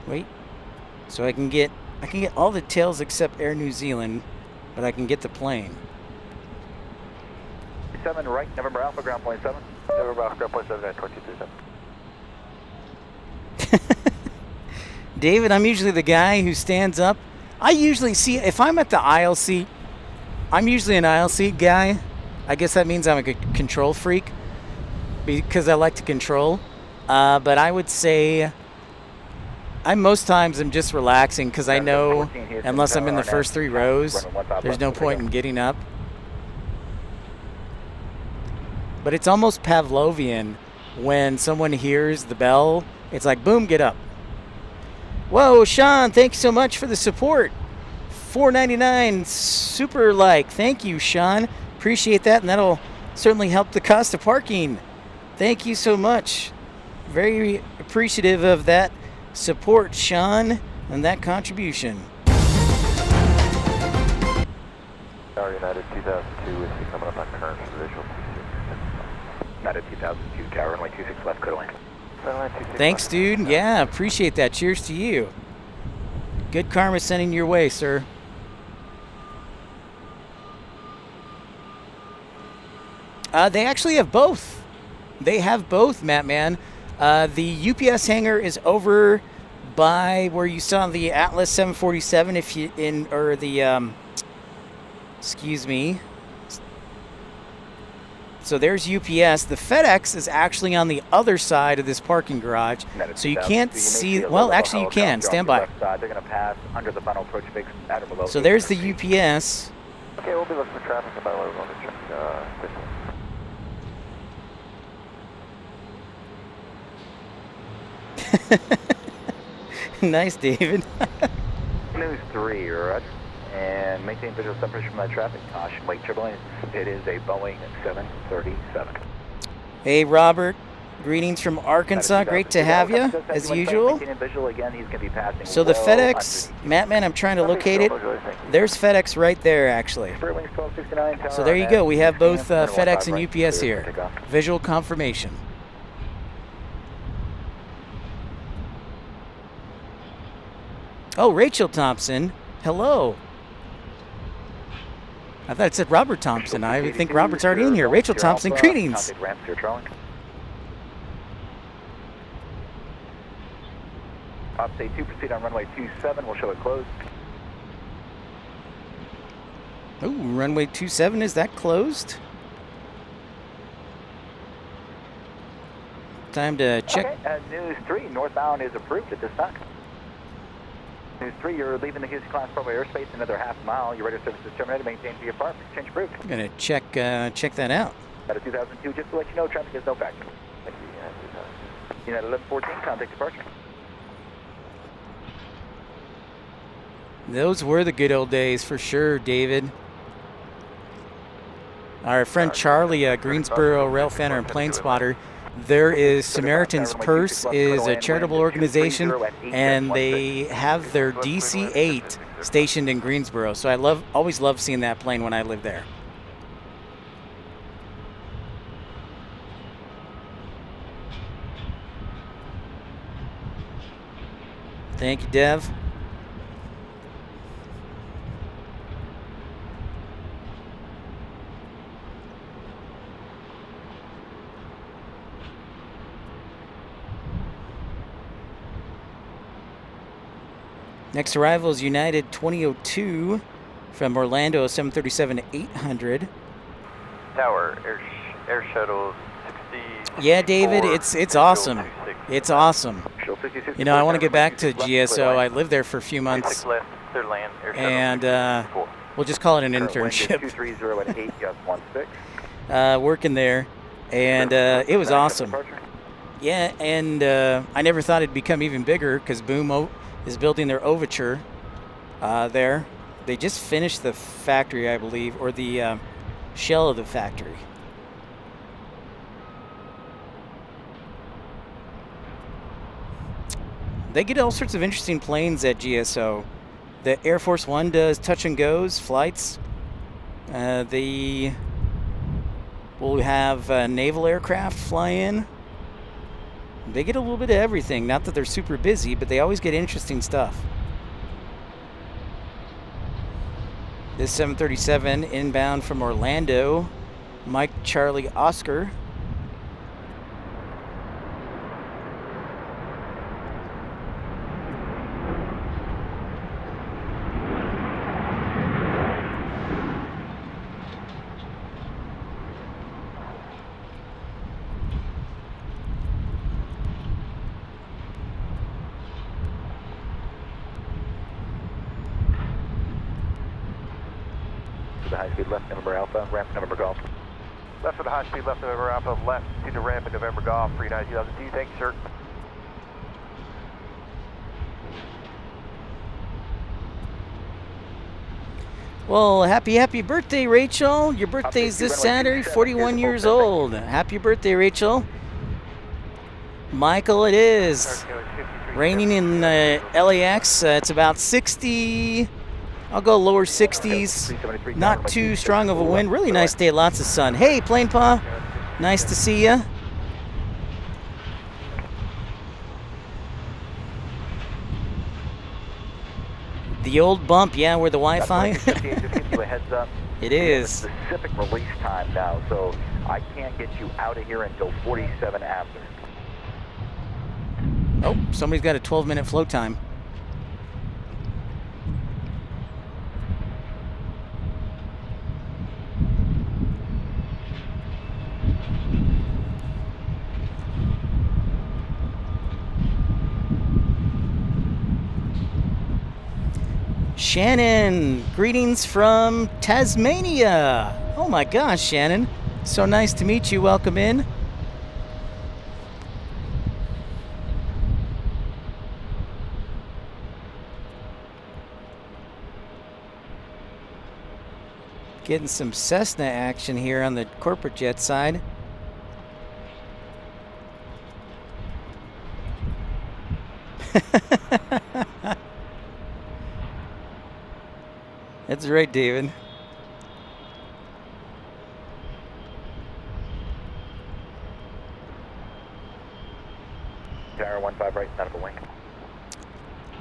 Wait, so I can get all the tails except Air New Zealand, but I can get the plane. 7 right, November Alpha, ground point 7. November Alpha, ground point 7 at 22.7. David, I'm usually the guy who stands up. I usually see, if I'm at the aisle seat, I'm usually an aisle seat guy. I guess that means I'm a control freak because I like to control. But I would say most times I'm just relaxing because I know unless I'm in the first 3 rows, there's no point in getting up. But it's almost Pavlovian when someone hears the bell. It's like, boom, get up. Whoa, Sean, thanks so much for the support. $4.99 super like. Thank you, Sean. Appreciate that, and that'll certainly help the cost of parking. Thank you so much. Very appreciative of that support, Sean, and that contribution. Tower United 2002 is coming up on current visual. United 2002, Tower runway 26 left, clear lane. Thanks, dude. Yeah, appreciate that. Cheers to you. Good karma sending your way, sir. They actually have both. They have both, Mattman. The UPS hangar is over by where you saw the Atlas 747. If you excuse me. So there's UPS. The FedEx is actually on the other side of this parking garage, so you can't see. Well, actually, you can. Stand by. They're going to pass under the final approach fix at or below. So there's the UPS. Okay, we'll be looking for traffic about where we're going to check. Nice, David. News 3, roger. And maintain visual separation from that traffic. Caution, wait, turbulence. It is a Boeing 737. Hey, Robert. Greetings from Arkansas. Great to have you, as usual. So the FedEx, Mattman, I'm trying to locate it. There's FedEx right there, actually. So there you go. We have both FedEx and UPS here. Visual confirmation. Oh, Rachel Thompson. Hello. I thought it said Robert Thompson. I think Robert's already in here. Rachel Thompson, greetings. Top say 2, proceed on runway 27. We'll show it closed. Ooh, runway 27, is that closed? Time to check. Okay, News 3, northbound is approved at this time. News 3, you're leaving the Houston class runway airspace another half mile. Your radio service is terminated. Maintain via park. Change approved. I'm gonna check that out. Out of 2002, just to let you know, traffic is no factor. Thank you. United 1114, contact departure. Those were the good old days for sure, David. Our friend Charlie, Greensboro rail fanner and plane spotter, there is Samaritan's Purse is a charitable organization, and they have their DC-8 stationed in Greensboro. So I always love seeing that plane when I live there. Thank you, Dev. Next arrival is United 2002 from Orlando, 737-800. Tower, air shuttle 60. Yeah, David, it's awesome. It's awesome. You know, I want to get back to GSO. I lived there for a few months, and we'll just call it an internship. Working there, and it was awesome. Yeah, and I never thought it'd become even bigger because Boom is building their Overture there. They just finished the factory, I believe, or the shell of the factory. They get all sorts of interesting planes at GSO. The Air Force One does touch and goes flights. They will have naval aircraft fly in. They get a little bit of everything. Not that they're super busy, but they always get interesting stuff. This 737 inbound from Orlando, Mike Charlie Oscar. The high-speed left, November Alpha, ramp November Golf. Left for the high speed, left November Alpha, left to the ramp in November Golf, 39 2002. Thank you, sir. Well, happy birthday, Rachel. Your birthday's this Saturday, 41 years old. Happy birthday, Rachel. Michael, it is. Raining in LAX. It's about 60. I'll go lower 60s. Not too strong of a wind. Really nice day. Lots of sun. Hey, Plane Pa. Nice to see ya. The old bump, yeah, where the Wi-Fi. It is. Specific release time now, so I can't get you out of here until 47 after. Oh, somebody's got a 12-minute flow time. Shannon, greetings from Tasmania. Oh my gosh, Shannon. So nice to meet you. Welcome in. Getting some Cessna action here on the corporate jet side. That's right, David. Tower 15 right, out of a wing.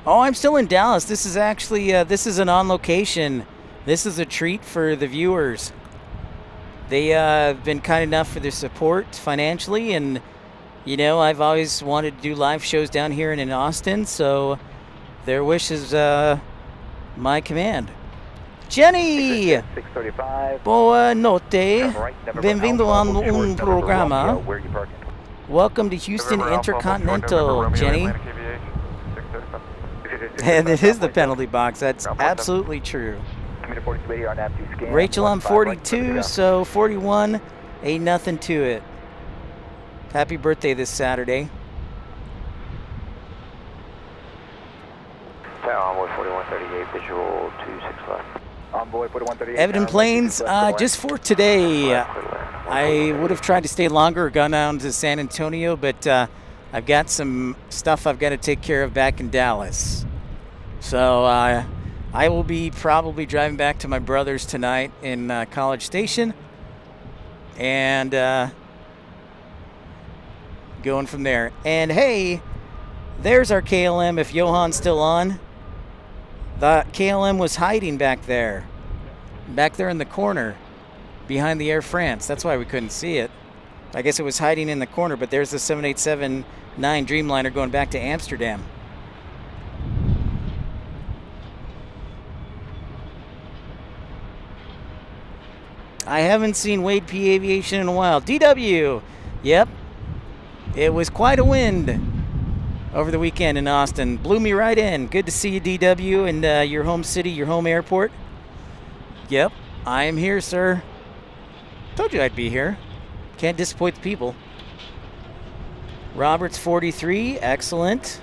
Oh, I'm still in Dallas. This is actually, this is an on location. This is a treat for the viewers. They have been kind enough for their support financially, and you know, I've always wanted to do live shows down here and in Austin, so their wish is my command. Jenny! 635. Boa notte. Benvindo a un programa. Where are you parking? Welcome to Houston Intercontinental, Jenny. And it is the penalty box. That's absolutely true. Rachel on 42, so 41, ain't nothing to it. Happy birthday this Saturday. Envoy 4138, visual 26 left. Envoy 4138. Evan in Plains, just for today, I would have tried to stay longer or gone down to San Antonio, but I've got some stuff I've got to take care of back in Dallas. So I will be probably driving back to my brother's tonight in College Station and going from there. And hey, there's our KLM if Johan's still on. The KLM was hiding back there in the corner behind the Air France. That's why we couldn't see it. I guess it was hiding in the corner, but there's the 787-9 Dreamliner going back to Amsterdam. I haven't seen Wade P Aviation in a while. DW, yep. It was quite a wind over the weekend in Austin. Blew me right in. Good to see you, DW, and your home city, your home airport. Yep, I am here, sir. Told you I'd be here. Can't disappoint the people. Roberts 43, excellent.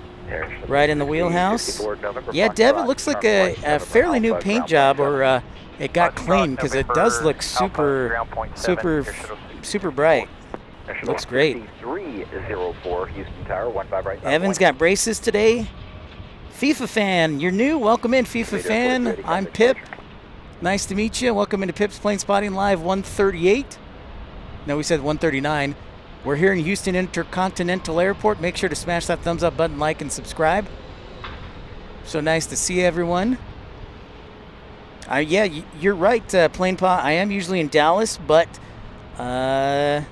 Right in the wheelhouse. Yeah, Dev, it looks like a fairly new paint job, or it got clean, because it does look super bright. Looks great. Evan's got braces today. FIFA fan, you're new. Welcome in, FIFA fan. I'm Pip. Nice to meet you. Welcome into Pip's Planespotting Live 138. No, we said 139. We're here in Houston Intercontinental Airport. Make sure to smash that thumbs up button, like, and subscribe. So nice to see everyone. Yeah, you're right, PlanePod. I am usually in Dallas, but the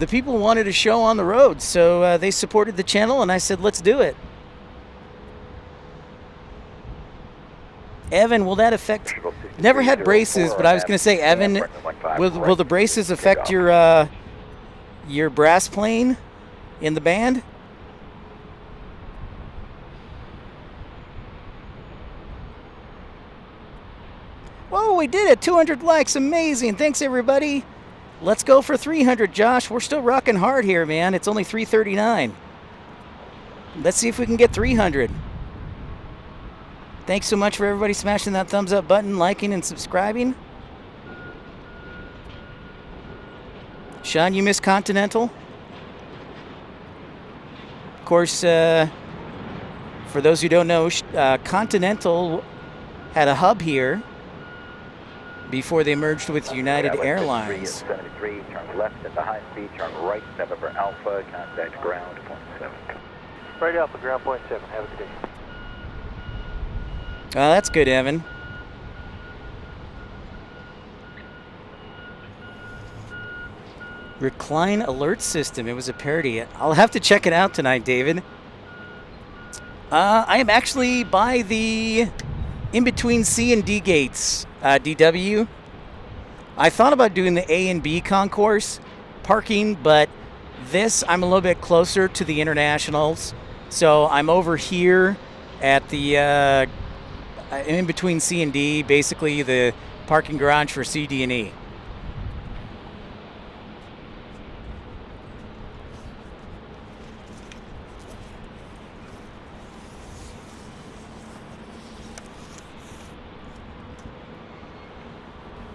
people wanted a show on the road, so they supported the channel, and I said, let's do it. Evan, will that affect... Never had braces, but I was going to say, Evan, will the braces affect your brass plane in the band? Whoa, we did it. 200 likes. Amazing. Thanks, everybody. Let's go for 300, Josh. We're still rocking hard here, man. It's only 339. Let's see if we can get 300. Thanks so much for everybody smashing that thumbs up button, liking, and subscribing. Sean, you missed Continental? Of course, for those who don't know, Continental had a hub here before they merged with United Airlines. 73, turn left at the high speed, turn right, November Alpha, contact ground, point 7. Right Alpha, ground point 7, have a good day. Oh, that's good, Evan. Recline alert system, it was a parody. I'll have to check it out tonight, David. I am actually by the in-between C and D gates, DW. I thought about doing the A and B concourse parking, but this, I'm a little bit closer to the internationals. So I'm over here at the in between C and D, basically the parking garage for C, D, and E.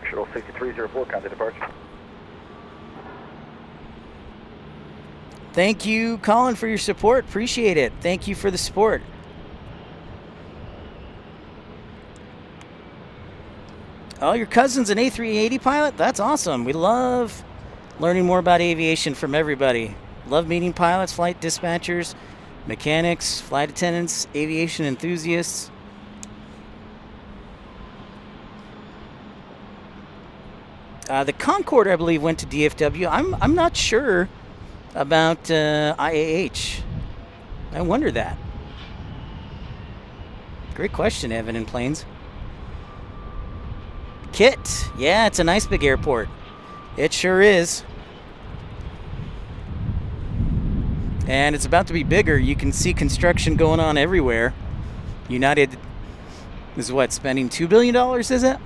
Shuttle 6304, contact departure. Thank you, Colin, for your support. Appreciate it. Thank you for the support. Oh, your cousin's an A380 pilot? That's awesome. We love learning more about aviation from everybody. Love meeting pilots, flight dispatchers, mechanics, flight attendants, aviation enthusiasts. The Concorde, I believe, went to DFW. I'm not sure about IAH. I wonder that. Great question, Evan in Plains. Kit, yeah, it's a nice big airport. It sure is. And it's about to be bigger. You can see construction going on everywhere. United is what, spending $2 billion, is it?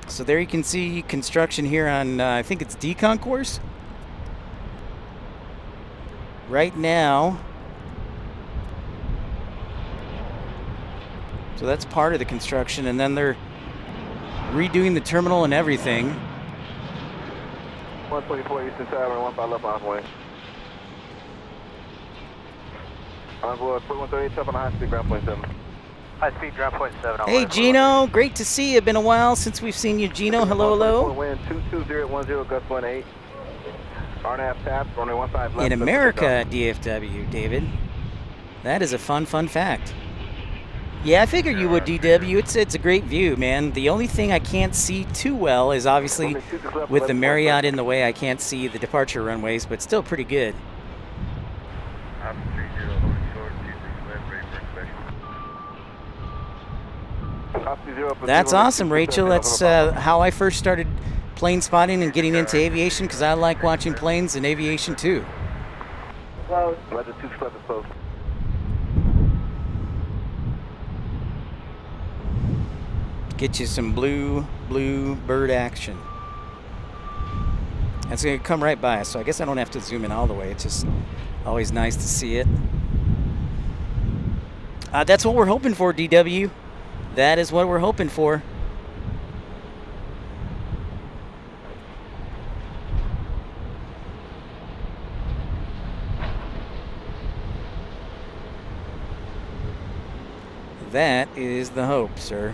So there you can see construction here on, I think it's D Concourse. Right now. So that's part of the construction, and then they're redoing the terminal and everything. 124 Eastern Tower, 15 left Envoy. Envoy, 138 on high speed, ground point 7. High speed, ground point 7. Hey, Gino, great to see you. Been a while since we've seen you, Gino. Hello, hello. Wind 22010, gust 18. RNAV taps, runway 15 left. In America, DFW, David. That is a fun fact. Yeah, I figured you would, DW. It's a great view, man. The only thing I can't see too well is obviously with the Marriott in the way, I can't see the departure runways, but still pretty good. That's awesome, Rachel. That's how I first started plane spotting and getting into aviation, because I like watching planes and aviation too. Close. Roger, 2 left is closed. Get you some blue bird action. That's going to come right by us, so I guess I don't have to zoom in all the way. It's just always nice to see it. That's what we're hoping for, DW. That is what we're hoping for. That is the hope, sir.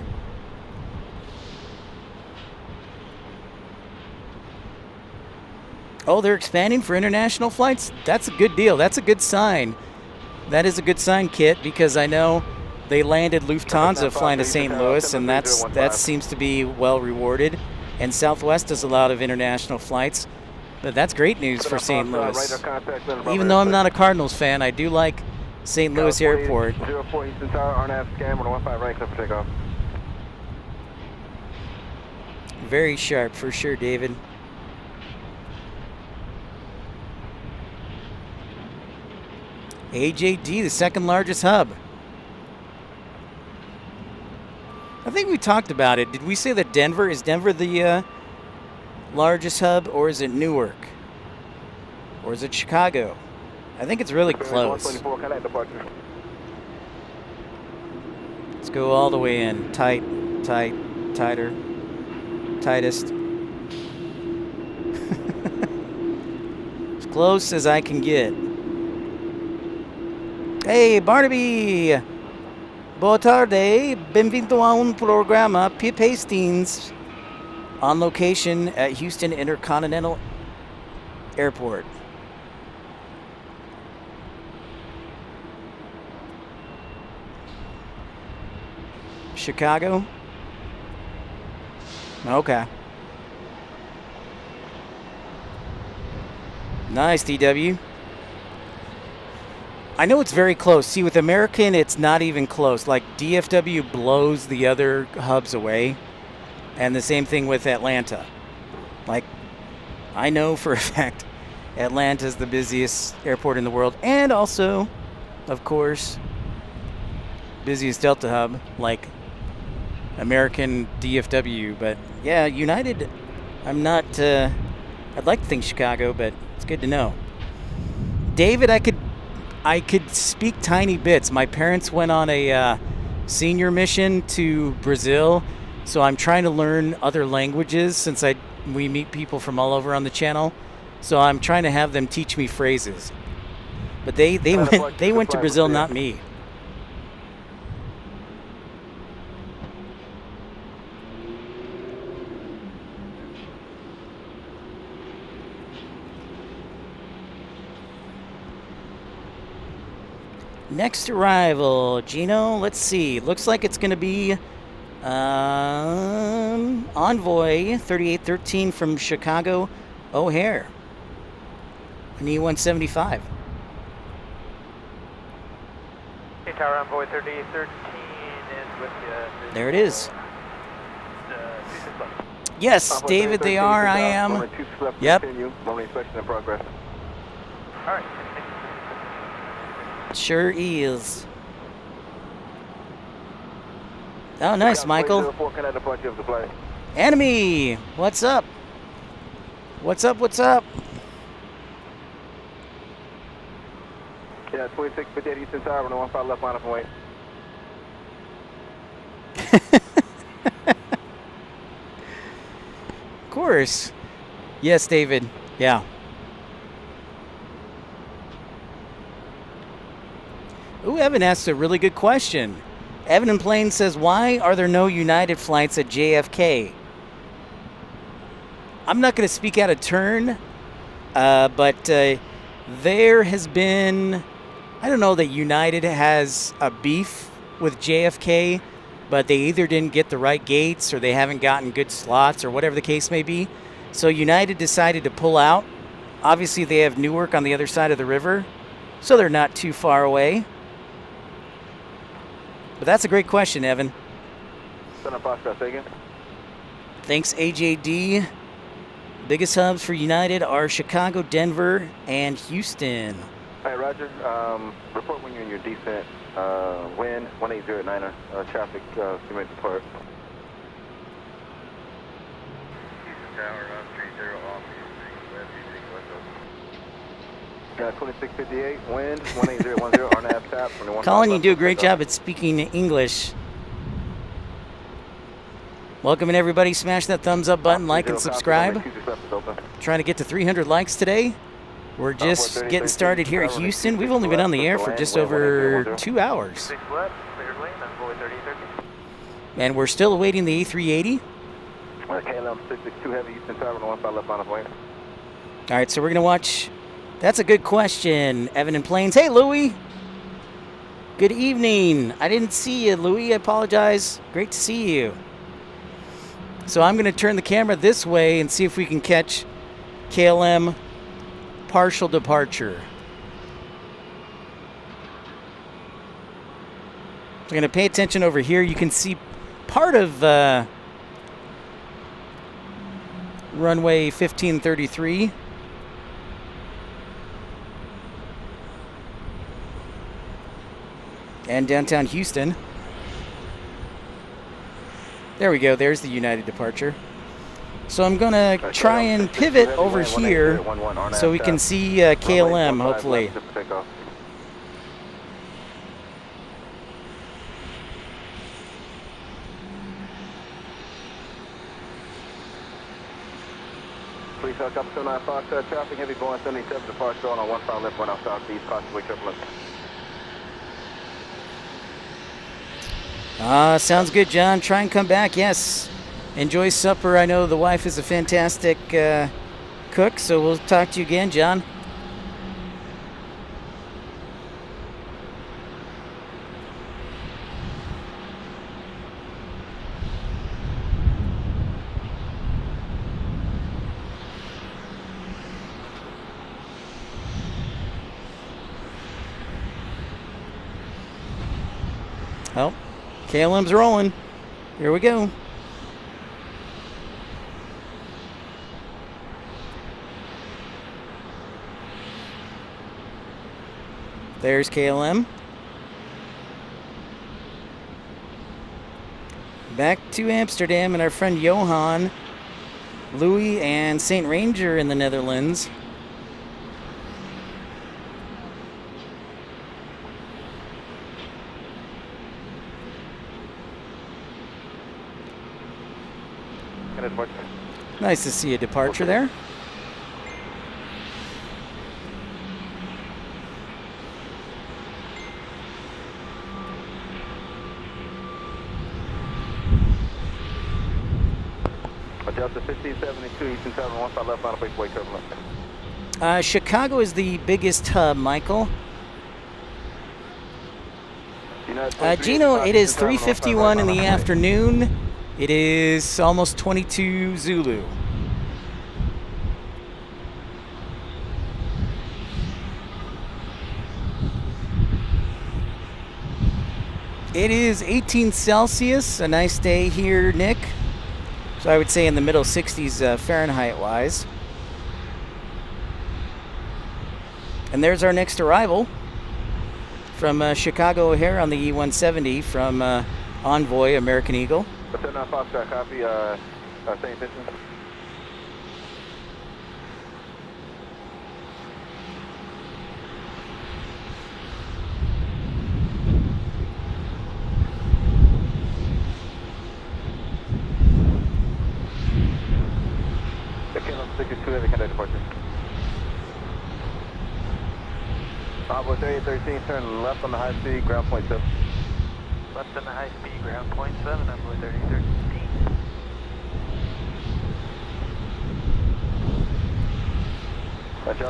Oh, they're expanding for international flights? That's a good deal. That's a good sign. That is a good sign, Kit, because I know they landed Lufthansa flying to St. Louis, and that seems to be well rewarded. And Southwest does a lot of international flights. But that's great news for St. Louis. Even though I'm not a Cardinals fan, I do like St. Louis Airport. 04 Eastern Tower, RNAV scan, 15 right, clear for takeoff. Very sharp for sure, David. AJD, the second largest hub. I think we talked about it. Did we say that Denver, is Denver the largest hub, or is it Newark? Or is it Chicago? I think it's really close. Let's go all the way in. Tight, tighter, tightest. As close as I can get. Hey, Barnaby! Boa tarde. Bem-vindo a programa Pip Hastings on location at Houston Intercontinental Airport. Chicago? Okay. Nice, DW. I know it's very close. See, with American, it's not even close. Like, DFW blows the other hubs away. And the same thing with Atlanta. Like, I know for a fact Atlanta's the busiest airport in the world. And also, of course, busiest Delta hub, like American DFW. But, yeah, United, I'm not, I'd like to think Chicago, but it's good to know. David, I could speak tiny bits. My parents went on a senior mission to Brazil, so I'm trying to learn other languages since we meet people from all over on the channel. So I'm trying to have them teach me phrases. But they went to Brazil, not me. Next arrival, Gino, let's see. Looks like it's going to be Envoy 3813 from Chicago O'Hare. An E175. Hey, Tower Envoy 3813 is with you. There it is. Yes, David, they are. I am. Yep. All right. Sure is. Oh, nice, Michael. Enemy, what's up? What's up? What's up? Yeah, 2658 Eastern Tower, 115 left line up and wait. Of course. Yes, David. Yeah. Ooh, Evan asked a really good question. Evan in Plain says, why are there no United flights at JFK? I'm not going to speak out of turn, but there has been, I don't know that United has a beef with JFK, but they either didn't get the right gates or they haven't gotten good slots or whatever the case may be. So United decided to pull out. Obviously, they have Newark on the other side of the river, so they're not too far away. But that's a great question, Evan. Thanks, AJD. Biggest hubs for United are Chicago, Denver, and Houston. Hey, Roger. Report when you're in your descent. Wind 1809er. Traffic, you may depart. Houston Tower, 30 off. 2658, wind 18010, RNAV tap. Colin, you do a great job at speaking English. Welcome, everybody. Smash that thumbs up button, like and subscribe. Trying to get to 300 likes today. We're just getting started here at Houston. We've only been on the air for just over 2 hours. And we're still awaiting the A380. KLM 662 heavy, Eastern Tower, 15 left line of wing. All right, so we're going to watch. That's a good question, Evan in Plains. Hey, Louie. Good evening. I didn't see you, Louie. I apologize. Great to see you. So I'm going to turn the camera this way and see if we can catch KLM partial departure. So I'm going to pay attention over here. You can see part of runway 1533. And downtown Houston. There we go. There's the United departure. So I'm going to try and pivot over here so we can see KLM, hopefully. Please hook up 29 Fox traffic, heavy Boeing 77 departure on 15 left, 1 out southeast, possibly turbulence. Sounds good, John. Try and come back. Yes. Enjoy supper. I know the wife is a fantastic cook, so we'll talk to you again, John. Well, KLM's rolling. Here we go. There's KLM. Back to Amsterdam and our friend Johan, Louis, and St. Ranger in the Netherlands. Nice to see a departure there. Delta 1572, Eastern Tower, 15 left line of breakaway turbulence. Chicago is the biggest hub, Michael. Gino, it is 3:51 in the afternoon. It is almost 22 Zulu. It is 18 Celsius, a nice day here, Nick. So I would say in the middle 60s Fahrenheit-wise. And there's our next arrival from Chicago O'Hare on the E170 from Envoy American Eagle. 79 Foxtrot, copy. Same distance. Kilo 62, heavy contact departure. Envoy 3813, turn left on the high speed, ground point 7. Left on the high speed, ground point 7, Envoy 3813.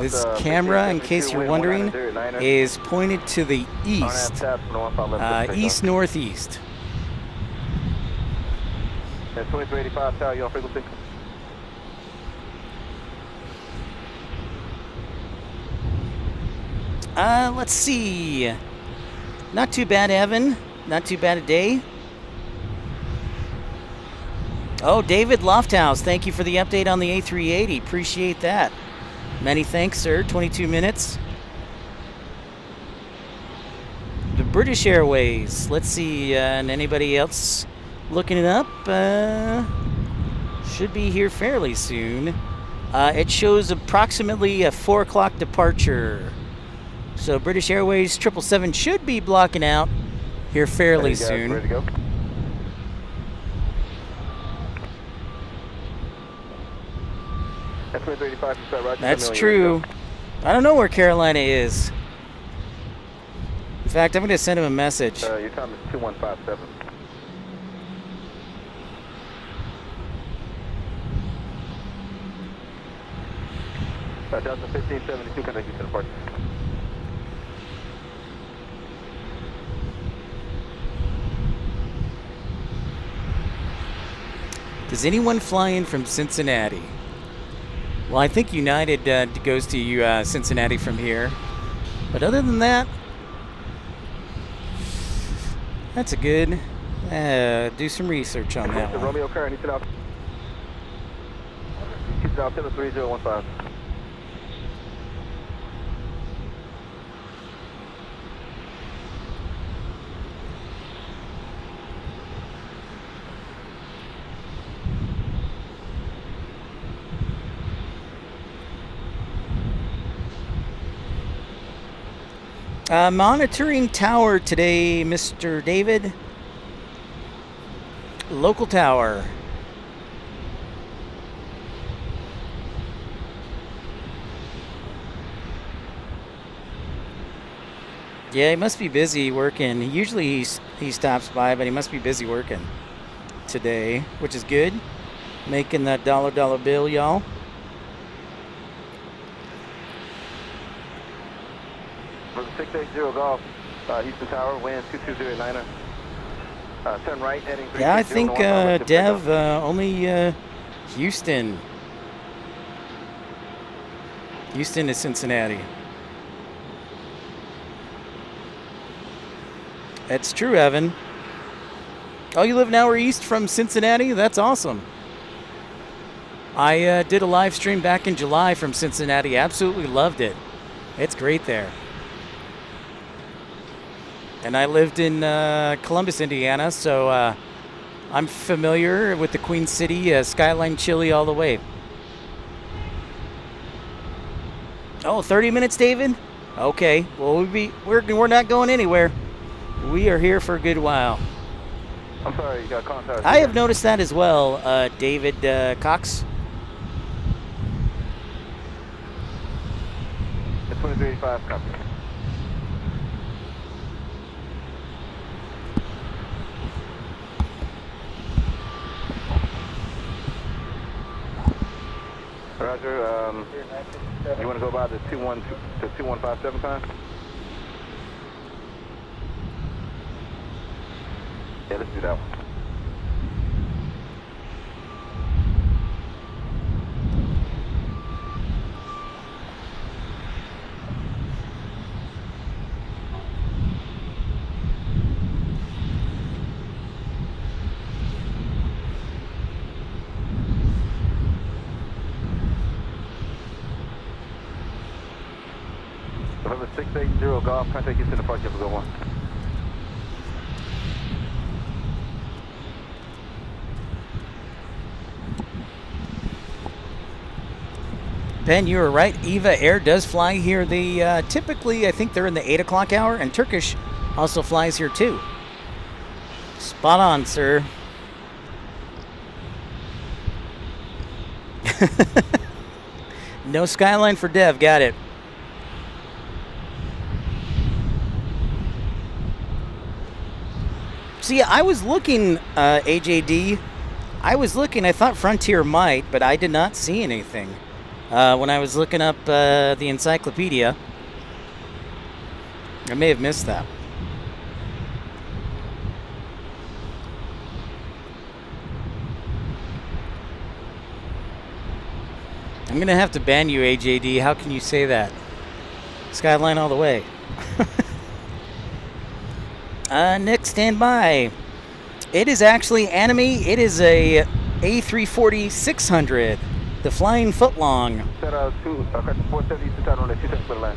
This camera, in case you're wondering, is pointed to the east, east-northeast. 2385, tower, you on frequency? Let's see. Not too bad, Evan. Not too bad a day. Oh, David Lofthouse, thank you for the update on the A380. Appreciate that. Many thanks, sir. 22 minutes. The British Airways. Let's see. And anybody else looking it up? Should be here fairly soon. It shows approximately a 4 o'clock departure. So British Airways 777 should be blocking out here fairly soon. Ready to go? That's true. I don't know where Carolina is. In fact, I'm going to send him a message. Your time is 2157. Delta 1572, contact Houston departure. Does anyone fly in from Cincinnati? Well, I think United goes to Cincinnati from here. But other than that, that's a good. Do some research on that one. Romeo Current, Houston Alpha. Houston Alpha 3015. Monitoring tower today, Mr. David. Local tower. Yeah, he must be busy working. Usually he stops by, but he must be busy working today, which is good. Making that dollar bill, y'all. For the 680 Golf, Houston Tower, wind 22089er. Turn right, heading 360. Yeah, I think Dev, only Houston. Houston to Cincinnati. That's true, Evan. Oh, you live an hour east from Cincinnati? That's awesome. I did a live stream back in July from Cincinnati. Absolutely loved it. It's great there. And I lived in Columbus, Indiana, so I'm familiar with the Queen City, Skyline Chili all the way. Oh, 30 minutes, David? Okay. Well, we're not going anywhere. We are here for a good while. I'm sorry, you got contact. I have noticed that as well, David Cox. It's 2385, copy. Roger, you want to go by the 2157 time? Yeah, let's do that one. 080 Golf, contact Houston approach, have a good one. Ben, you were right. Eva Air does fly here. They typically, I think they're in the 8 o'clock hour, and Turkish also flies here too. Spot on, sir. No skyline for Dev. Got it. See, I was looking, AJD. I was looking. I thought Frontier might, but I did not see anything. When I was looking up the encyclopedia, I may have missed that. I'm going to have to ban you, AJD. How can you say that? Skyline all the way. Nick, stand by. It is actually Anime. It is a A340 600. The flying footlong. Set 470 Eastern Tower on the 27 foot line.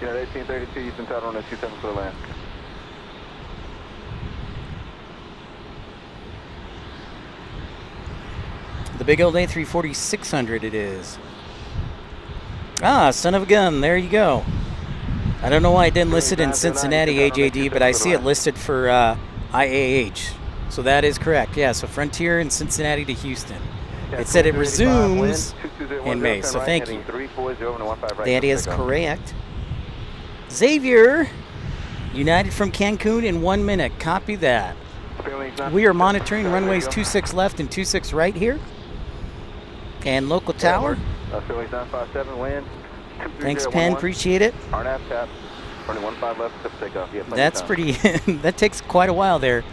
Yeah, 1832 Eastern Tower on the 27 foot line. The big old A340 600 it is. Ah, son of a gun. There you go. I don't know why I didn't list it in Cincinnati, AJD, but I see it listed for IAH. So that is correct. Yeah, so Frontier in Cincinnati to Houston. It said it resumes in May, so thank you. That is correct. Xavier, United from Cancun in 1 minute. Copy that. We are monitoring runways 26 left and 26 right here. And local tower. Thanks, Penn. Appreciate it. That's pretty. That takes quite a while there.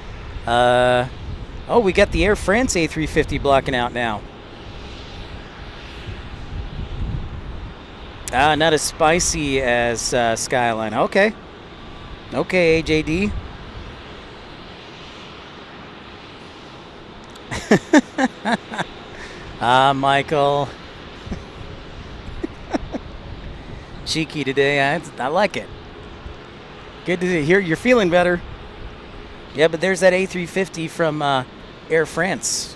Oh, we got the Air France A350 blocking out now. Not as spicy as Skyline. Okay. Okay, AJD. Michael. Cheeky today. I like it. Good to hear you're feeling better. Yeah, but there's that A350 from Air France.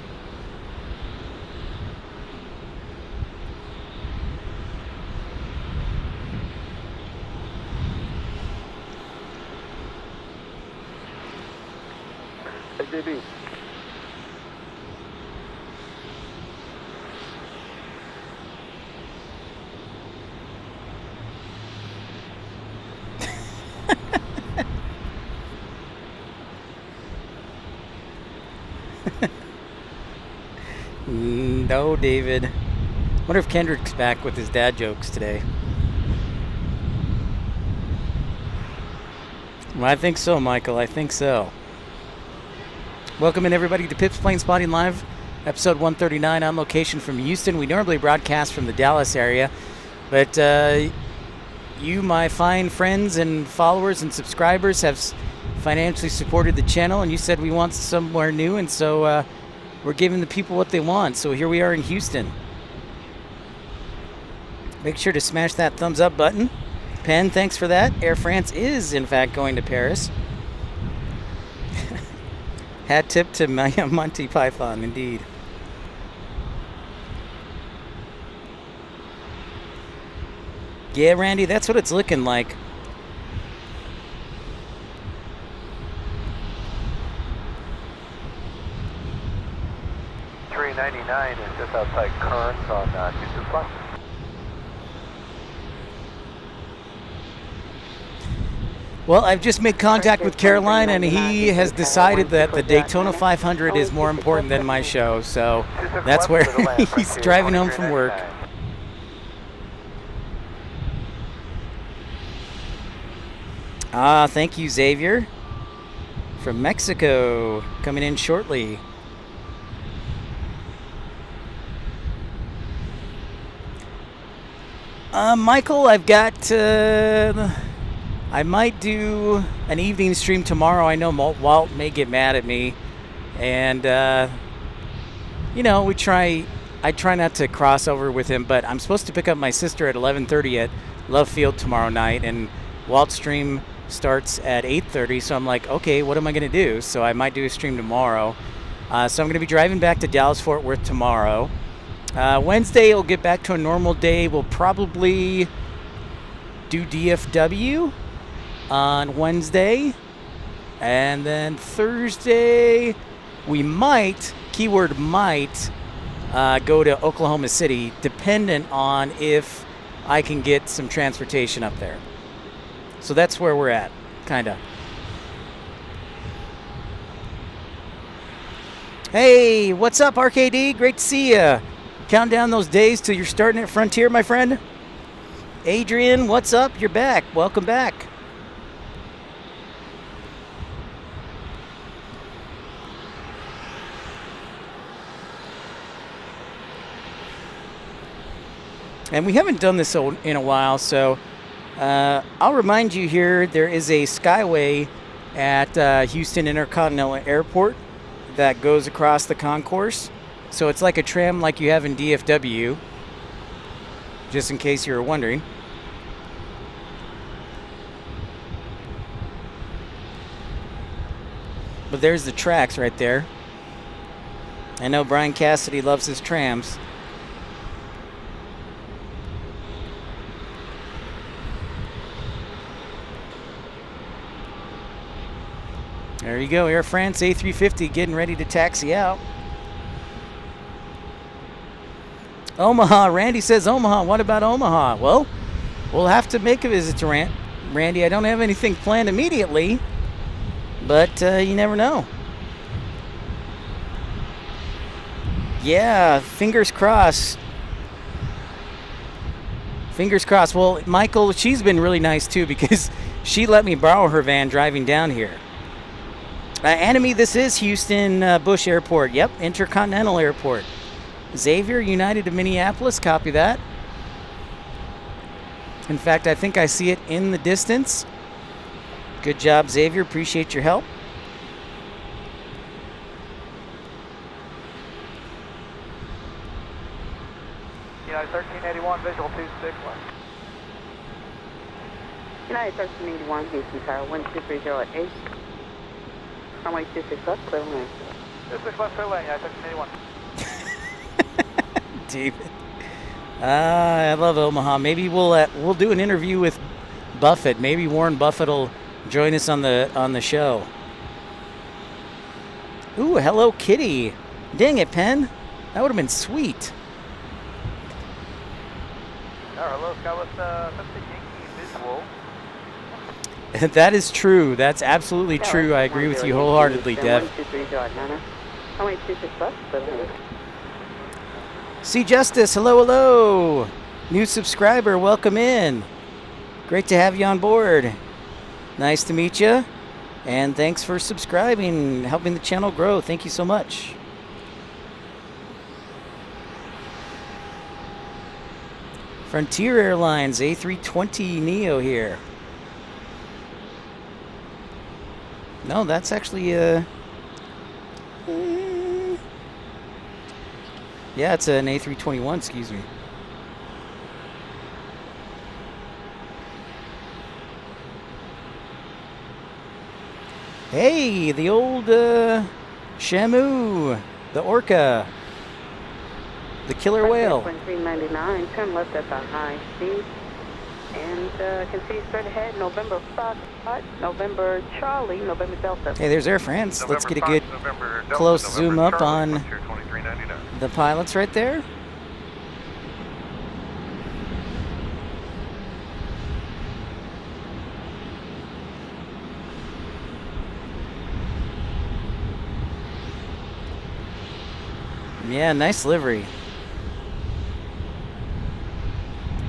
Hey, JB. No, David. Wonder if Kendrick's back with his dad jokes today. Well, I think so, Michael. I think so. Welcome in, everybody, to Pip's Planespotting Live, episode 139, on location from Houston. We normally broadcast from the Dallas area, but you, my fine friends and followers and subscribers, have financially supported the channel, and you said we want somewhere new, and so we're giving the people what they want. So here we are in Houston. Make sure to smash that thumbs up button. Penn, thanks for that. Air France is, in fact, going to Paris. Hat tip to Monty Python, indeed. Yeah, Randy, that's what it's looking like. .399 is just outside Currents on Houston Fly. Well, I've just made contact with Caroline, and he has decided that the Daytona 500 is more important than my show, so that's where he's driving home from work. Thank you, Xavier, from Mexico, coming in shortly. Michael, I've got I might do an evening stream tomorrow. I know Walt may get mad at me. And, you know, I try not to cross over with him, but I'm supposed to pick up my sister at 11:30 at Love Field tomorrow night, and Walt's stream starts at 8:30, so I'm like, okay, what am I going to do? So I might do a stream tomorrow. So I'm going to be driving back to Dallas-Fort Worth tomorrow. Wednesday, we'll get back to a normal day. We'll probably do DFW on Wednesday. And then Thursday, we might, keyword might, go to Oklahoma City, dependent on if I can get some transportation up there. So that's where we're at, kind of. Hey, what's up, RKD? Great to see you. Count down those days till you're starting at Frontier, my friend. Adrian, what's up? You're back. Welcome back. And we haven't done this in a while, so I'll remind you here, there is a Skyway at Houston Intercontinental Airport that goes across the concourse. So it's like a tram like you have in DFW, just in case you were wondering. But there's the tracks right there. I know Brian Cassidy loves his trams. There you go, Air France A350 getting ready to taxi out. Omaha, Randy says Omaha. What about Omaha? Well, we'll have to make a visit to Randy. I don't have anything planned immediately, but you never know. Yeah, fingers crossed. Fingers crossed. Well, Michael, she's been really nice too because she let me borrow her van driving down here. Enemy, this is Houston Bush Airport. Yep, Intercontinental Airport. Xavier, United of Minneapolis, copy that. In fact, I think I see it in the distance. Good job, Xavier. Appreciate your help. United 1381, visual 26 left. United 1381, Houston Tower, 12308. Runway 26 left, clear lane. 26 left, clear lane, United 1381. David. I love Omaha. Maybe we'll do an interview with Buffett. Maybe Warren Buffett will join us on the show. Ooh, Hello Kitty. Dang it, Penn. That would have been sweet. Hello, Skywest 50 Yankee visual. That is true. That's absolutely true. I agree with you wholeheartedly, Dev. Runway 26 left, clear lane. See Justice, hello. New subscriber, welcome in. Great to have you on board. Nice to meet you. And thanks for subscribing, helping the channel grow. Thank you so much. Frontier Airlines A320 Neo here. No, that's actually yeah, it's an A321, excuse me. Hey, the old Shamu, the Orca, the killer whale. 399, turn left at the high speed. And continue straight ahead, November Foxtrot, November Charlie, November Delta. Hey, there's Air France. Let's get a good close zoom up on the pilots right there. Yeah, nice livery.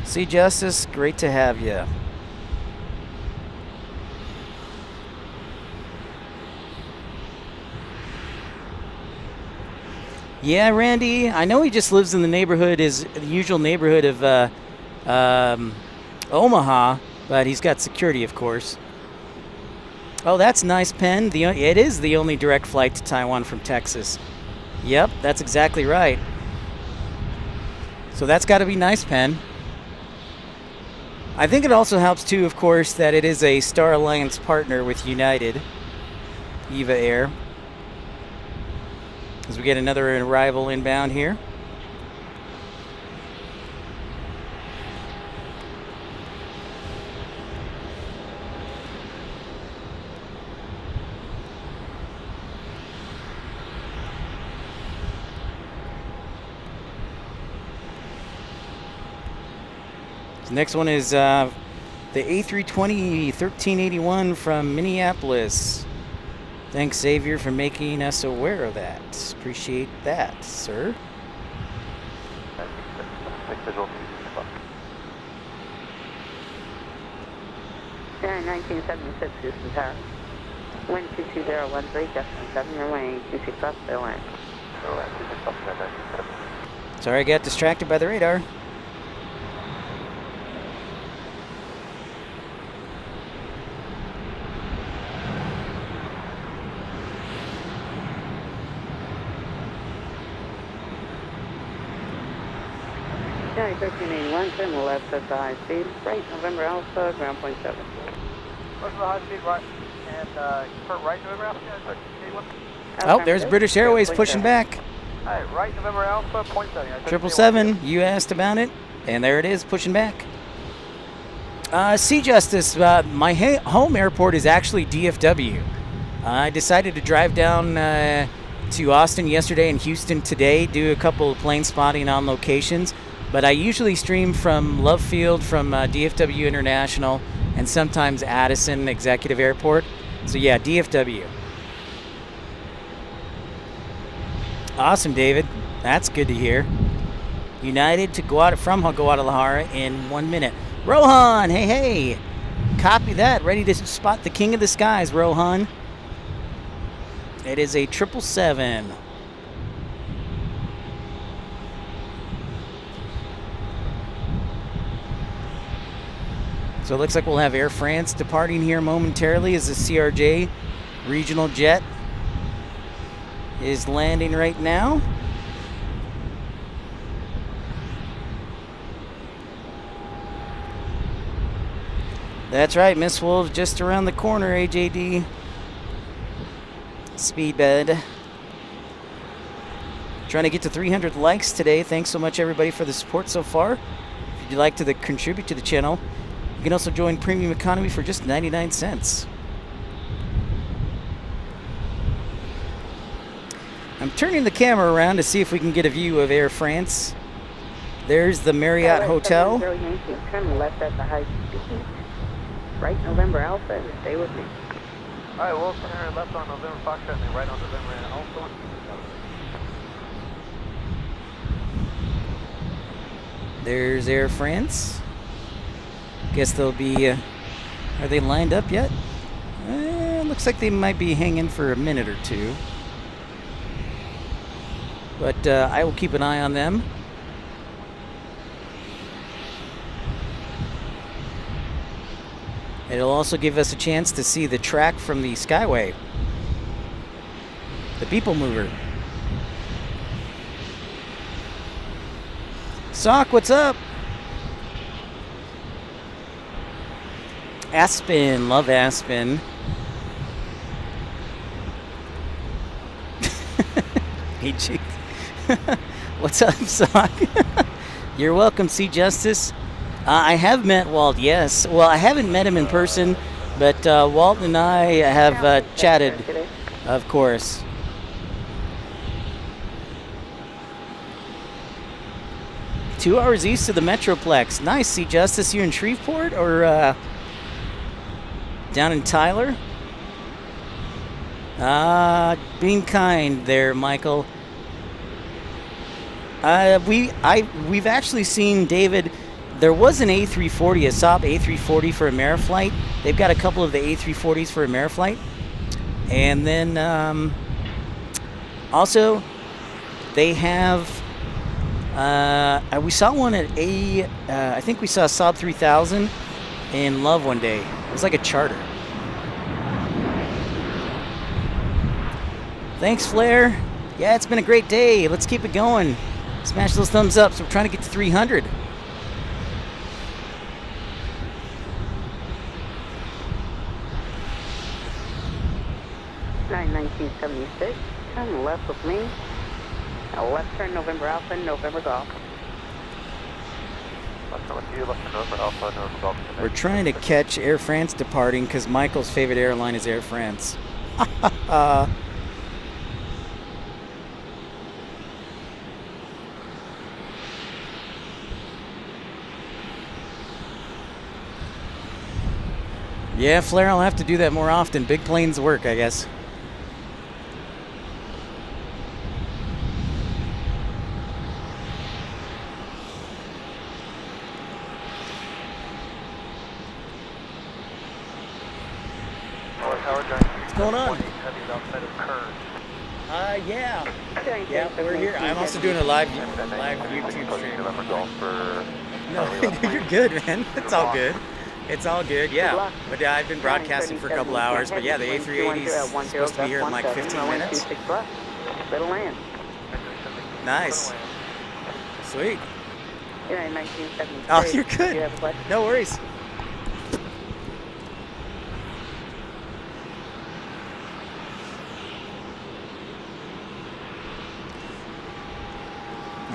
See Justice, great to have you. Yeah, Randy, I know he just lives in the neighborhood, the usual neighborhood of Omaha, But he's got security, of course. Oh, that's nice, Penn. It is the only direct flight to Taiwan from Texas. Yep, that's exactly right. So that's got to be nice, Penn. I think it also helps, too, of course, that it is a Star Alliance partner with United, EVA Air. As we get another arrival inbound here. The next one is the A320 1381 from Minneapolis. Thanks, Xavier, for making us aware of that. Appreciate that, sir. Sierra 1976, Houston Tower. Wind 22013, Justin 7, runway 26 left, clear land. Sorry, I got distracted by the radar. Sierra 1381, turn left at the high speed. Right, November Alpha, ground point 7. What's the high speed right? And for right November Alpha, 1381? Oh, there's British Airways pushing back. Alright, right November Alpha, point 7. 777, you asked about it, and there it is, pushing back. Sea Justice, my home airport is actually DFW. I decided to drive down to Austin yesterday and Houston today, do a couple of plane spotting on locations. But I usually stream from Love Field, from DFW International, and sometimes Addison Executive Airport. So yeah, DFW. Awesome, David. That's good to hear. United to from Guadalajara in 1 minute. Rohan, hey. Copy that. Ready to spot the king of the skies, Rohan. It is a 777. So it looks like we'll have Air France departing here momentarily as the CRJ regional jet is landing right now. That's right, Miss Wolves just around the corner, AJD. Speedbed. Trying to get to 300 likes today. Thanks so much, everybody, for the support so far. If you'd like to contribute to the channel, you can also join Premium Economy for just 99 cents. I'm turning the camera around to see if we can get a view of Air France. There's the Marriott Hotel. Turn left at the high speed. Right, November Alpha, and stay with me. All right, we'll turn left on November Foxtrot and then right on November Alpha. There's Air France. Guess they'll be, are they lined up yet? Looks like they might be hanging for a minute or two. But I will keep an eye on them. It'll also give us a chance to see the track from the Skyway. The People Mover. Sock, what's up? Aspen, love Aspen. Hey, Chick. What's up, Sock? You're welcome, Sea Justice. I have met Walt, yes. Well, I haven't met him in person, but Walt and I have chatted, of course. Two hours east of the Metroplex. Nice, Sea Justice. You in Shreveport or down in Tyler? Being kind there, Michael. We've actually seen David. There was an A340, a Saab A340 for Ameriflight. They've got a couple of the A340s for Ameriflight. And then also they have, we saw one at I think we saw a Saab 3000 in love one day. It was like a charter. Thanks, Flair. Yeah, it's been a great day. Let's keep it going. Smash those thumbs up. So we're trying to get to 300. Nine 1976. Turn left with me. A left turn, November Alpha, November Golf. Left turn with you, left turn November Alpha, November Golf. We're trying to catch Air France departing because Michael's favorite airline is Air France. Yeah, Flair, I'll have to do that more often. Big planes work, I guess. What's going on? Yeah. Yeah, we're here. I'm also doing a live YouTube stream. November Golf for... No, you're good, man. It's all good. It's all good, yeah. But I've been broadcasting for a couple hours. But yeah, the A380 is supposed to be here in like 15 minutes. Little land. Nice. Sweet. Yeah, in 1973. Oh, you're good. Do you have a question? No worries.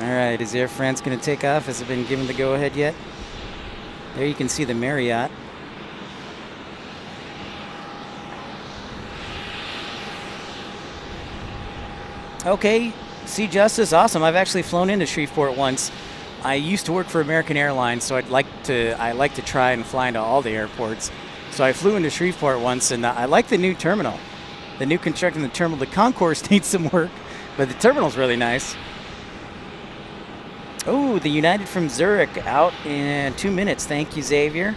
All right, is Air France going to take off? Has it been given the go-ahead yet? There you can see the Marriott. Okay, Sea Justice, awesome. I've actually flown into Shreveport once. I used to work for American Airlines, so I like to try and fly into all the airports. So I flew into Shreveport once, and I like the new terminal. The new construction of the terminal. The concourse needs some work, but the terminal's really nice. Oh, the United from Zurich out in 2 minutes. Thank you, Xavier.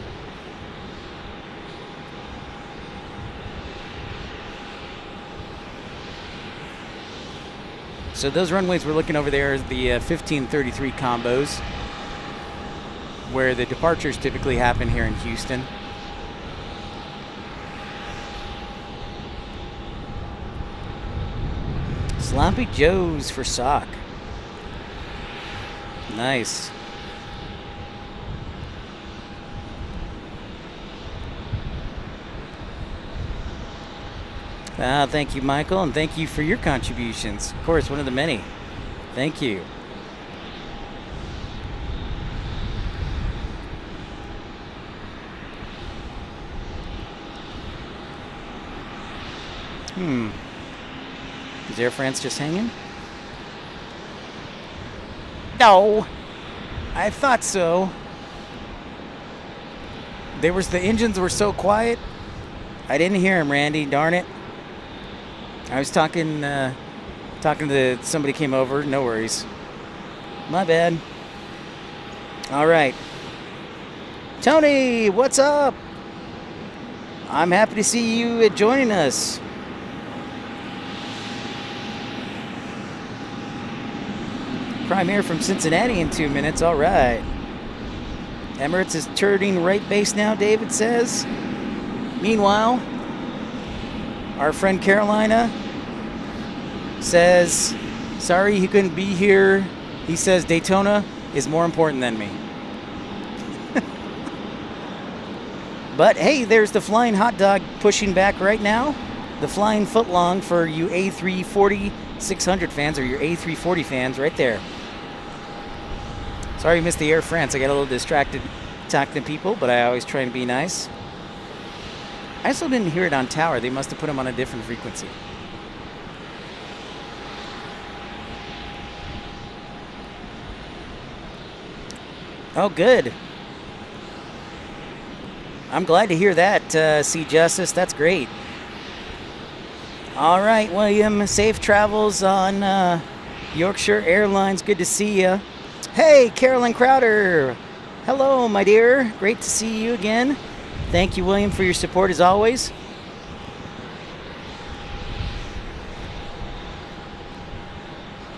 So those runways we're looking over there are the 1533 combos, where the departures typically happen here in Houston. Sloppy Joe's for sock. Nice. Thank you, Michael, and thank you for your contributions. Of course, one of the many. Thank you. Is Air France just hanging? No, I thought so. The engines were so quiet. I didn't hear him, Randy. Darn it. I was talking to somebody came over. No worries. My bad. All right. Tony, what's up? I'm happy to see you joining us. Prime Air from Cincinnati in 2 minutes. All right. Emirates is turning right base now, David says. Meanwhile, our friend Carolina says, sorry he couldn't be here. He says Daytona is more important than me. But hey, there's the Flying Hot Dog pushing back right now. The Flying Footlong for you A340 600 fans, or your A340 fans right there. Sorry you missed the Air France. I got a little distracted talking to people, but I always try to be nice. I also didn't hear it on tower. They must have put them on a different frequency. Oh, good. I'm glad to hear that, Sea Justice. That's great. All right, William. Safe travels on Yorkshire Airlines. Good to see you. Hey, Carolyn Crowder. Hello, my dear. Great to see you again. Thank you, William, for your support as always.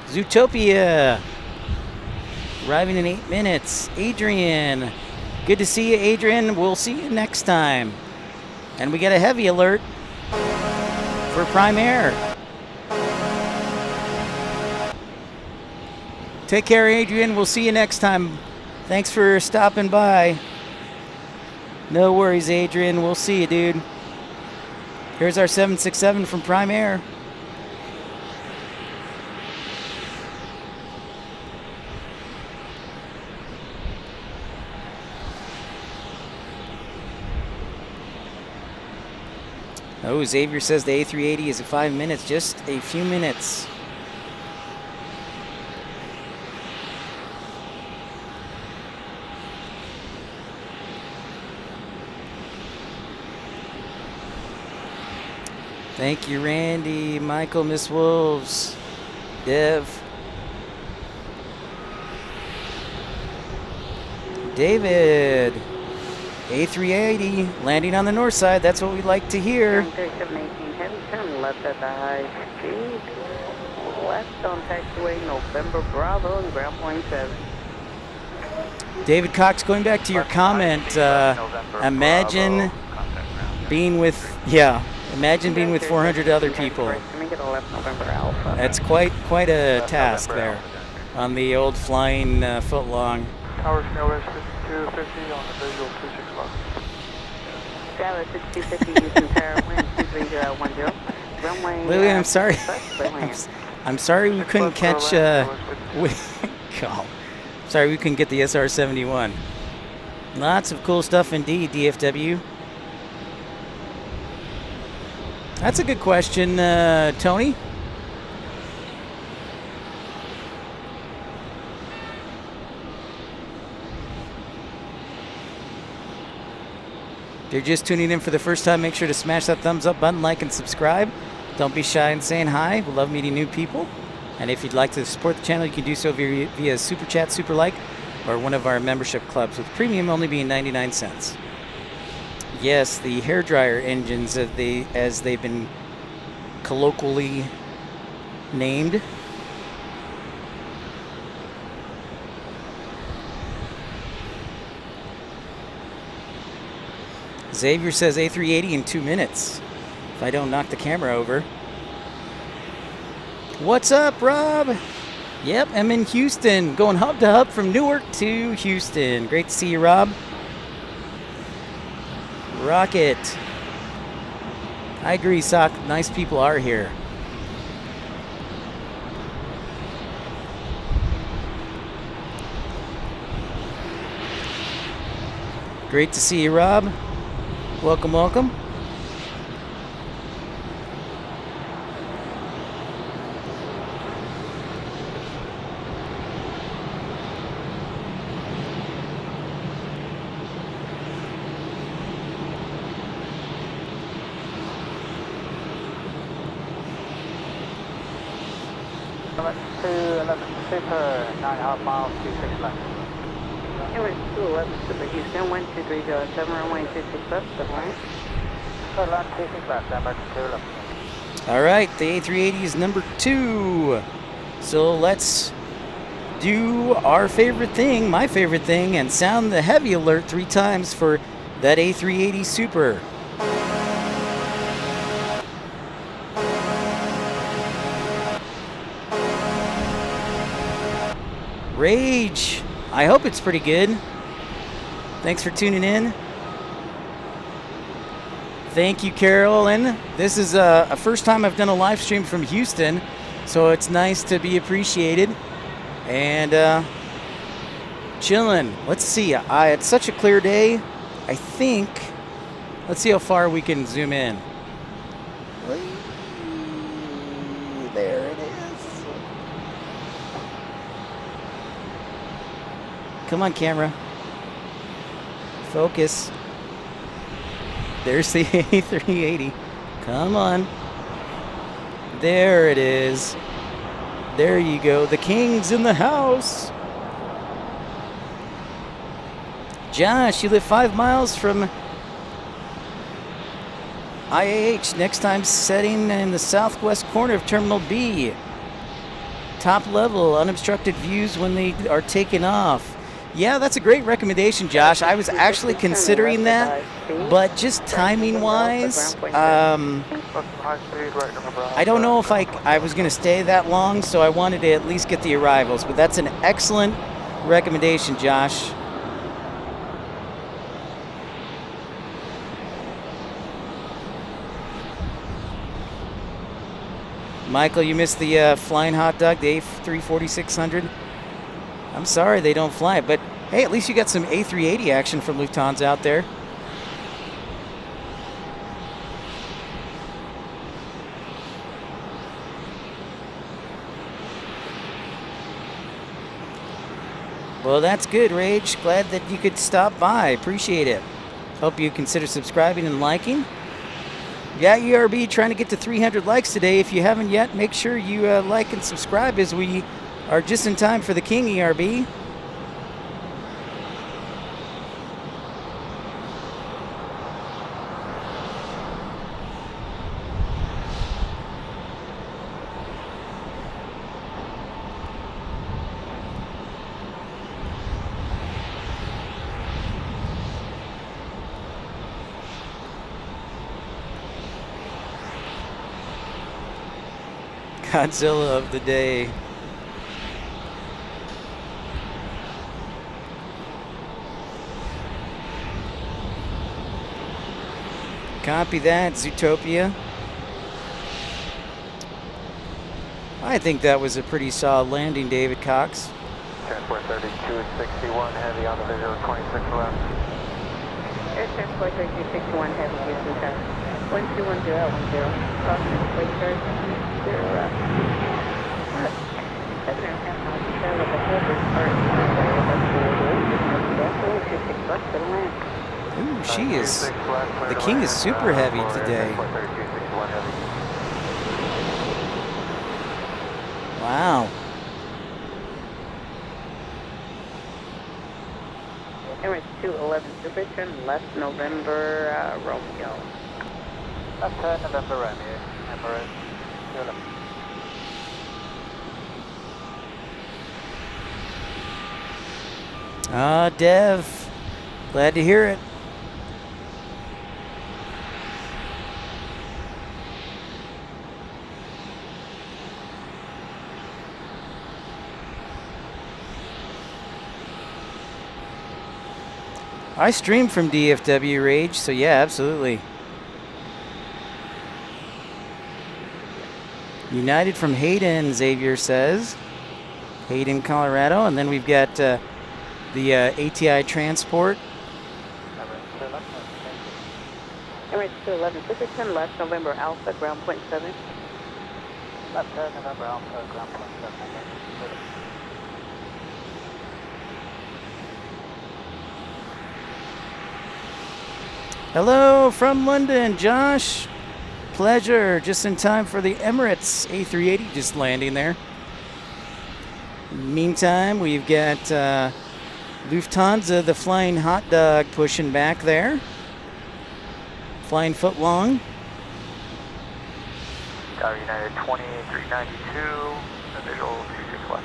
Zootopia. Arriving in 8 minutes. Adrian. Good to see you, Adrian. We'll see you next time. And we get a heavy alert for Prime Air. Take care, Adrian. We'll see you next time. Thanks for stopping by. No worries, Adrian. We'll see you, dude. Here's our 767 from Prime Air. Oh, Xavier says the A380 is at 5 minutes, just a few minutes. Thank you, Randy, Michael, Miss Wolves, Dev, David. A380 landing on the north side. That's what we like to hear. 3718 heavy, turn left at the high speed. Left on taxiway, November Bravo and ground point 7. David Cox, going back to your comment, imagine being with 400 other people. That's quite a task there on the old flying footlong. Tower Scale 250 on the visual 26 left. Dallas 6250 Houston Tower, wind 23010. Runway. Lily, I'm sorry. I'm sorry we couldn't catch. Sorry we couldn't get the SR-71. Lots of cool stuff indeed, DFW. That's a good question, Tony. If you're just tuning in for the first time, make sure to smash that thumbs up button, like, and subscribe. Don't be shy in saying hi. We love meeting new people. And if you'd like to support the channel, you can do so via Super Chat, Super Like, or one of our membership clubs, with premium only being 99 cents. Yes, the hairdryer engines, as they've been colloquially named. Xavier says A380 in 2 minutes, if I don't knock the camera over. What's up, Rob? Yep, I'm in Houston, going hub to hub from Newark to Houston. Great to see you, Rob. Rocket. I agree, Sock. Nice people are here. Great to see you, Rob. Welcome, welcome. Super 9.5 miles, 26 left. Emirates 211 Super Houston, 12307, runway 26 left, the line. Land 26 left, Emirates 2 left. All right, the A380 is number 2. So let's do our favorite thing, my favorite thing, and sound the heavy alert 3 times for that A380 Super. Rage. I hope it's pretty good. Thanks for tuning in. Thank you, Carolyn. This is a first time I've done a live stream from Houston, so it's nice to be appreciated. And chilling. Let's see. It's such a clear day. I think. Let's see how far we can zoom in. There it is. Come on, camera. Focus. There's the A380. Come on. There it is. There you go. The king's in the house. Josh, you live 5 miles from IAH. Next time setting in the southwest corner of Terminal B. Top level, unobstructed views when they are taken off. Yeah, that's a great recommendation, Josh. I was actually considering that, but just timing-wise, I don't know if I was going to stay that long, so I wanted to at least get the arrivals. But that's an excellent recommendation, Josh. Michael, you missed the flying hot dog, the A340-600. I'm sorry they don't fly, but hey, at least you got some A380 action from Lufthansa out there. Well, that's good, Rage. Glad that you could stop by. Appreciate it. Hope you consider subscribing and liking. Yeah, ERB trying to get to 300 likes today. If you haven't yet, make sure you like and subscribe as we are just in time for the King, ERB. Godzilla of the day. Copy that, Zootopia. I think that was a pretty solid landing, David Cox. Transport 3261 heavy on the visual 26 left. Air Transport 3261 heavy, Houston Tower. 121010. Crossing Wake 0. 7.5 miles to travel the Hilbert Park. Ooh, she is. The King is super heavy today. Wow. Emirates 211 Superton, left November Romeo. Left turn November Romeo. Emirates 211. Ah, Dev. Glad to hear it. I stream from DFW, Rage, so yeah, absolutely. United from Hayden, Xavier says. Hayden, Colorado. And then we've got the ATI Transport. Emirates 211 Superton, left November Alpha, ground point 7. Left turn November Alpha, ground point 7. Hello from London, Josh. Pleasure. Just in time for the Emirates A380 just landing there. Meantime, we've got Lufthansa, the flying hot dog, pushing back there. Flying foot long. Tower United 2392, the visual 26 left.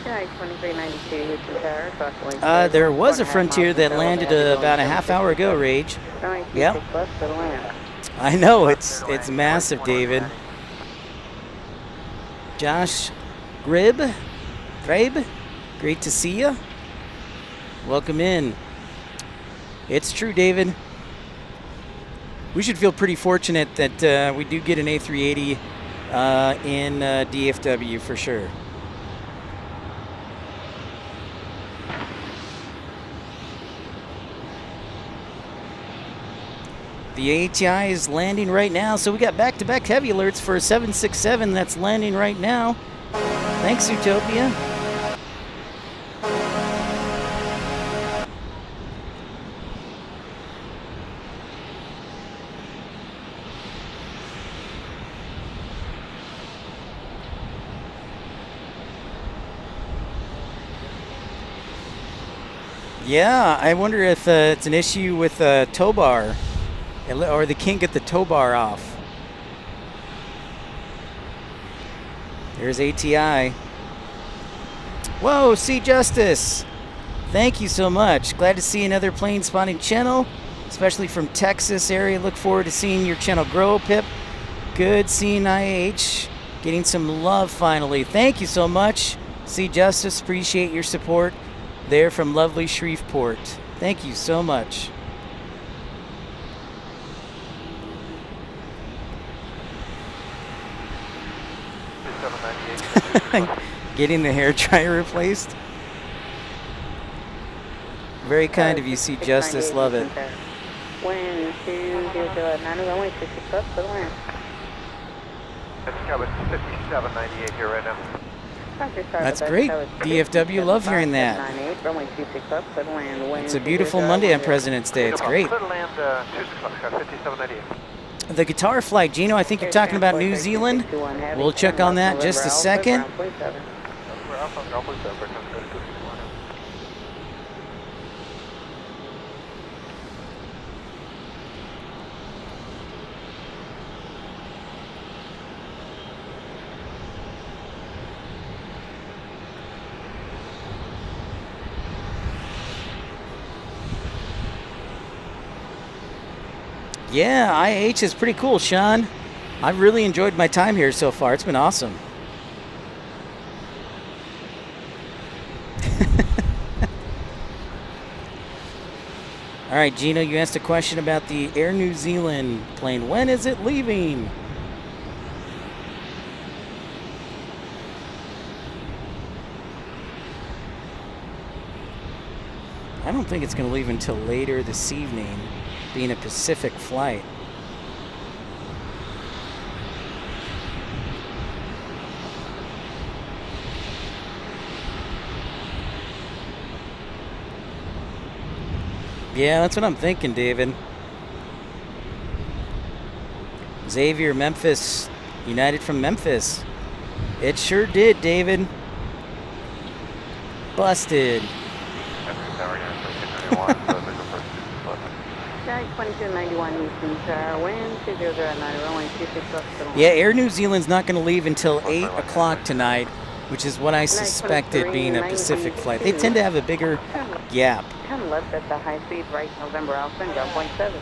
United 2392, Houston Tower, crossing. There was a Frontier that landed about a half hour ago, Rage. Yep. I know, it's massive, David. Josh Grabe, great to see you. Welcome in. It's true, David. We should feel pretty fortunate that we do get an A380 in DFW for sure. The ATI is landing right now, so we got back-to-back heavy alerts for a 767 that's landing right now. Thanks, Utopia. Yeah, I wonder if it's an issue with tow bar, or they can't get the tow bar off. There's ATI. Whoa, Sea Justice. Thank you so much. Glad to see another plane spotting channel, especially from Texas area. Look forward to seeing your channel grow, Pip. Good seeing IAH getting some love finally. Thank you so much. See Justice, appreciate your support there from lovely Shreveport. Thank you so much. Getting the hair dryer replaced. Very kind of you, See Justice. Love it. Wind 2009, runway 26 left, clear to land. It's Cabot 5798 here right now. That's great. DFW, love hearing that. Runway 26 left, clear to land. It's a beautiful Monday on President's Day. It's great. Clear to land 26 left, 5798. The Qatar flight, Gino, I think you're talking about New Zealand. We'll check on that in just a second. Yeah, IAH is pretty cool, Sean. I've really enjoyed my time here so far. It's been awesome. All right, Gino, you asked a question about the Air New Zealand plane. When is it leaving? I don't think it's going to leave until later this evening, being a Pacific flight. Yeah, that's what I'm thinking, David. Xavier, Memphis, United from Memphis. It sure did, David. Busted. 2291 Houston Tower, wind 2009, runway 26 left. Yeah, Air New Zealand's not going to leave until 8 o'clock tonight, which is what I suspected being a Pacific flight. They tend to have a bigger gap. Turn left at the high speed, right November Alpha, and ground 0.7.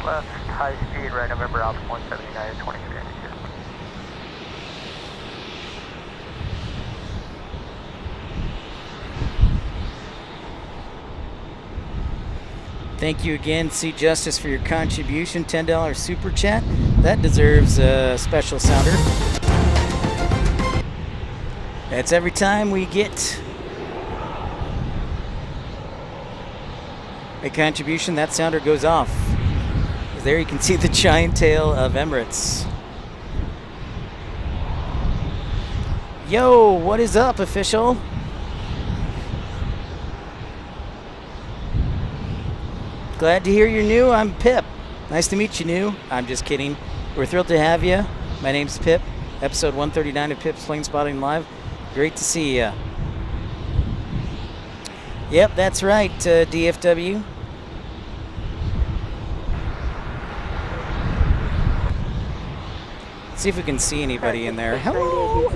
Left, high speed, right November Alpha 170, United 2392. Thank you again, See Justice, for your contribution. $10 super chat. That deserves a special sounder. That's every time we get a contribution, that sounder goes off. There you can see the giant tail of Emirates. Yo, what is up, official? Glad to hear you're new. I'm Pip. Nice to meet you, new. I'm just kidding. We're thrilled to have you. My name's Pip. Episode 139 of Pip's Plane Spotting Live. Great to see you. Yep, that's right, DFW. See if we can see anybody in there. Hello.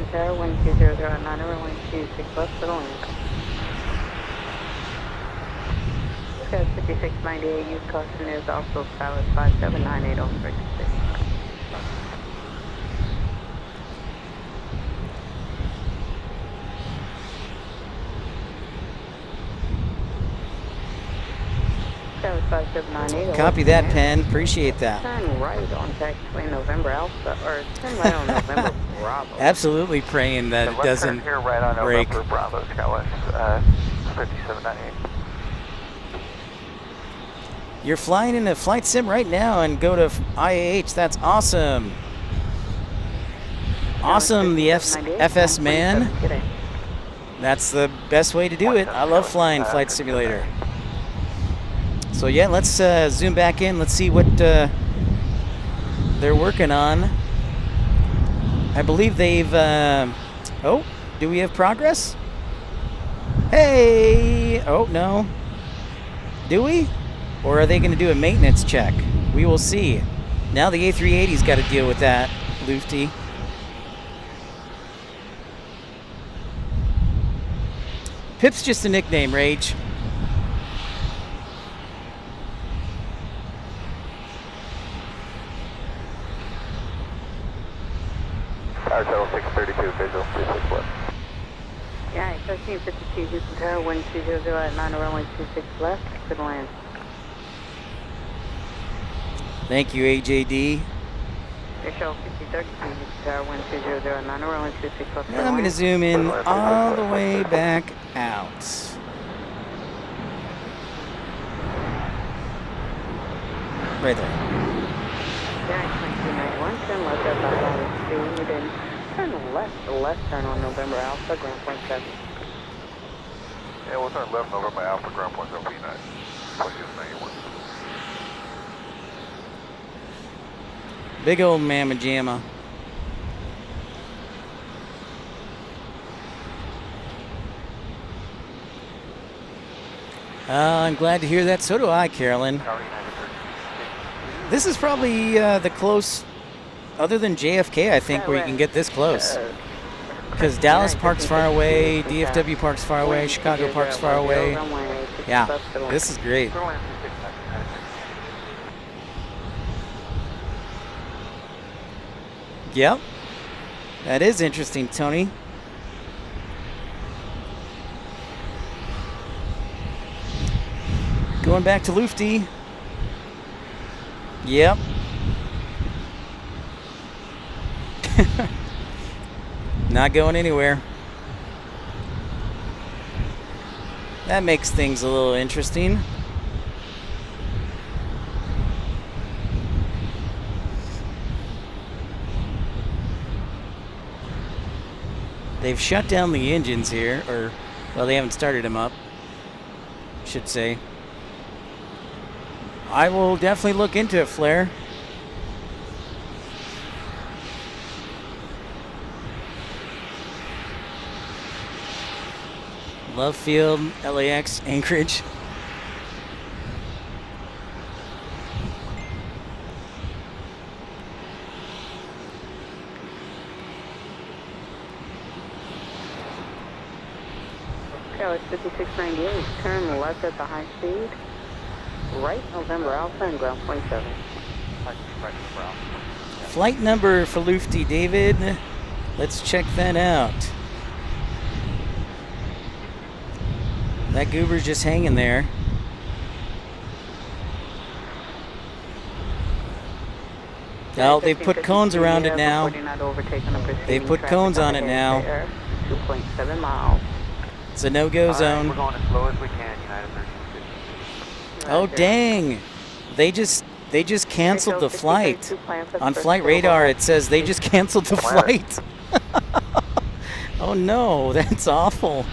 Sky 5698, use caution is also pilot 5798 on 36. Sky 5798. Copy that, Pen. Appreciate that. Turn right on taxiway November Alpha, or turn right on November Bravo. Absolutely praying that it doesn't here right on break. November Bravo, Sky 5798. You're flying in a flight sim right now and go to IAH. That's awesome. Awesome, the FS man. That's the best way to do it. I love flying Flight Simulator. So yeah, let's zoom back in. Let's see what they're working on. I believe they've... oh, do we have progress? Hey! Oh, no. Do we? Or are they going to do a maintenance check? We will see. Now the A380's got to deal with that, Lufty. Pip's just a nickname, Rage. Tower Shuttle 632, visual 26 left. Yeah, 1352 Houston Tower, 1200 at 9 runway 26 left, good land. Thank you, AJD. Air Shuttle 6032 Houston Tower, 1200 at 9 runway 26 left, And I'm going to zoom in all the way back out. Right there. Yeah, 2291, turn left at the highway speed, and turn left turn on November Alpha, ground point 7. Yeah, we'll turn left November Alpha, ground point 7 P9. What you saying? Big old mamma jamma. I'm glad to hear that. So do I, Carolyn. This is probably the close, other than JFK, I think, where you can get this close. Because Dallas Park's far away, DFW Park's far away, Chicago Park's far away. Yeah, this is great. Yep. That is interesting, Tony. Going back to Lufty. Yep. Not going anywhere. That makes things a little interesting. They've shut down the engines here, or, well, they haven't started them up, I should say. I will definitely look into it, Flair. Love Field, LAX, Anchorage. Tower 5698, turn left at the high speed. Right November Alpha and ground point 7. Flight number for Lufty, David. Let's check that out. That goober's just hanging there. Well, they've put cones around it now. They've put cones on it now. 2.7 miles. It's a no-go zone. We're going as slow as we can, United 1350. Oh, dang. They just canceled the flight. On flight radar, it says they just canceled the flight. Oh, no. That's awful.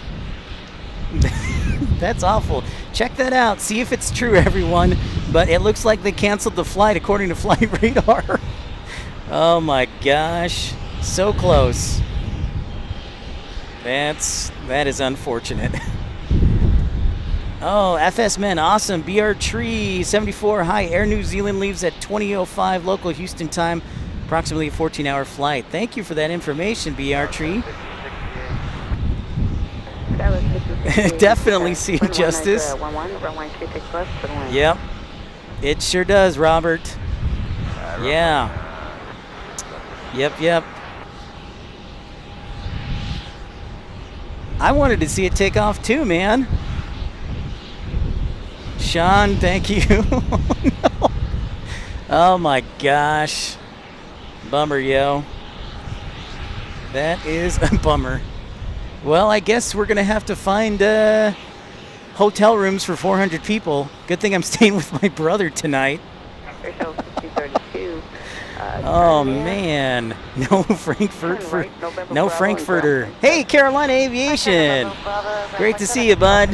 That's awful. Check that out. See if it's true, everyone. But it looks like they canceled the flight according to flight radar. Oh, my gosh. So close. That is unfortunate. Oh, FS Men, awesome. BR Tree 74, hi. Air New Zealand leaves at 20:05 local Houston time, approximately a 14-hour flight. Thank you for that information, BR Tree. Definitely see justice. Yep, it sure does, Robert. Yeah. Yep. I wanted to see it take off too, man. Sean, thank you. No. Oh my gosh. Bummer, yo. That is a bummer. Well, I guess we're going to have to find hotel rooms for 400 people. Good thing I'm staying with my brother tonight. Oh man, no Frankfurt no Frankfurter. Hey, Carolina Aviation. Great to see you, bud.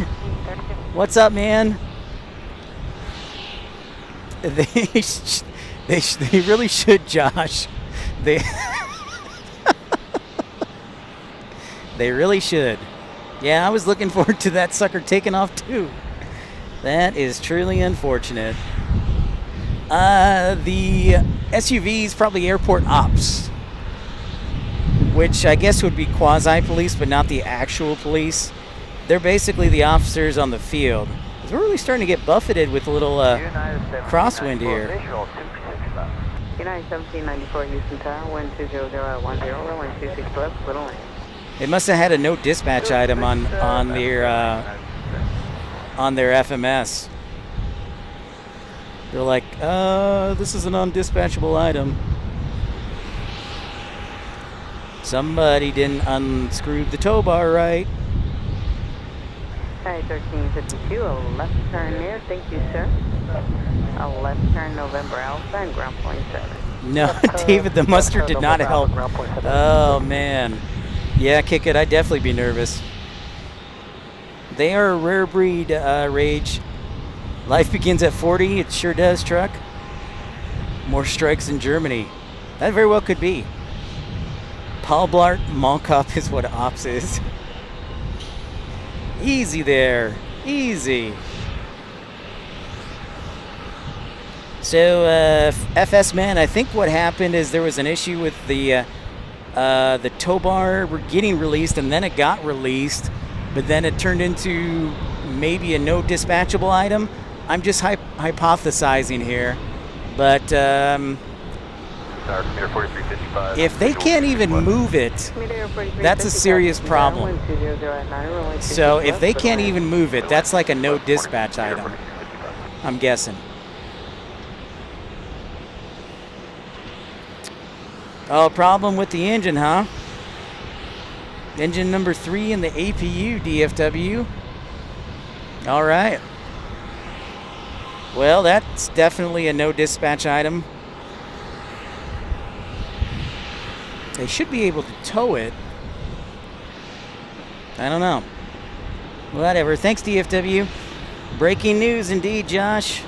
What's up, man? They really should, Josh. They really should. Yeah, I was looking forward to that sucker taking off too. That is truly unfortunate. The SUV is probably airport ops, which I guess would be quasi-police, but not the actual police. They're basically the officers on the field. We're really starting to get buffeted with a little crosswind here. United 1794 Houston Tower, wind 200 at 10, runway 26 left, clear to land. They must have had a no dispatch item on their FMS. They're like, this is an undispatchable item. Somebody didn't unscrew the tow bar right. Hi, 1352, a left turn near, thank you, sir. A left turn November Alpha and ground point 7. No, David, the mustard did not help. Oh, man. Yeah, kick it. I'd definitely be nervous. They are a rare breed, Rage. Life begins at 40. It sure does, truck. More strikes in Germany. That very well could be. Paul Blart Malkop is what ops is. Easy there. Easy. So, FS man, I think what happened is there was an issue with the tow bar getting released, and then it got released, but then it turned into maybe a no dispatchable item. I'm just hypothesizing here, but if they can't even move it, that's a serious problem. So if they can't even move it, that's like a no dispatch item, I'm guessing. Oh, problem with the engine, huh? Engine number 3 in the APU, DFW. All right. Well, that's definitely a no dispatch item. They should be able to tow it. I don't know. Whatever. Thanks, DFW. Breaking news indeed, Josh.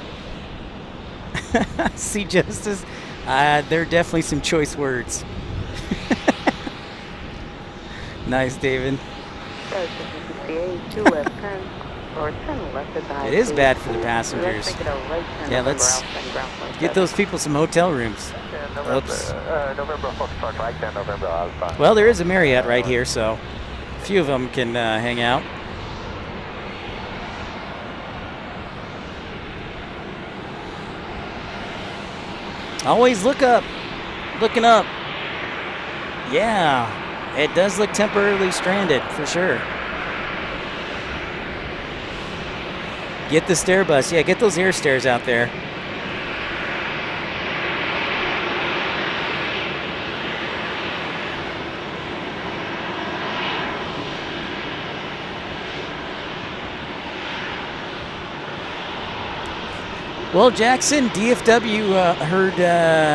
See, Justice. There are definitely some choice words. Nice, David. It is bad for the passengers. Yeah, let's get those people some hotel rooms. Oops. Well, there is a Marriott right here, so a few of them can hang out. Always look up. Looking up. Yeah, it does look temporarily stranded, for sure. Get the stair bus. Yeah, get those air stairs out there. Well, Jackson, DFW heard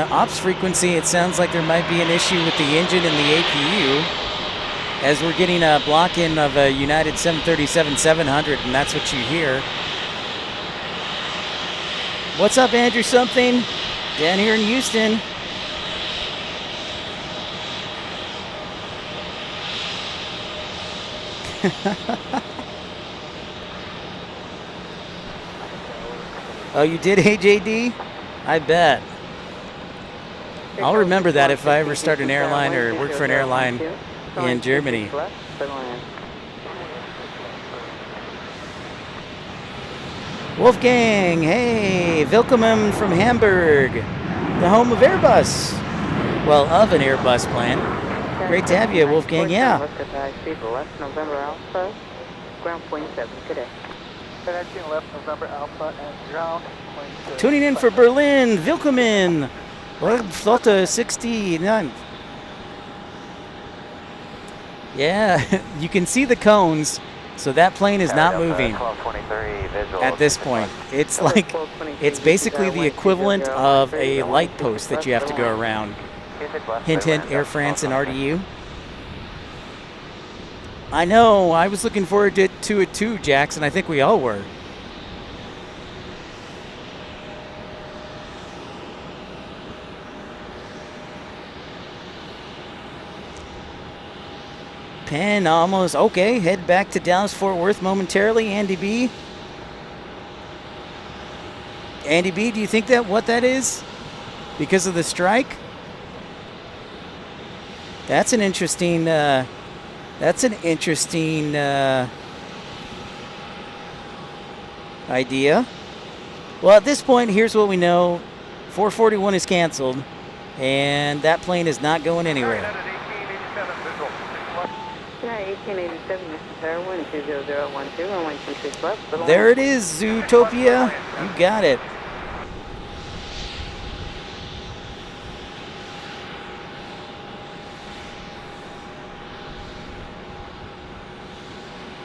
ops frequency. It sounds like there might be an issue with the engine and the APU, as we're getting a block-in of a United 737-700, and that's what you hear. What's up, Andrew something? Down here in Houston. Oh, you did, AJD? I bet. I'll remember that if I ever start an airline or work for an airline in Germany. Wolfgang, hey, willkommen from Hamburg, the home of Airbus. Well, of an Airbus plan. Great to have you, Wolfgang, yeah. November Alpha, ground point 7 today. 19 left November Alpha and ground. Tuning in for Berlin, willkommen. Flotte 69. Yeah, you can see the cones, so that plane is not moving at this point. It's like, it's basically the equivalent of a light post that you have to go around. Hint, hint, Air France and RDU. I know, I was looking forward to it too, Jackson. I think we all were. Penn almost, okay, head back to Dallas-Fort Worth momentarily, Andy B. Andy B, do you think that what that is? Because of the strike? That's an interesting, idea. Well, at this point, here's what we know. 441 is canceled. And that plane is not going anywhere. Yeah, 1887, Mr. Tower, 12012, runway 26 left. There it is, Zootopia. You got it.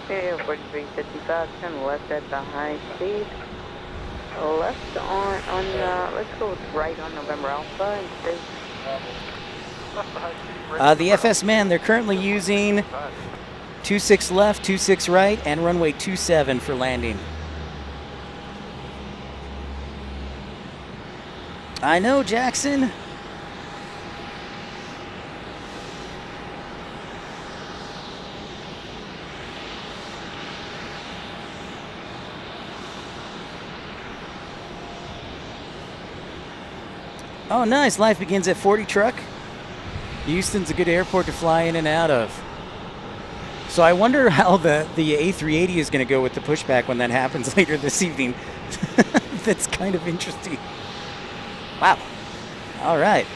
Okay, 4355, turn left at the high speed. Left on let's go right on November Alpha and stay. The FS Man, they're currently using 26 left, 26 right, and runway 27 for landing. I know, Jackson. Oh, nice. Life begins at 40 truck. Houston's a good airport to fly in and out of. So I wonder how the A380 is going to go with the pushback when that happens later this evening. That's kind of interesting. Wow. All right.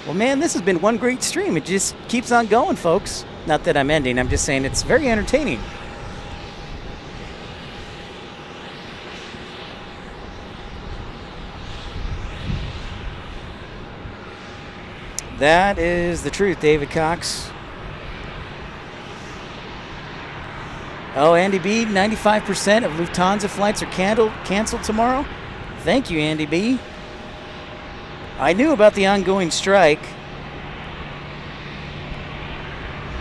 Well, man, this has been one great stream. It just keeps on going, folks. Not that I'm ending. I'm just saying it's very entertaining. That is the truth, David Cox. Oh, Andy B, 95% of Lufthansa flights are canceled tomorrow. Thank you, Andy B. I knew about the ongoing strike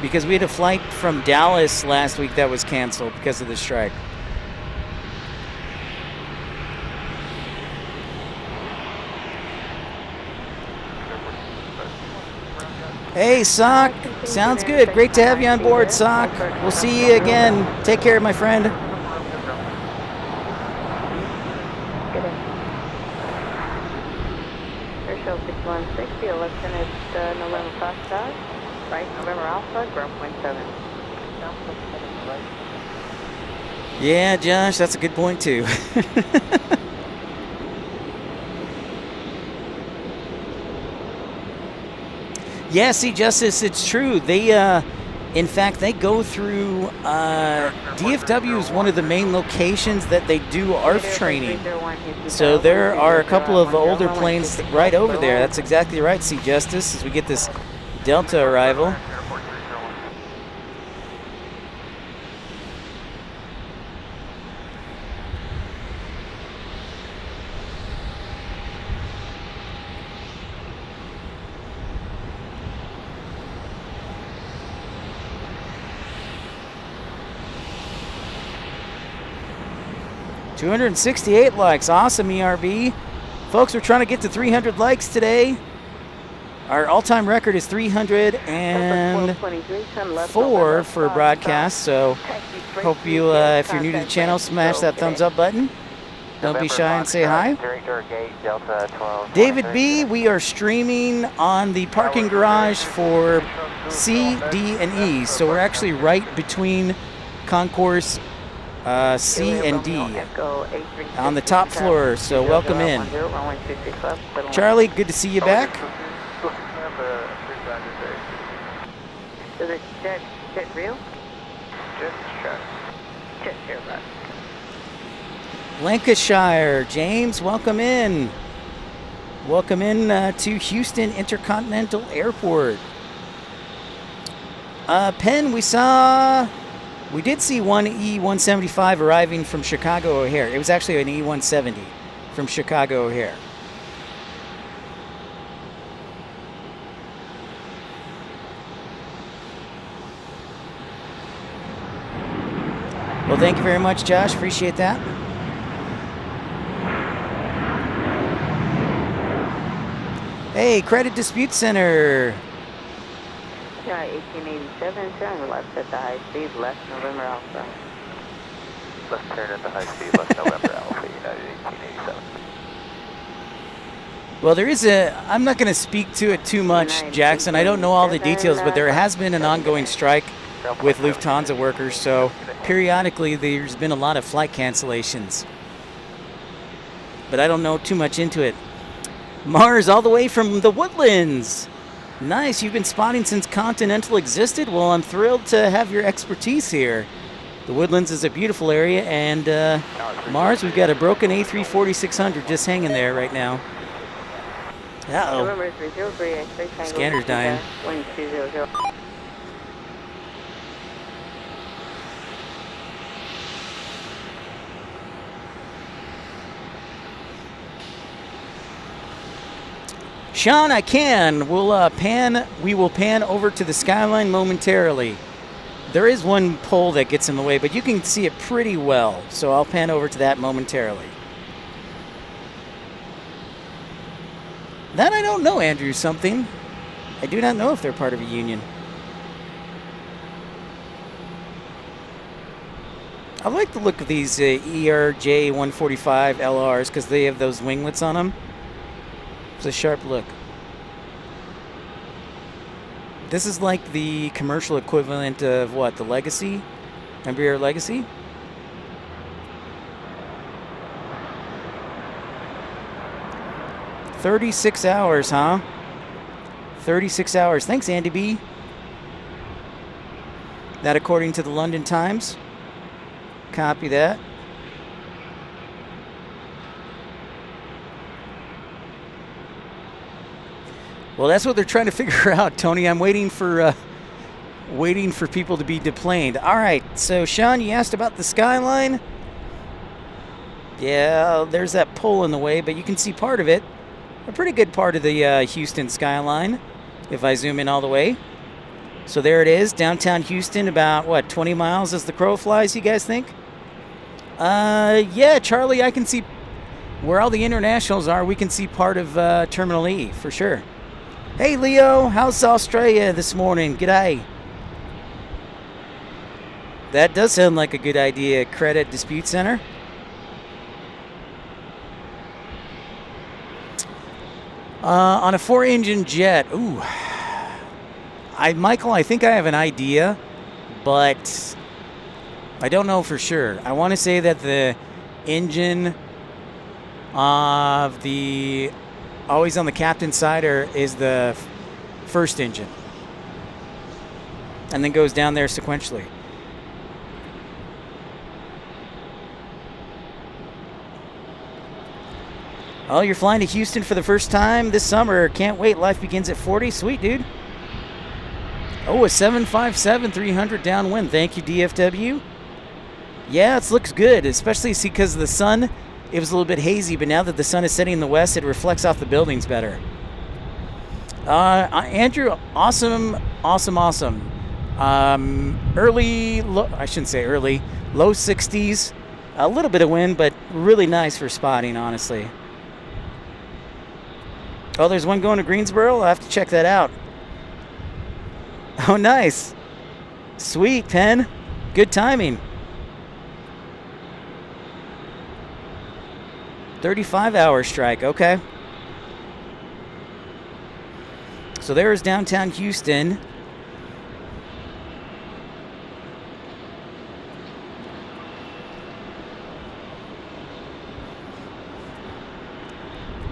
because we had a flight from Dallas last week that was canceled because of the strike. Hey, Sock. Sounds good. Great to have you on board, Sock. We'll see you again. Take care, my friend. Airshow 6160, left-hand at November Foxtrot, right, November Alpha, ground point 7. Yeah, Josh, that's a good point, too. Yeah, see, Justice, it's true. They, in fact, they go through, DFW is one of the main locations that they do ARF training. So there are a couple of older planes right over there. That's exactly right, see, Justice, as we get this Delta arrival. $268 likes. Awesome, ERB. Folks, we're trying to get to 300 likes today. Our all-time record is 304 for broadcast, so hope you, if you're new to the channel, smash that thumbs up button. Don't be shy and say hi. David B., we are streaming on the parking garage for C, D, and E, so we're actually right between concourse C and D on the top floor, so welcome in. Charlie, good to see you back. Is it jet real? Jet right. Lancashire, James, welcome in. Welcome in to Houston Intercontinental Airport. Penn, we did see one E-175 arriving from Chicago O'Hare. It was actually an E-170 from Chicago O'Hare. Well, thank you very much, Josh. Appreciate that. Hey, Credit Dispute Center. Yeah, 1887, turn left at the high speed, left November Alpha. Left turn at the high speed, left November Alpha, United 1887. Well, there is I'm not going to speak to it too much, Jackson. I don't know all the details, but there has been an ongoing strike with Lufthansa workers, so periodically there's been a lot of flight cancellations. But I don't know too much into it. Mars all the way from the Woodlands. Nice. You've been spotting since Continental existed? Well, I'm thrilled to have your expertise here. The Woodlands is a beautiful area, and Mars, we've got a broken A340-600 just hanging there right now. Uh-oh. Scanner's dying. Sean, I can. We will pan over to the skyline momentarily. There is one pole that gets in the way, but you can see it pretty well, so I'll pan over to that momentarily. That I don't know, Andrew, something. I do not know if they're part of a union. I like the look of these ERJ 145 LRs because they have those winglets on them. It's a sharp look. This is like the commercial equivalent of what? The Legacy? Remember your Legacy? $36 hours, huh? 36 hours. Thanks, Andy B. That according to the London Times. Copy that. Well, that's what they're trying to figure out, Tony. I'm waiting for people to be deplaned. All right, so Sean, you asked about the skyline. Yeah, there's that pole in the way, but you can see part of it. A pretty good part of the Houston skyline, if I zoom in all the way. So there it is, downtown Houston, about, what, 20 miles as the crow flies, you guys think? Yeah, Charlie, I can see where all the internationals are. We can see part of Terminal E, for sure. Hey, Leo, how's Australia this morning? G'day. That does sound like a good idea, Credit Dispute Center. On a 4-engine jet, ooh. Michael, I think I have an idea, but I don't know for sure. I want to say that the engine of the always on the captain's side is the first engine, and then goes down there sequentially. Oh, you're flying to Houston for the first time this summer. Can't wait. Life begins at 40. Sweet, dude. Oh, a 757-300 downwind. Thank you, DFW. Yeah, it looks good, especially because of the sun. It was a little bit hazy, but now that the sun is setting in the west, it reflects off the buildings better. Andrew, awesome. I shouldn't say early, low 60s. A little bit of wind, but really nice for spotting, honestly. Oh, there's one going to Greensboro? I'll have to check that out. Oh, nice. Sweet, Penn. Good timing. 35-hour strike, okay. So there is downtown Houston.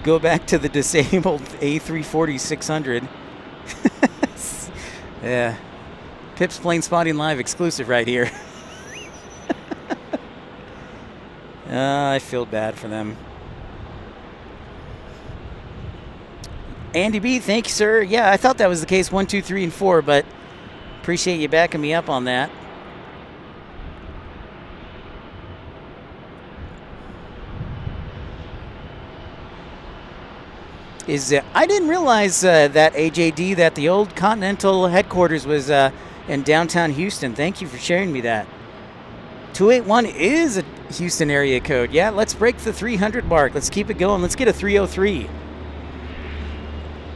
Go back to the disabled A340-600. Yeah. Pip's Planespotting Live exclusive right here. I feel bad for them. Andy B, thank you, sir. Yeah, I thought that was the case 1, 2, 3, and 4, but appreciate you backing me up on that. I didn't realize that AJD, that the old Continental headquarters was in downtown Houston. Thank you for sharing me that. 281 is a Houston area code. Yeah, let's break the 300 mark. Let's keep it going. Let's get a 303.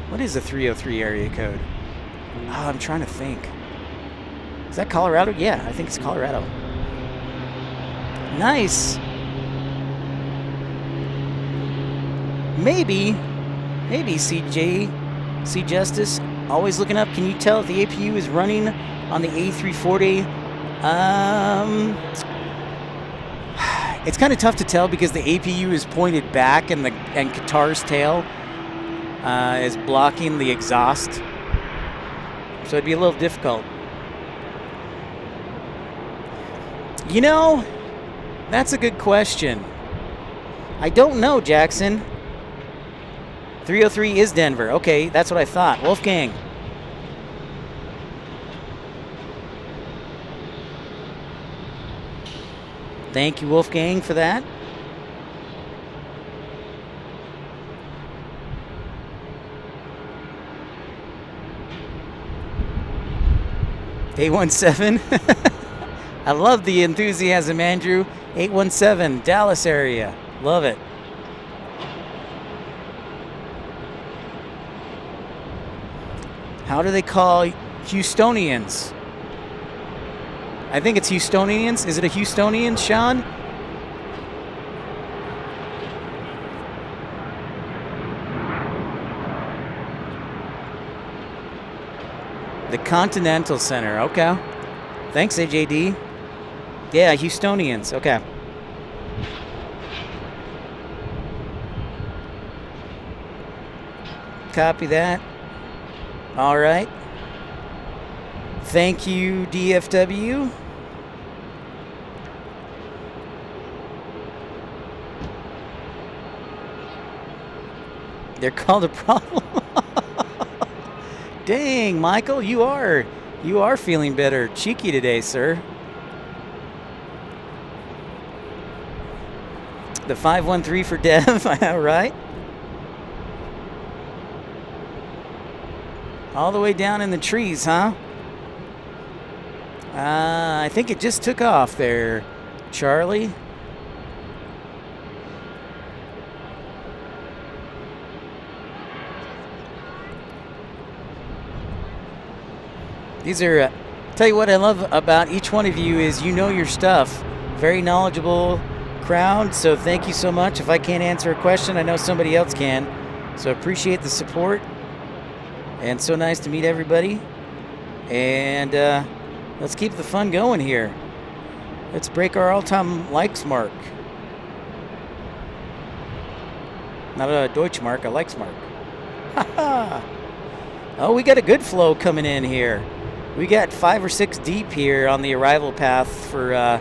What is a 303 area code? Oh, I'm trying to think. Is that Colorado? Yeah, I think it's Colorado. Nice. Maybe C Justice, always looking up. Can you tell if the APU is running on the A340? It's kind of tough to tell because the APU is pointed back and Qatar's tail is blocking the exhaust. So it'd be a little difficult. You know, that's a good question. I don't know, Jackson. 303 is Denver. Okay, that's what I thought. Wolfgang. Thank you, Wolfgang, for that. A17. I love the enthusiasm, Andrew. 817, Dallas area. Love it. How do they call Houstonians? I think it's Houstonians. Is it a Houstonian, Sean? The Continental Center. Okay. Thanks, AJD. Yeah, Houstonians. Okay. Copy that. All right. Thank you, DFW. They're called a problem. Dang, Michael, you are feeling better. Cheeky today, sir. The 513 for Dev, all right. All the way down in the trees, huh? I think it just took off there, Charlie. These are, tell you what I love about each one of you is you know your stuff. Very knowledgeable crowd, so thank you so much. If I can't answer a question, I know somebody else can. So appreciate the support. And so nice to meet everybody. And let's keep the fun going here. Let's break our all-time likes mark. Not a Deutsch mark, a likes mark. Oh, we got a good flow coming in here. We got 5 or 6 deep here on the arrival path for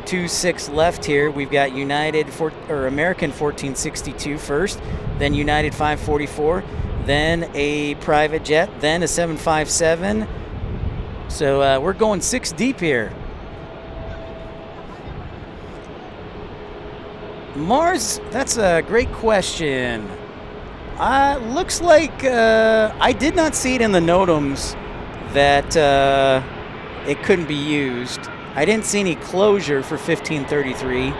26 left here. We've got United American 1462 first, then United 544, then a private jet, then a 757. So we're going 6 deep here. Mars, that's a great question. Looks like I did not see it in the NOTAMs that it couldn't be used. I didn't see any closure for 1533.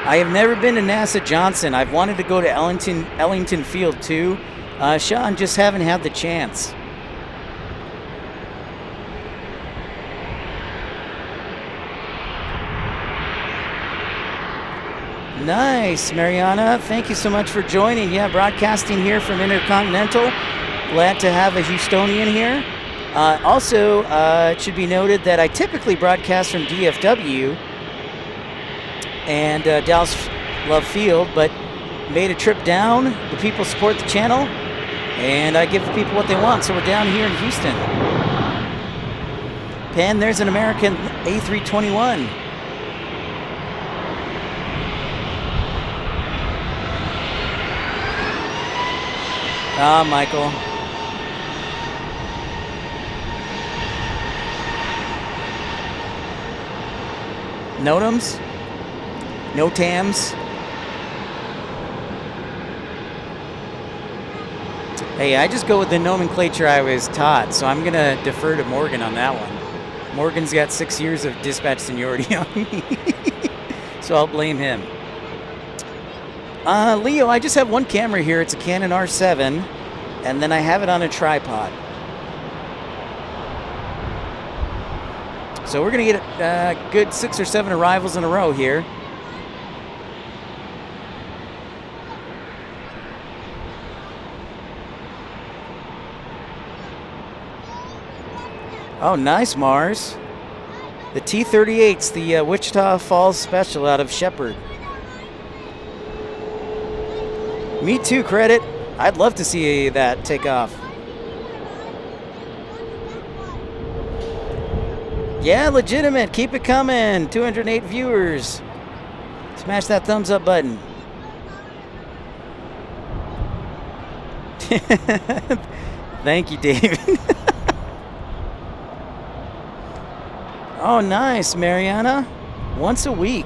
I have never been to NASA Johnson. I've wanted to go to Ellington Field too. Sean, just haven't had the chance. Nice, Mariana. Thank you so much for joining. Yeah, broadcasting here from Intercontinental. Glad to have a Houstonian here. Also, it should be noted that I typically broadcast from DFW and Dallas Love Field, but made a trip down. The people support the channel, and I give the people what they want. So we're down here in Houston. Penn, there's an American A321. Ah, Michael. NOTAMs? NOTAMs? Hey, I just go with the nomenclature I was taught, so I'm going to defer to Morgan on that one. Morgan's got 6 years of dispatch seniority on me, so I'll blame him. Leo, I just have one camera here. It's a Canon R7, and then I have it on a tripod. So we're going to get a good 6 or 7 arrivals in a row here. Oh, nice, Mars. The T-38's the Wichita Falls Special out of Shepherd. Me too, Credit. I'd love to see that take off. Yeah, legitimate. Keep it coming. 208 viewers. Smash that thumbs up button. Thank you, David. Oh, nice, Mariana. Once a week.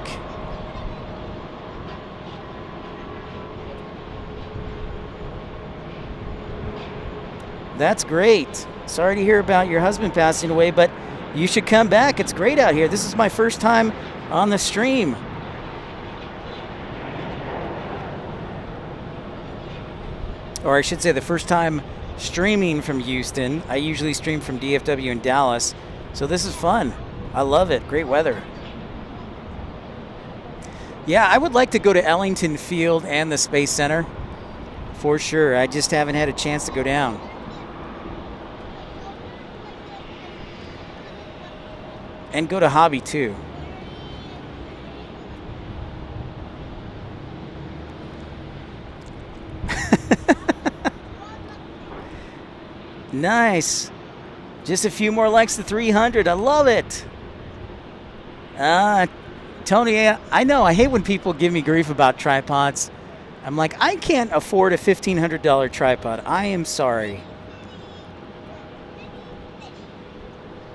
That's great. Sorry to hear about your husband passing away, but you should come back. It's great out here. This is my first time on the stream. Or I should say the first time streaming from Houston. I usually stream from DFW in Dallas. So this is fun. I love it. Great weather. Yeah, I would like to go to Ellington Field and the Space Center. For sure. I just haven't had a chance to go down. And go to Hobby too. Nice. Just a few more likes to 300. I love it. Tony, I know. I hate when people give me grief about tripods. I'm like, I can't afford a $1,500 tripod. I am sorry.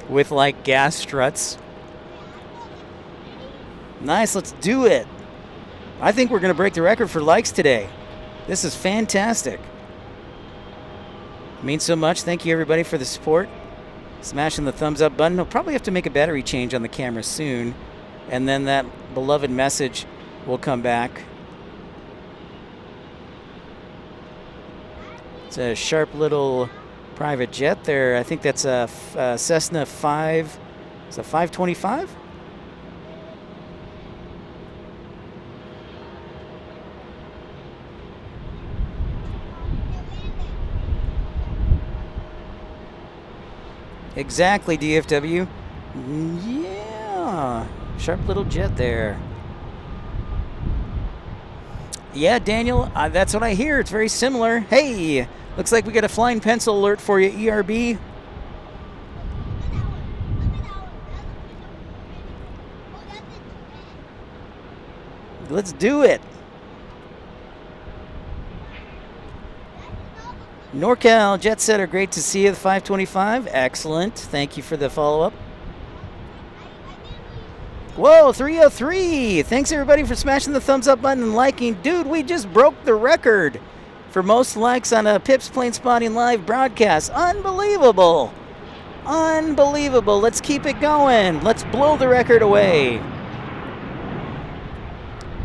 With like gas struts. Nice, let's do it. I think we're going to break the record for likes today. This is fantastic. Means so much. Thank you everybody for the support. Smashing the thumbs up button. I'll probably have to make a battery change on the camera soon. And then that beloved message will come back. It's a sharp little private jet there. I think that's a Cessna 5. It's a 525? Exactly, DFW. Yeah. Sharp little jet there. Yeah, Daniel, that's what I hear. It's very similar. Hey, looks like we got a flying pencil alert for you, ERB. Let's do it. NorCal Jet Setter, great to see you. The 525, excellent. Thank you for the follow-up. Whoa, 303. Thanks everybody for smashing the thumbs up button and liking. Dude, we just broke the record for most likes on a Pips Planespotting live broadcast. Unbelievable. Unbelievable. Let's keep it going. Let's blow the record away.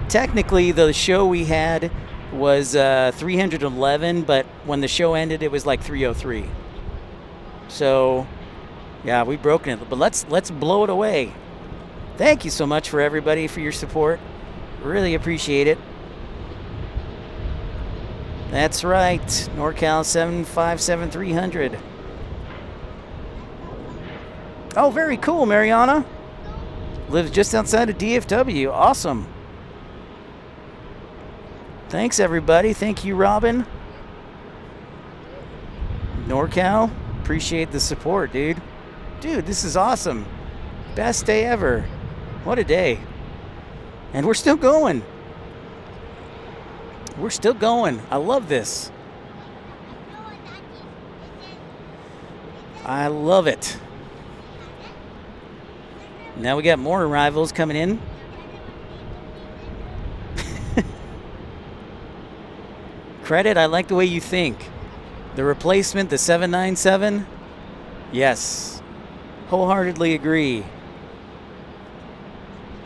Technically, the show we had was 311, but when the show ended, it was like 303. So, yeah, we've broken it. But let's blow it away. Thank you so much for everybody for your support. Really appreciate it. That's right, NorCal 757-300. Oh, very cool, Mariana. Lives just outside of DFW. Awesome. Thanks, everybody. Thank you, Robin. NorCal, appreciate the support, dude. Dude, this is awesome. Best day ever. What a day. And we're still going. We're still going. I love this. I love it. Now we got more arrivals coming in. Credit, I like the way you think. The replacement, the 797? Yes. Wholeheartedly agree.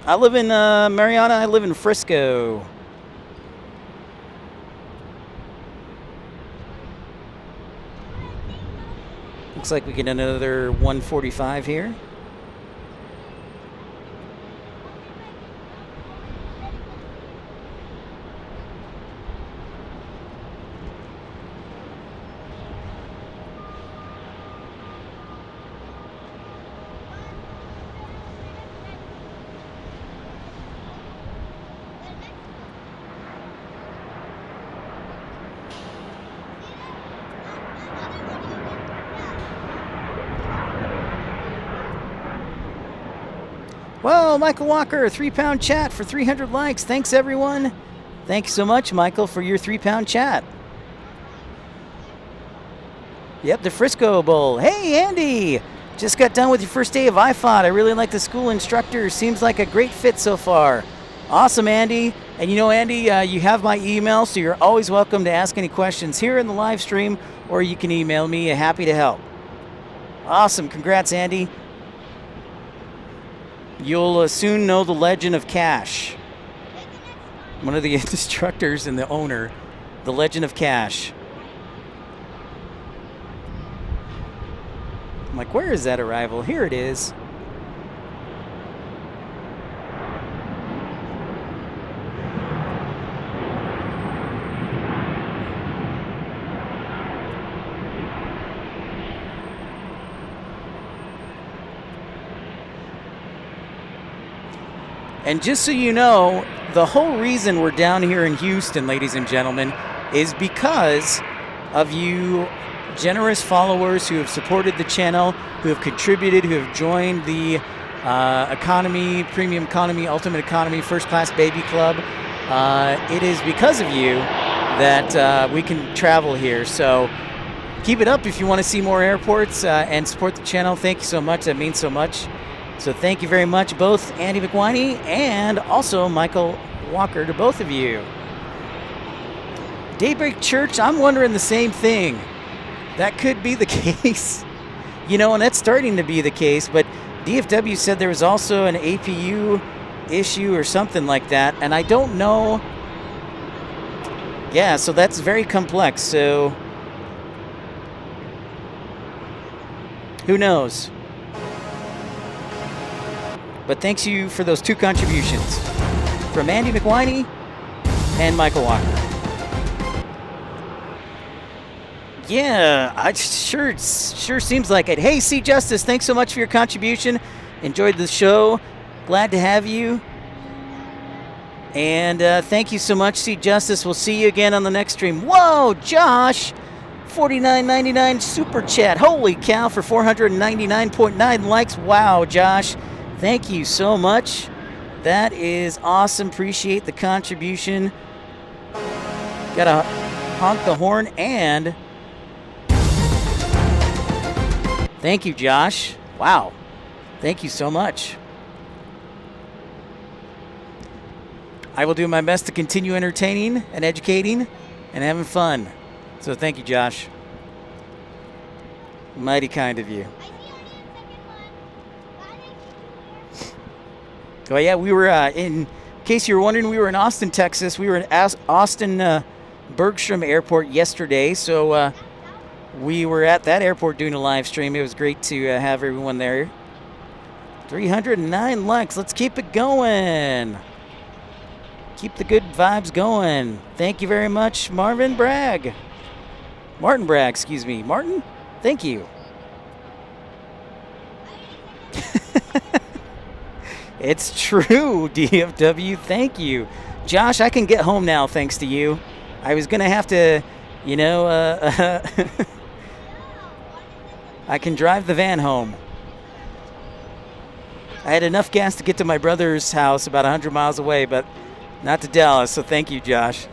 I live in, Mariana, I live in Frisco. Looks like we get another 145 here. Whoa, Michael Walker, 3-pound chat for 300 likes. Thanks, everyone. Thanks so much, Michael, for your 3-pound chat. Yep, the Frisco Bowl. Hey, Andy. Just got done with your first day of IFOD. I really like the school instructor. Seems like a great fit so far. Awesome, Andy. And you know, Andy, you have my email, so you're always welcome to ask any questions here in the live stream, or you can email me. Happy to help. Awesome. Congrats, Andy. You'll soon know the legend of Cash. One of the instructors and the owner, the legend of Cash. I'm like, where is that arrival? Here it is. And just so you know, the whole reason we're down here in Houston, ladies and gentlemen, is because of you generous followers who have supported the channel, who have contributed, who have joined the economy, premium economy, ultimate economy, first class baby club. It is because of you that we can travel here. So keep it up if you want to see more airports and support the channel. Thank you so much. That means so much. So thank you very much, both Andy McWiney and also Michael Walker, to both of you. Daybreak Church, I'm wondering the same thing. That could be the case. You know, and that's starting to be the case, but DFW said there was also an APU issue or something like that, and I don't know. Yeah, so that's very complex, so who knows? But thanks you for those 2 contributions from Andy McWiney and Michael Walker. Yeah, it sure seems like it. Hey, C Justice, thanks so much for your contribution. Enjoyed the show. Glad to have you. And thank you so much, C Justice. We'll see you again on the next stream. Whoa, Josh, $49.99 super chat. Holy cow, for 499.9 likes. Wow, Josh. Thank you so much. That is awesome. Appreciate the contribution. Gotta honk the horn and thank you, Josh. Wow. Thank you so much. I will do my best to continue entertaining and educating and having fun. So thank you, Josh. Mighty kind of you. Oh, yeah, we were, in case you were wondering, we were in Austin, Texas. We were at Austin Bergstrom Airport yesterday. So we were at that airport doing a live stream. It was great to have everyone there. 309 likes. Let's keep it going. Keep the good vibes going. Thank you very much, Martin Bragg, excuse me. Martin, thank you. It's true, DFW. Thank you. Josh, I can get home now thanks to you. I was going to have to, you know, I can drive the van home. I had enough gas to get to my brother's house about 100 miles away, but not to Dallas, so thank you, Josh.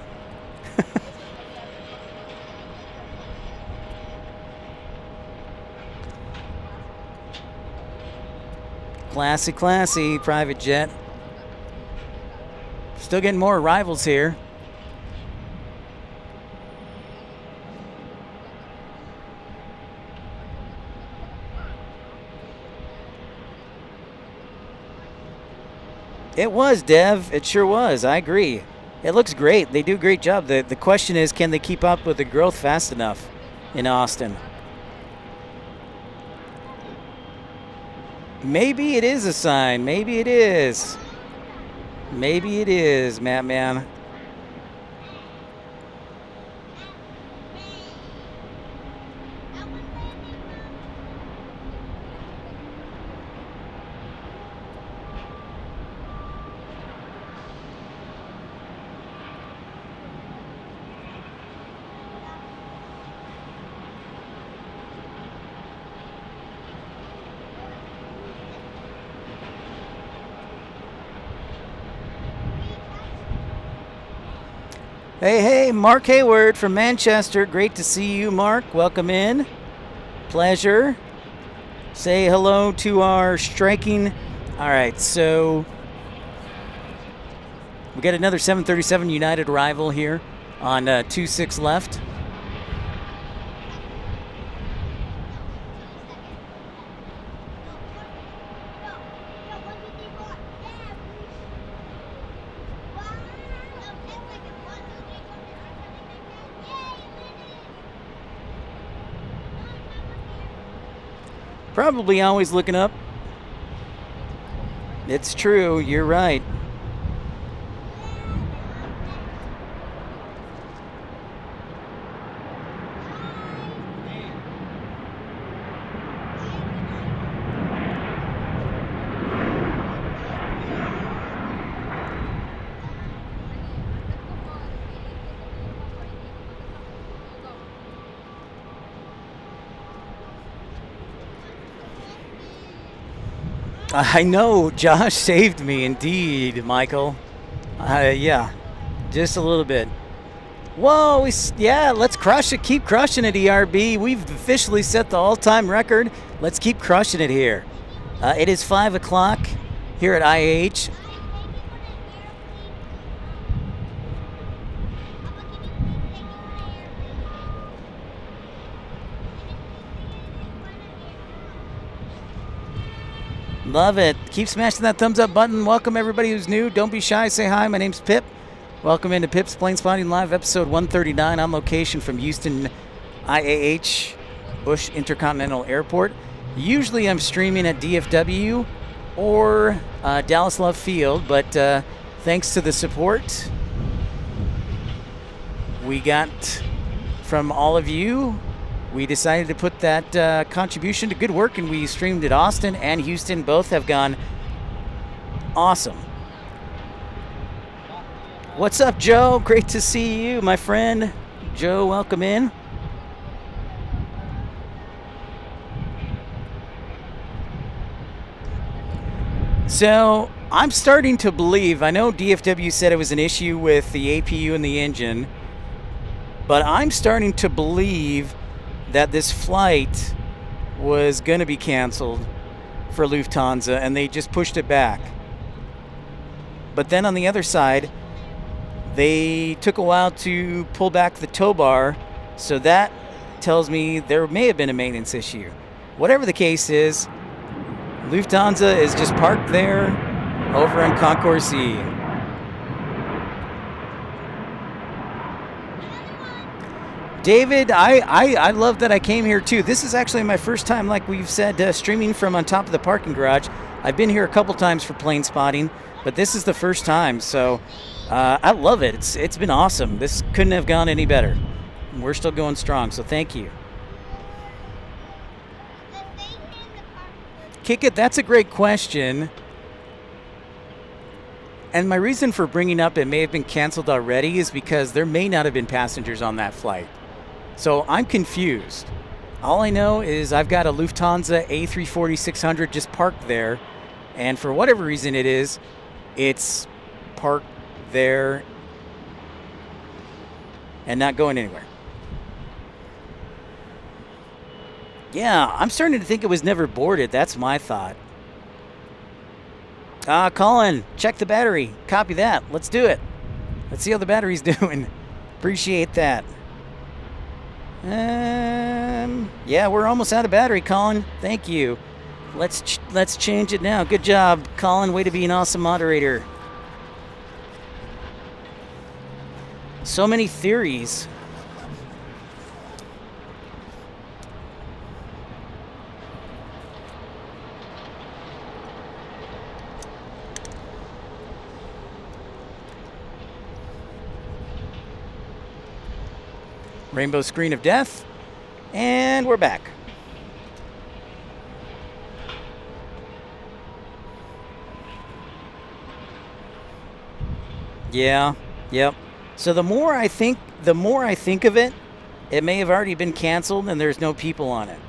Classy, classy, private jet. Still getting more arrivals here. It was, Dev. It sure was. I agree. It looks great. They do a great job. The question is, can they keep up with the growth fast enough in Austin? Maybe it is a sign. Maybe it is. Maybe it is, Matt Man. Hey, Mark Hayward from Manchester. Great to see you, Mark. Welcome in. Pleasure. Say hello to our striking. All right, so we got another 737 United arrival here on 26 left. Probably always looking up. It's true, you're right. I know, Josh saved me indeed, Michael. Yeah, just a little bit. Whoa, yeah, let's crush it. Keep crushing it, ERB. We've officially set the all-time record. Let's keep crushing it here. It is 5 o'clock here at IAH. Love it. Keep smashing that thumbs up button. Welcome everybody who's new. Don't be shy. Say hi. My name's Pip. Welcome into Pip's Planespotting Live, episode 139 on location from Houston IAH Bush Intercontinental Airport. Usually I'm streaming at DFW or Dallas Love Field, but thanks to the support we got from all of you, we decided to put that contribution to good work, and we streamed at Austin and Houston. Both have gone awesome. What's up, Joe? Great to see you, my friend. Joe, welcome in. So I'm starting to believe, I know DFW said it was an issue with the APU and the engine, but I'm starting to believe that this flight was going to be canceled for Lufthansa and they just pushed it back. But then on the other side, they took a while to pull back the tow bar, so that tells me there may have been a maintenance issue. Whatever the case is, Lufthansa is just parked there over in Concourse E. David, I love that I came here too. This is actually my first time, like we've said, streaming from on top of the parking garage. I've been here a couple times for plane spotting, but this is the first time, so I love it. It's been awesome. This couldn't have gone any better. We're still going strong, so thank you. Kick it, that's a great question. And my reason for bringing up it may have been canceled already is because there may not have been passengers on that flight. So I'm confused. All I know is I've got a Lufthansa A340-600 just parked there, and for whatever reason it is, it's parked there and not going anywhere. Yeah, I'm starting to think it was never boarded. That's my thought. Colin, check the battery. Copy that. Let's do it. Let's see how the battery's doing. Appreciate that. Yeah, we're almost out of battery, Colin. Thank you. Let's change it now. Good job, Colin. Way to be an awesome moderator. So many theories. Rainbow screen of death, and we're back. Yeah, yep. So the more I think of it, it may have already been canceled and there's no people on it.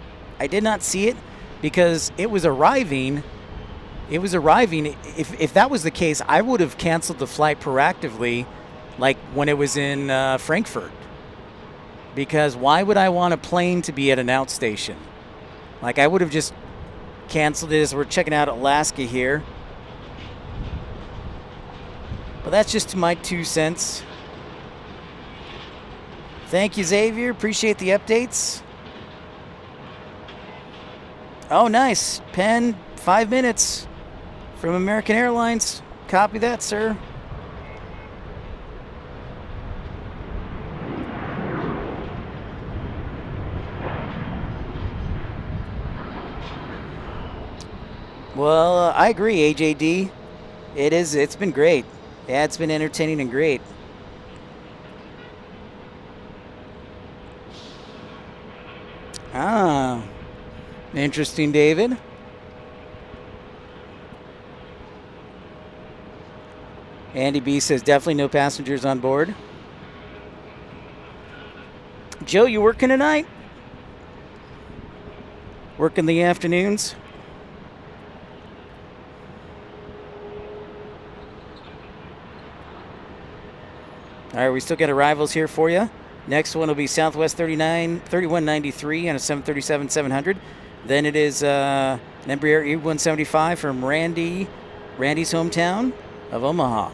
I did not see it because it was arriving. If that was the case, I would have canceled the flight proactively like when it was in Frankfurt. Because why would I want a plane to be at an outstation? Like, I would have just canceled it as we're checking out Alaska here. But that's just my 2 cents. Thank you, Xavier. Appreciate the updates. Oh, nice. Penn, 5 minutes from American Airlines. Copy that, sir. Well, I agree, AJD. It's been great. Yeah, it's been entertaining and great. Ah, interesting, David. Andy B says definitely no passengers on board. Joe, you working tonight? Working the afternoons? All right, we still got arrivals here for you. Next one will be Southwest 3193 on a 737-700. Then it is an Embraer E175 from Randy's hometown of Omaha.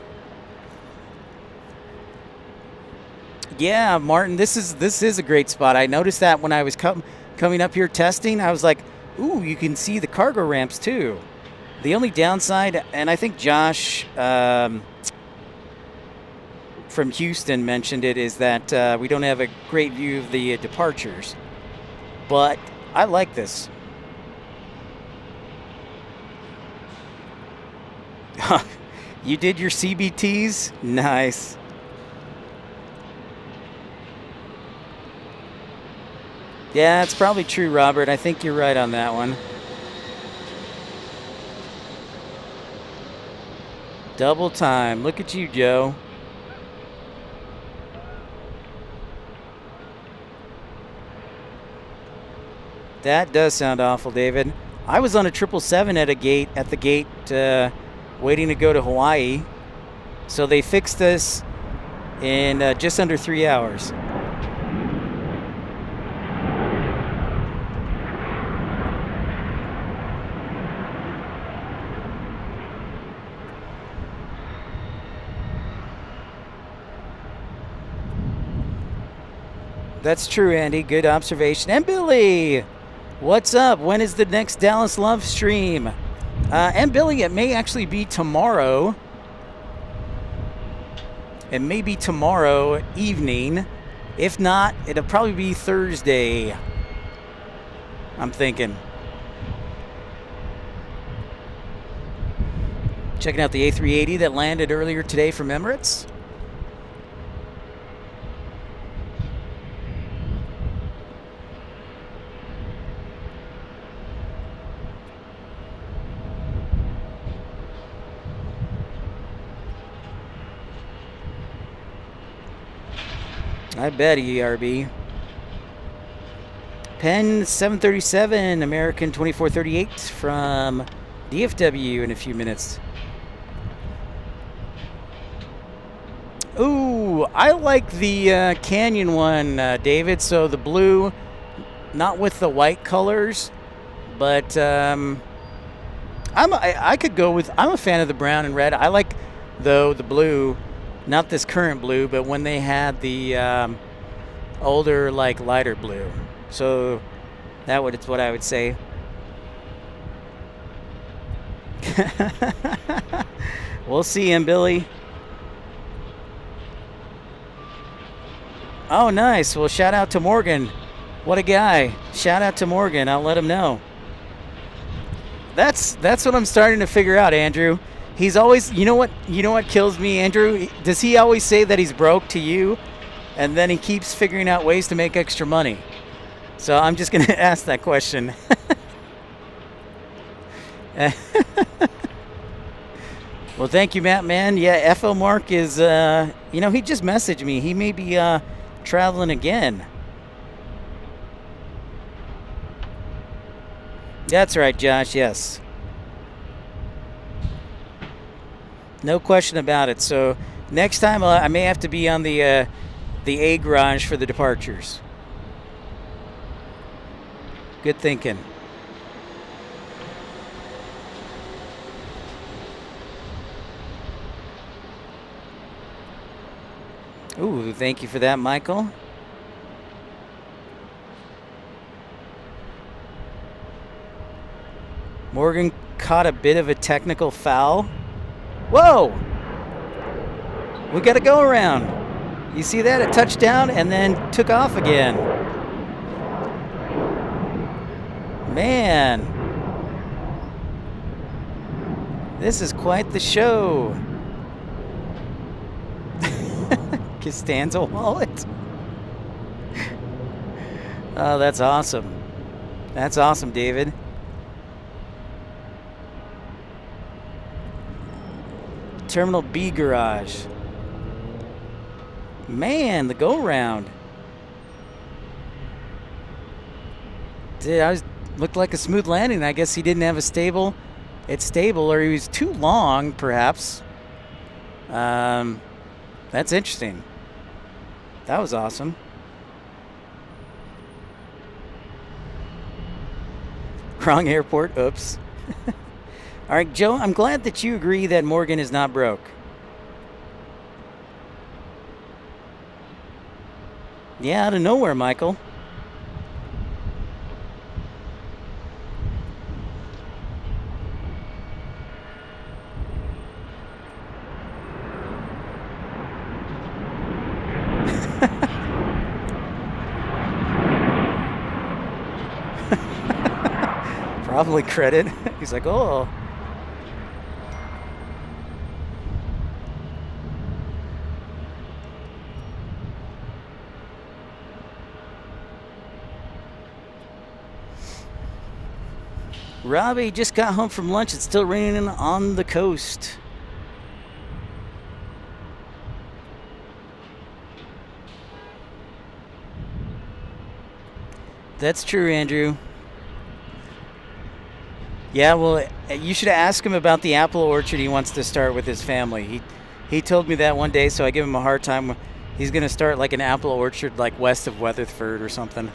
Yeah, Martin, this is a great spot. I noticed that when I was coming up here testing. I was like, ooh, you can see the cargo ramps too. The only downside, and I think Josh from Houston mentioned it, is that we don't have a great view of the departures. But I like this. You did your CBTs? Nice. Yeah, it's probably true, Robert. I think you're right on that one. Double time. Look at you, Joe. That does sound awful, David. I was on a 777 at the gate, waiting to go to Hawaii. So they fixed this in just under 3 hours. That's true, Andy. Good observation. And Billy, what's up? When is the next Dallas Love stream? And Billy, it may actually be tomorrow. It may be tomorrow evening. If not, it'll probably be Thursday, I'm thinking. Checking out the A380 that landed earlier today from Emirates. I bet, ERB. Penn 737, American 2438 from DFW in a few minutes. Ooh, I like the Canyon one, David. So the blue, not with the white colors, but I could go with. I'm a fan of the brown and red. I like though the blue. Not this current blue, but when they had the older, like lighter blue. So it's what I would say. We'll see him, Billy. Oh, nice. Well, shout out to Morgan. What a guy. Shout out to Morgan. I'll let him know. That's what I'm starting to figure out, Andrew. He's always, you know what kills me, Andrew? Does he always say that he's broke to you, and then he keeps figuring out ways to make extra money? So I'm just going to ask that question. Well, thank you, Matt, man. Yeah, FO Mark is, he just messaged me. He may be traveling again. That's right, Josh, yes. No question about it. So Next time I may have to be on the A garage for the departures. Good thinking. Ooh, thank you for that, Michael. Morgan caught a bit of a technical foul. Whoa! We got to go around. You see that? A touchdown and then took off again. Man. This is quite the show. Costanza wallet. Oh, that's awesome. That's awesome, David. Terminal B garage. Man, the go round. Looked like a smooth landing. I guess he didn't have it's stable, or he was too long, perhaps. That's interesting. That was awesome. Wrong airport. Oops. All right, Joe, I'm glad that you agree that Morgan is not broke. Yeah, out of nowhere, Michael. Probably credit. He's like, oh. Robbie just got home from lunch. It's still raining on the coast. That's true, Andrew. Yeah, well, you should ask him about the apple orchard he wants to start with his family. He told me that one day, so I give him a hard time. He's going to start like an apple orchard like west of Weatherford or something.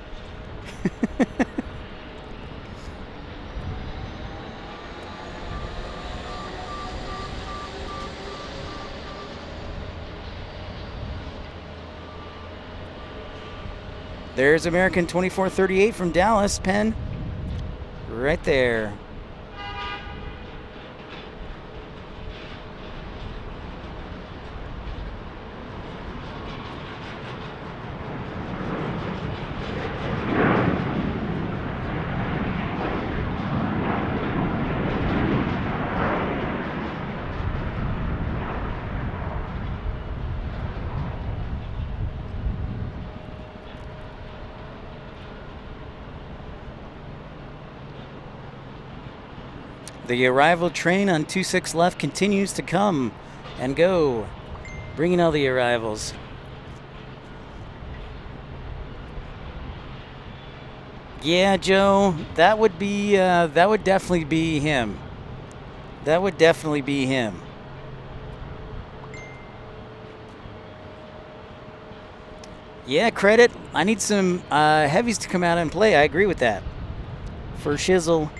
There's American 2438 from Dallas, Penn. Right there. The arrival train on 26 left continues to come and go, bringing all the arrivals. Yeah, Joe, that would definitely be him. That would definitely be him. Yeah, credit. I need some heavies to come out and play. I agree with that. For shizzle.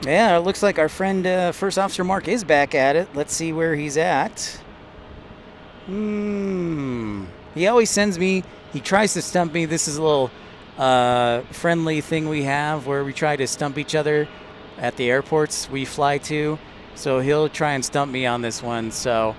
Yeah, it looks like our friend First Officer Mark is back at it. Let's see where he's at. He always sends me, he tries to stump me. This is a little friendly thing we have where we try to stump each other at the airports we fly to. So he'll try and stump me on this one. So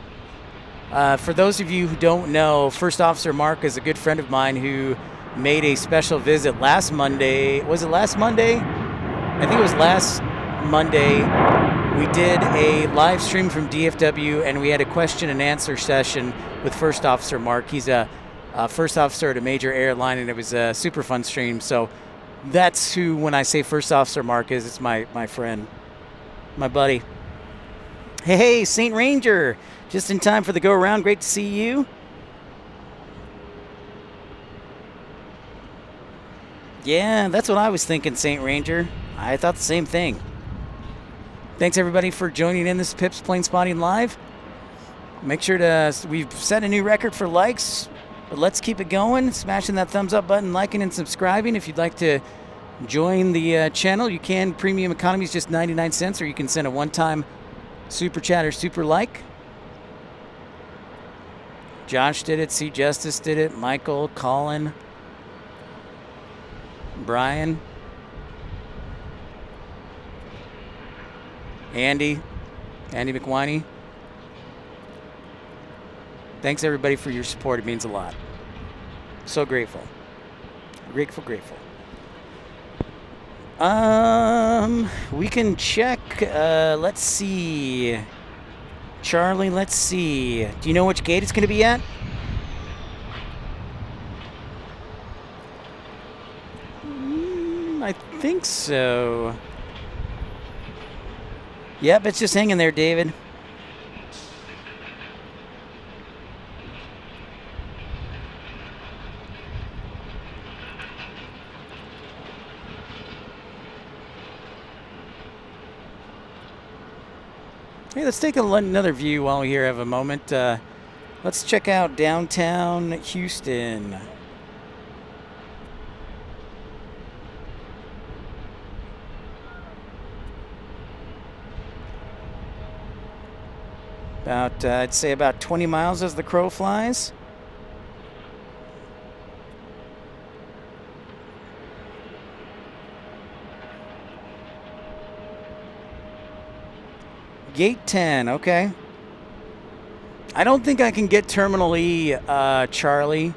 for those of you who don't know, First Officer Mark is a good friend of mine who made a special visit last Monday. Was it last Monday? I think it was last Monday. We did a live stream from DFW and we had a question and answer session with First Officer Mark. He's a first officer at a major airline, and it was a super fun stream. So that's who, when I say first officer Mark is, it's my friend, my buddy. Hey, St. Ranger, just in time for the go around. Great to see you. Yeah, that's what I was thinking, St. Ranger. I thought the same thing. Thanks everybody for joining in. This is Pips Planespotting Live. Make sure to, we've set a new record for likes, but let's keep it going. Smashing that thumbs up button, liking and subscribing. If you'd like to join the channel, you can. Premium economy is just 99 cents, or you can send a one-time super chat or super like. Josh did it, C. Justice did it, Michael, Colin, Brian, Andy McWhiney. Thanks everybody for your support. It means a lot. So grateful. Grateful. We can check. Let's see. Charlie, let's see. Do you know which gate it's going to be at? I think so. Yep, it's just hanging there, David. Hey, let's take another view while we here have a moment. Let's check out downtown Houston. About, I'd say about 20 miles as the crow flies. Gate 10, okay. I don't think I can get Terminal E, Charlie.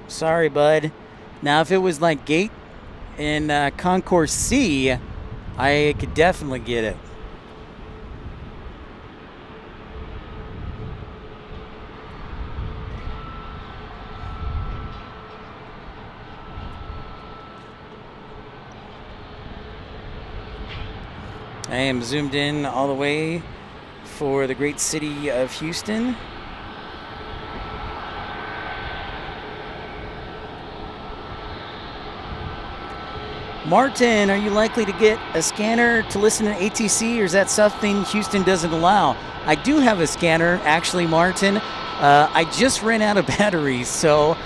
Sorry, bud. Now, if it was like Gate in Concourse C, I could definitely get it. I am zoomed in all the way for the great city of Houston. Martin, are you likely to get a scanner to listen to ATC, or is that something Houston doesn't allow? I do have a scanner, actually, Martin. I just ran out of batteries, so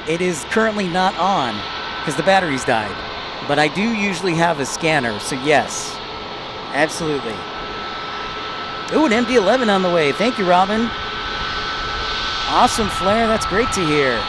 it is currently not on because the batteries died. But I do usually have a scanner, so yes. Absolutely. Ooh, an MD-11 on the way. Thank you, Robin. Awesome flare. That's great to hear.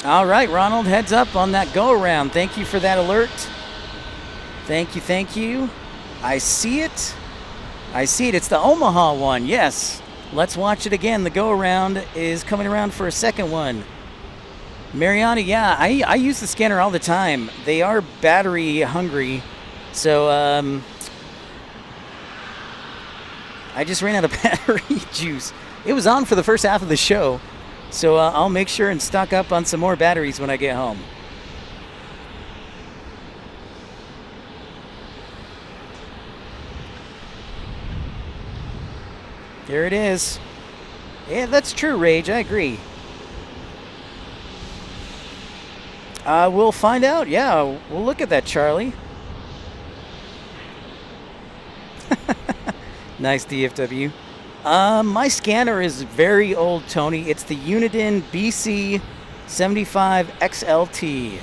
All right, Ronald, heads up on that go-around. Thank you for that alert. Thank you. I see it. It's the Omaha one, yes. Let's watch it again. The go-around is coming around for a second one. Mariana, yeah, I use the scanner all the time. They are battery hungry, so I just ran out of battery juice. It was on for the first half of the show. So I'll make sure and stock up on some more batteries when I get home. There it is. Yeah, that's true, Rage. I agree. We'll find out. Yeah, we'll look at that, Charlie. Nice DFW. My scanner is very old, Tony. It's the Uniden BC75 XLT.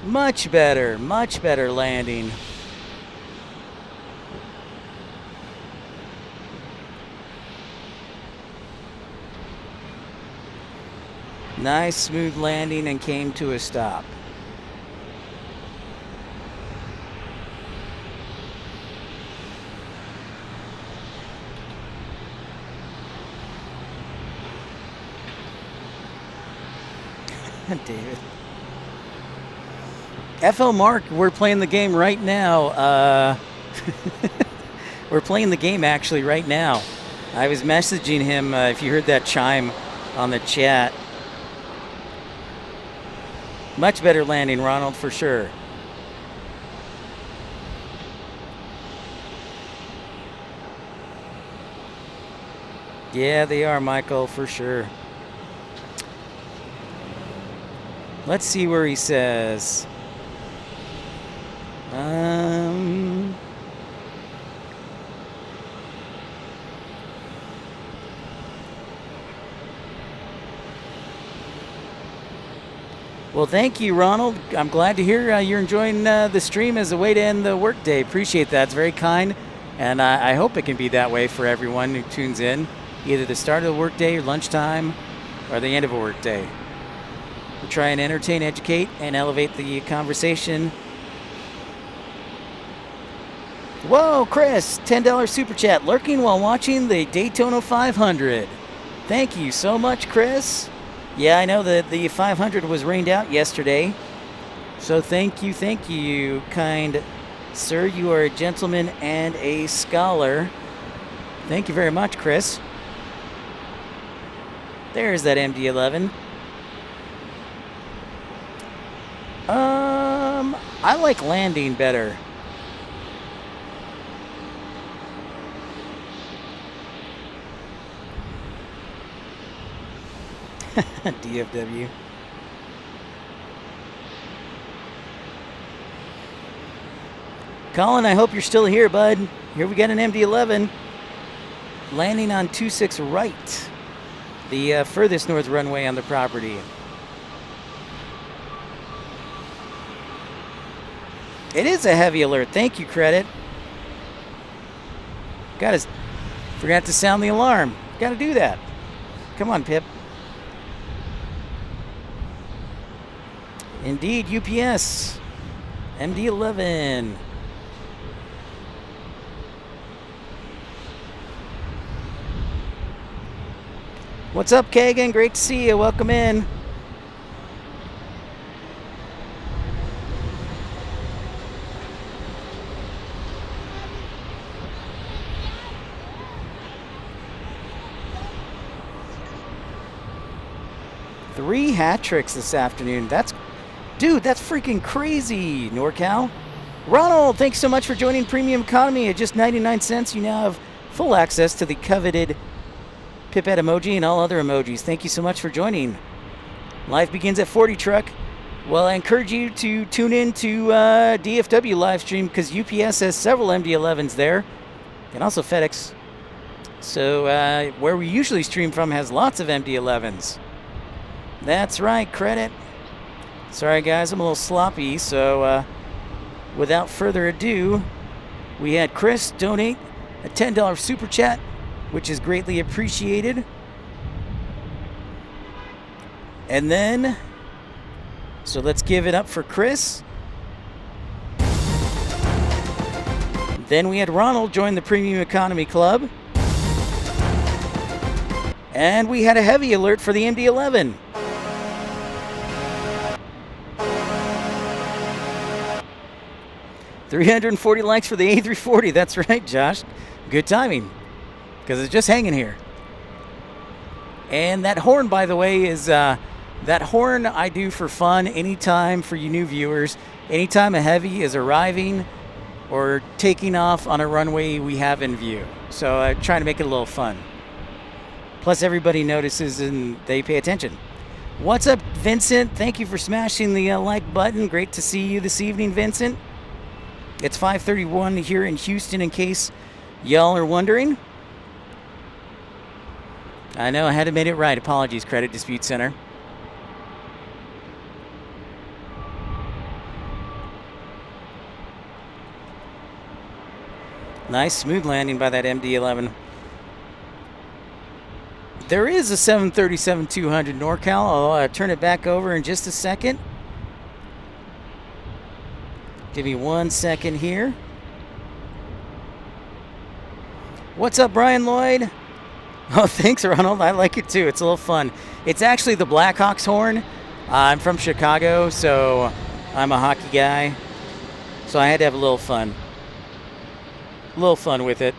Much better landing. Nice smooth landing and came to a stop. David. FL Mark, we're playing the game right now. We're playing the game actually right now. I was messaging him, if you heard that chime on the chat. Much better landing, Ronald, for sure. Yeah, they are, Michael, for sure. Let's see where he says. Well, thank you, Ronald. I'm glad to hear you're enjoying the stream as a way to end the workday. Appreciate that. It's very kind, and I hope it can be that way for everyone who tunes in, either the start of the workday or lunchtime or the end of a workday. We try and entertain, educate, and elevate the conversation. Whoa, Chris, $10 super chat, lurking while watching the Daytona 500. Thank you so much, Chris. Yeah, I know that the 500 was rained out yesterday. So thank you, kind sir. You are a gentleman and a scholar. Thank you very much, Chris. There's that MD-11. I like landing better. DFW. Colin, I hope you're still here, bud. Here we got an MD-11 landing on 26 right, the furthest north runway on the property. It is a heavy alert. Thank you, Credit. Forgot to sound the alarm. Got to do that. Come on, Pip. Indeed, UPS. MD-11. What's up, Kagan? Great to see you. Welcome in. Three hat tricks this afternoon. Dude, that's freaking crazy, NorCal. Ronald, thanks so much for joining Premium Economy at just 99 cents. You now have full access to the coveted Pipette emoji and all other emojis. Thank you so much for joining. Life begins at 40 truck. Well, I encourage you to tune in to DFW live stream because UPS has several MD-11s there and also FedEx. So where we usually stream from has lots of MD-11s. That's right, Credit. Sorry, guys, I'm a little sloppy. So without further ado, we had Chris donate a $10 super chat, which is greatly appreciated. And then, so let's give it up for Chris. Then we had Ronald join the Premium Economy Club. And we had a heavy alert for the MD-11. $340 likes for the A340. That's right, Josh. Good timing, because it's just hanging here. And that horn, by the way, is that horn I do for fun anytime for you new viewers. Anytime a heavy is arriving or taking off on a runway we have in view. So I try to make it a little fun. Plus everybody notices and they pay attention. What's up, Vincent? Thank you for smashing the like button. Great to see you this evening, Vincent. It's 5:31 here in Houston, in case y'all are wondering. I know I had to make it right. Apologies, Credit Dispute Center. Nice smooth landing by that MD-11. There is a 737-200 NorCal. I'll turn it back over in just a second. Give me 1 second here. What's up, Brian Lloyd? Oh, thanks, Ronald. I like it too. It's a little fun. It's actually the Blackhawks horn. I'm from Chicago, so I'm a hockey guy. So I had to have a little fun. A little fun with it.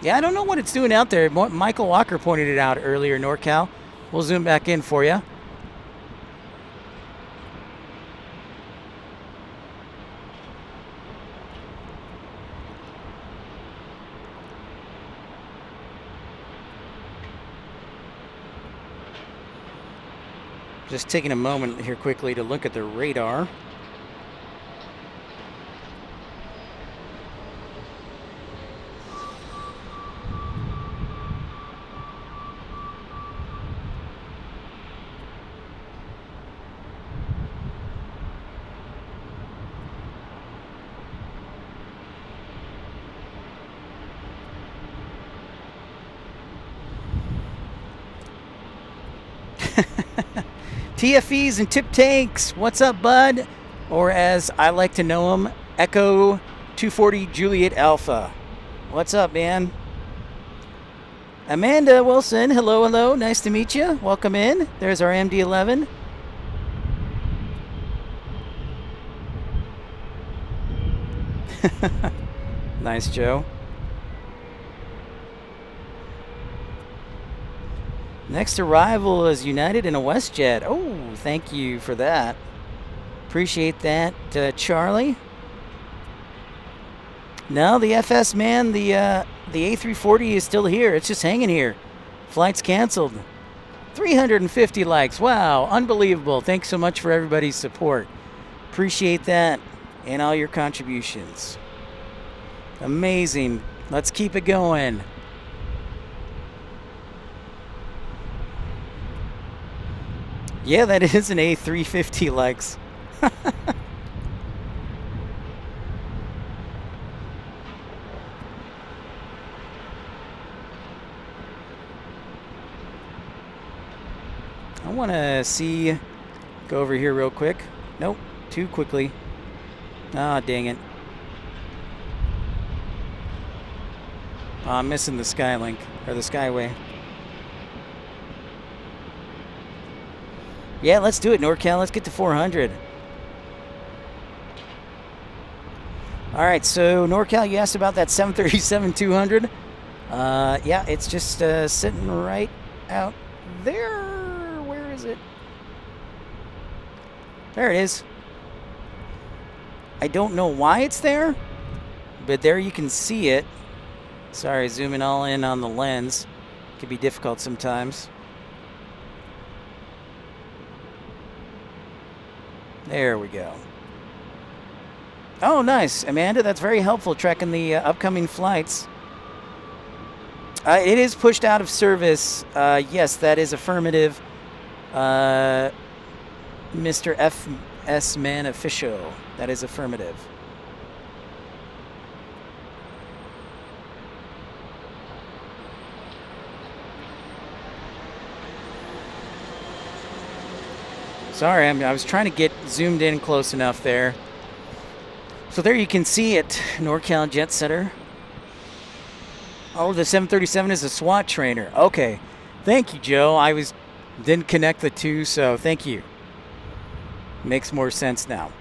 Yeah, I don't know what it's doing out there. Michael Walker pointed it out earlier, NorCal. We'll zoom back in for you. Just taking a moment here quickly to look at the radar. TFEs and tip tanks, what's up, bud? Or as I like to know them, Echo 240 Juliet Alpha. What's up, man? Amanda Wilson, hello, hello. Nice to meet you. Welcome in. There's our MD-11. Nice, Joe. Next arrival is United in a WestJet. Oh, thank you for that. Appreciate that, Charlie. No, the FS, man, the A340 is still here. It's just hanging here. Flight's canceled. 350 likes. Wow, unbelievable. Thanks so much for everybody's support. Appreciate that and all your contributions. Amazing. Let's keep it going. Yeah, that is an A350 likes. I want to see, go over here real quick. Nope, too quickly. Ah, dang it. Oh, I'm missing the Skylink, or the Skyway. Yeah, let's do it, NorCal. Let's get to 400. All right, so NorCal, you asked about that 737-200. Yeah, it's just sitting right out there. Where is it? There it is. I don't know why it's there, but there you can see it. Sorry, zooming all in on the lens. Can be difficult sometimes. There we go. Oh, nice, Amanda. That's very helpful, tracking the upcoming flights. It is pushed out of service. Yes, that is affirmative. Mr. FS Man Official. That is affirmative. Sorry, I was trying to get zoomed in close enough there. So there you can see it, NorCal Jet Center. Oh, the 737 is a SWAT trainer. Okay, thank you, Joe. Didn't connect the two, so thank you. Makes more sense now.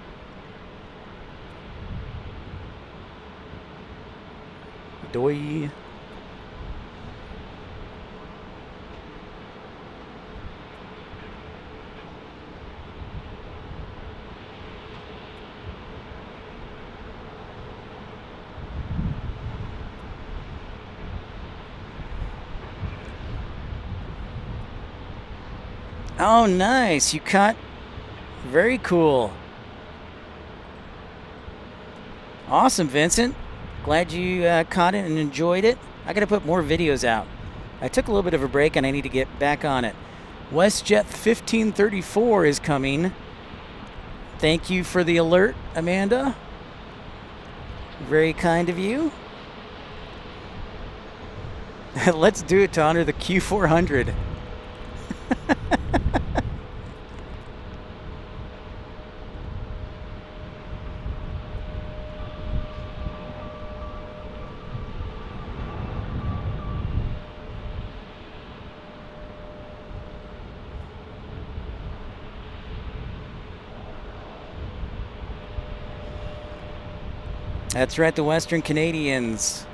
Doi. Oh, nice. You caught. Very cool. Awesome, Vincent. Glad you caught it and enjoyed it. I got to put more videos out. I took a little bit of a break and I need to get back on it. WestJet 1534 is coming. Thank you for the alert, Amanda. Very kind of you. Let's do it to honor the Q400. That's right, the Western Canadians.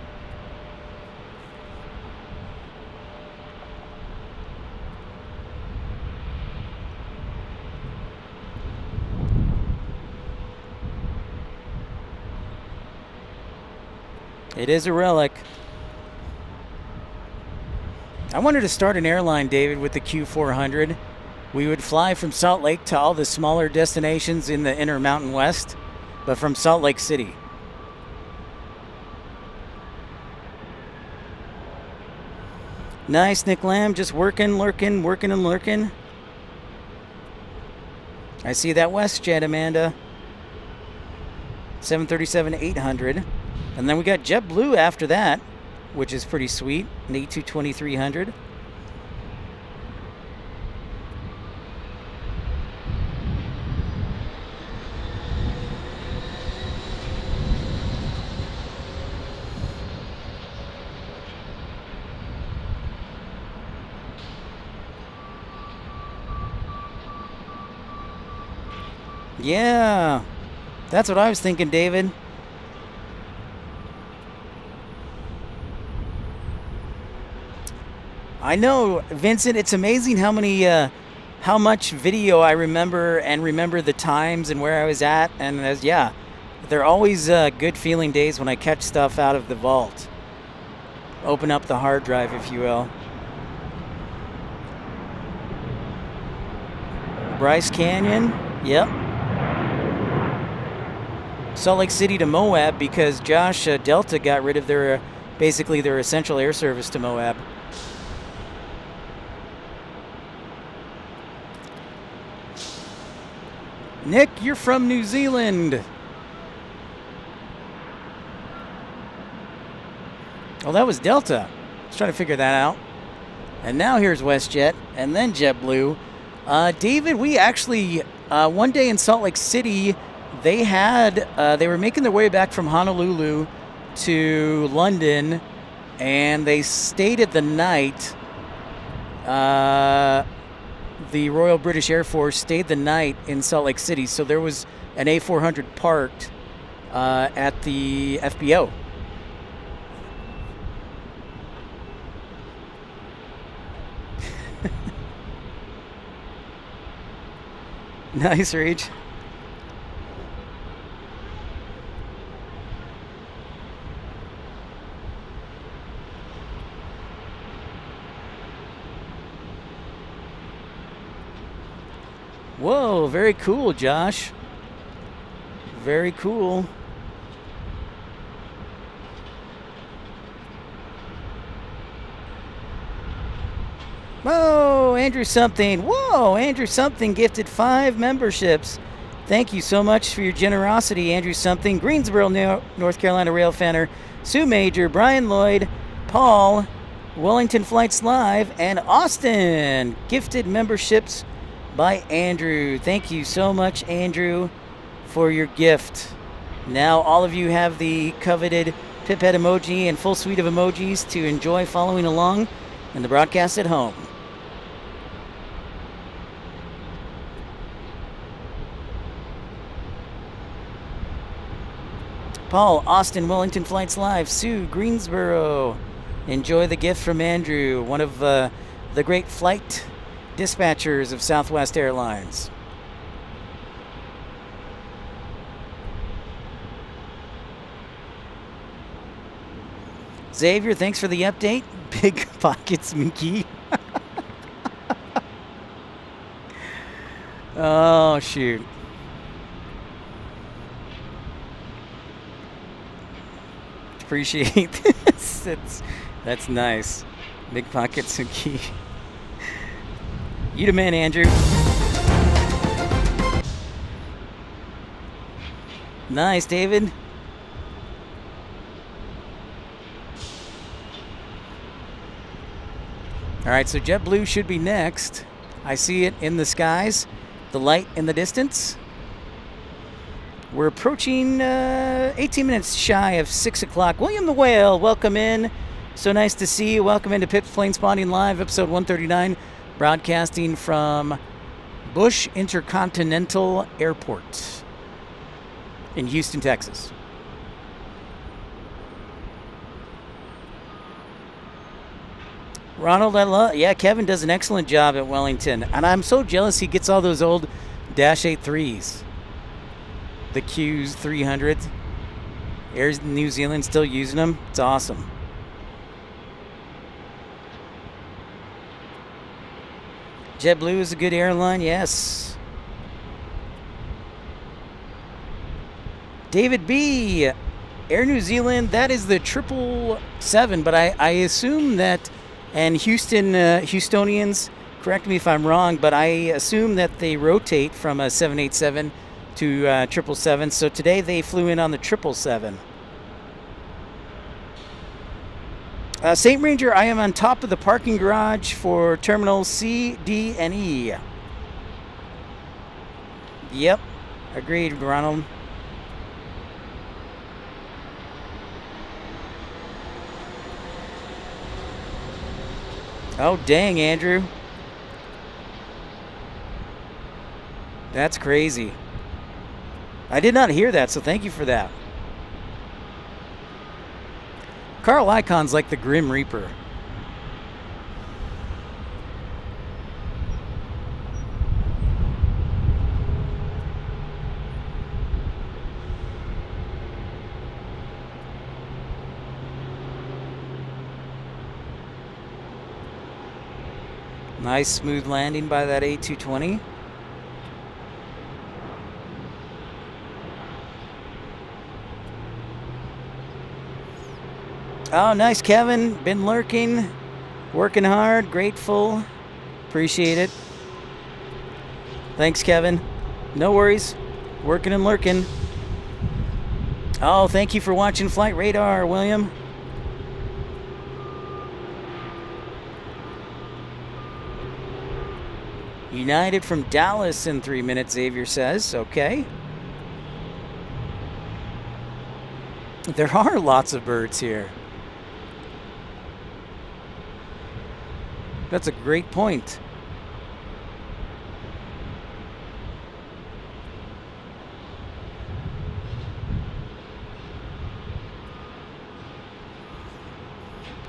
It is a relic. I wanted to start an airline, David, with the Q400. We would fly from Salt Lake to all the smaller destinations in the inner Mountain West, but from Salt Lake City. Nice, Nick Lamb, just working, lurking, working and lurking. I see that WestJet, Amanda. 737-800. And then we got JetBlue after that, which is pretty sweet, an A220-300. Yeah, that's what I was thinking, David. I know, Vincent, it's amazing how much video I remember and remember the times and where I was at. And yeah, they're always good feeling days when I catch stuff out of the vault. Open up the hard drive, if you will. Bryce Canyon, yep. Salt Lake City to Moab because Josh Delta got rid of their basically their essential air service to Moab. Nick, you're from New Zealand. Well, that was Delta. I was trying to figure that out. And now here's WestJet and then JetBlue. David, we actually one day in Salt Lake City, they were making their way back from Honolulu to London, and they stayed at the night. The Royal British Air Force stayed the night in Salt Lake City, so there was an A400 parked at the FBO. Nice, Reach. Whoa, very cool, Josh. Very cool. Whoa, Andrew Something. Whoa, Andrew Something gifted 5 memberships. Thank you so much for your generosity, Andrew Something. Greensboro, North Carolina Rail Fanner, Sue Major, Brian Lloyd, Paul, Wellington Flights Live, and Austin. Gifted memberships by Andrew. Thank you so much, Andrew, for your gift. Now all of you have the coveted pipette emoji and full suite of emojis to enjoy following along in the broadcast at home. Paul, Austin, Wellington Flights Live, Sue, Greensboro. Enjoy the gift from Andrew, one of the great flight dispatchers of Southwest Airlines. Xavier, thanks for the update. Big pockets, Mickey. Oh, shoot. Appreciate this. That's nice. Big pockets and key. You the man, Andrew. Nice, David. All right, so JetBlue should be next. I see it in the skies, the light in the distance. We're approaching 18 minutes shy of 6 o'clock. William the Whale, welcome in. So nice to see you. Welcome into Pips Planespotting Live, episode 139, broadcasting from Bush Intercontinental Airport in Houston, Texas. Ronald, yeah, Kevin does an excellent job at Wellington. And I'm so jealous he gets all those old Dash 83s. The Qs 300. Air New Zealand still using them. It's awesome. JetBlue is a good airline, yes. David B. Air New Zealand, that is the 777, but I assume that, and Houstonians, correct me if I'm wrong, but I assume that they rotate from a 787 to 777. So today they flew in on the 777. St. Ranger, I am on top of the parking garage for terminals C, D, and E. Yep, agreed, Ronald. Oh, dang, Andrew. That's crazy. I did not hear that, so thank you for that. Carl Icon's like the Grim Reaper. Nice smooth landing by that A220. Oh, nice, Kevin. Been lurking, working hard, grateful. Appreciate it. Thanks, Kevin. No worries. Working and lurking. Oh, thank you for watching Flight Radar, William. United from Dallas in 3 minutes, Xavier says. Okay. There are lots of birds here. That's a great point.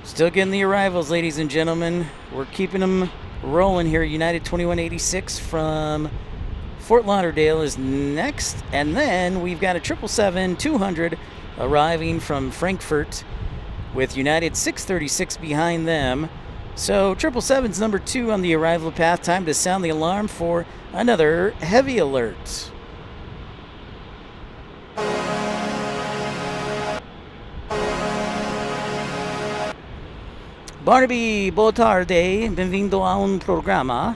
Still getting the arrivals, ladies and gentlemen. We're keeping them rolling here. United 2186 from Fort Lauderdale is next. And then we've got a 777-200 arriving from Frankfurt with United 636 behind them. So 777's number 2 on the arrival path. Time to sound the alarm for another heavy alert. Barnaby, boa tarde. Bem-vindo a programa.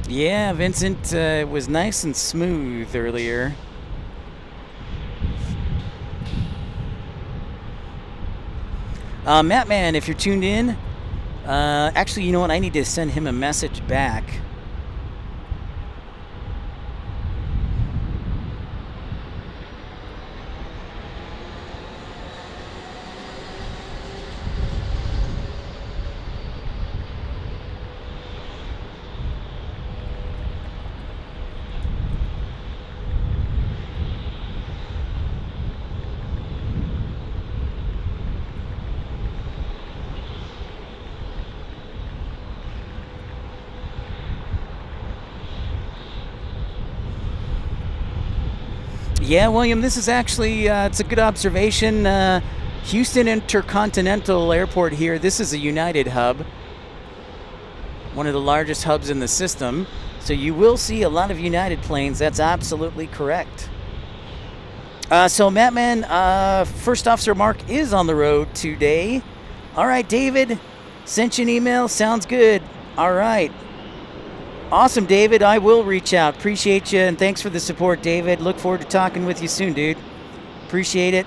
Yeah, Vincent, it was nice and smooth earlier. Mattman, if you're tuned in, actually, you know what? I need to send him a message back. Yeah, William, this is actually, it's a good observation. Houston Intercontinental Airport here. This is a United hub, one of the largest hubs in the system. So you will see a lot of United planes. That's absolutely correct. So Mattman, First Officer Mark is on the road today. All right, David, sent you an email. Sounds good. All right. Awesome, David. I will reach out. Appreciate you, and thanks for the support, David. Look forward to talking with you soon, dude. Appreciate it.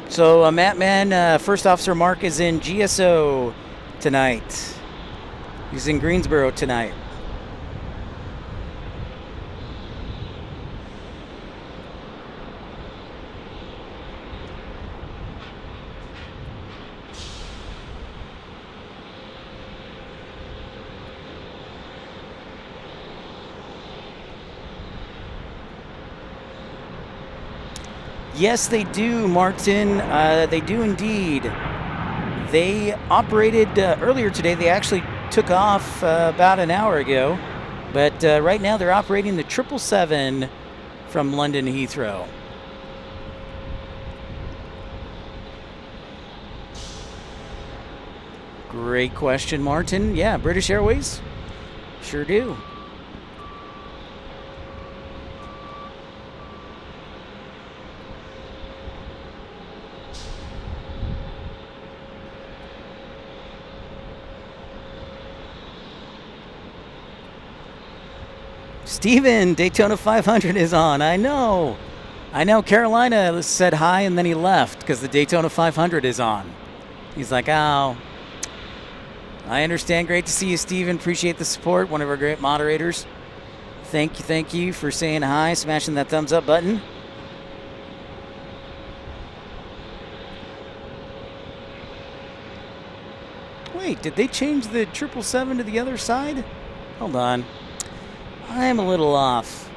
So, Mattman, First Officer Mark is in GSO tonight. He's in Greensboro tonight. Yes, they do, Martin. They do indeed. They operated earlier today. They actually took off about an hour ago. But right now they're operating the 777 from London Heathrow. Great question, Martin. Yeah, British Airways. Sure do. Steven, Daytona 500 is on. I know. Carolina said hi and then he left because the Daytona 500 is on. He's like, oh, I understand. Great to see you, Steven. Appreciate the support. One of our great moderators. Thank you for saying hi, smashing that thumbs up button. Wait, did they change the 777 to the other side? Hold on. I'm a little off.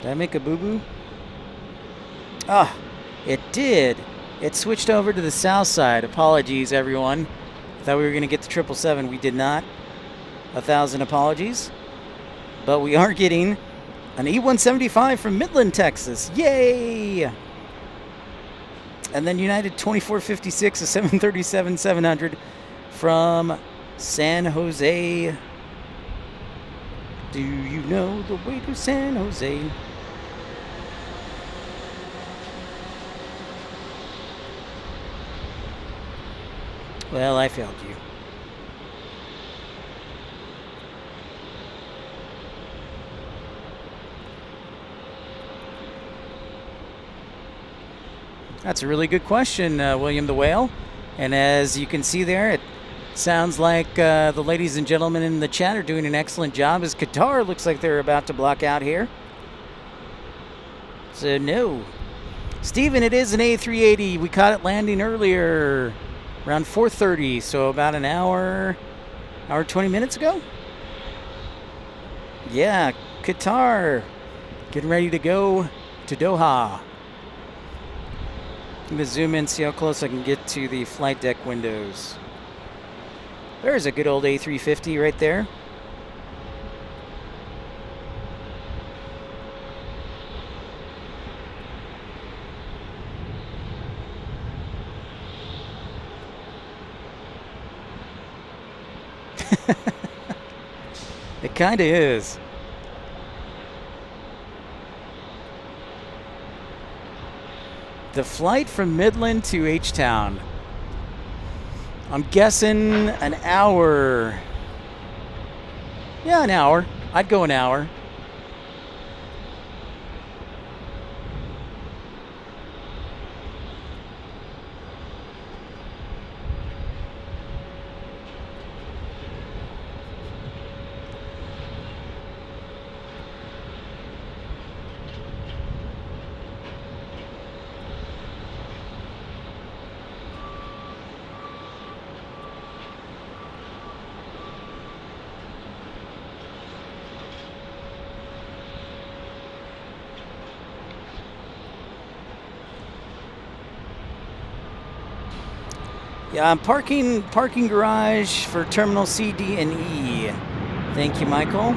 Did I make a boo-boo? Ah, it did. It switched over to the south side. Apologies, everyone. Thought we were going to get the 777. We did not. 1,000 apologies. But we are getting an E175 from Midland, Texas. Yay! And then United 2456, a 737-700 from San Jose. Do you know the way to San Jose? Well, I failed you. That's a really good question, William the Whale. And as you can see there, it sounds like the ladies and gentlemen in the chat are doing an excellent job as Qatar looks like they're about to block out here. So no. Steven, it is an A380. We caught it landing earlier, around 4:30, so about an hour 20 minutes ago? Yeah, Qatar getting ready to go to Doha. I'm going to zoom in, see how close I can get to the flight deck windows. There's a good old A350 right there. It kind of is. The flight from Midland to H-Town. I'm guessing an hour. Yeah, an hour. I'd go an hour. Yeah, I'm parking garage for terminal C, D, and E. Thank you, Michael.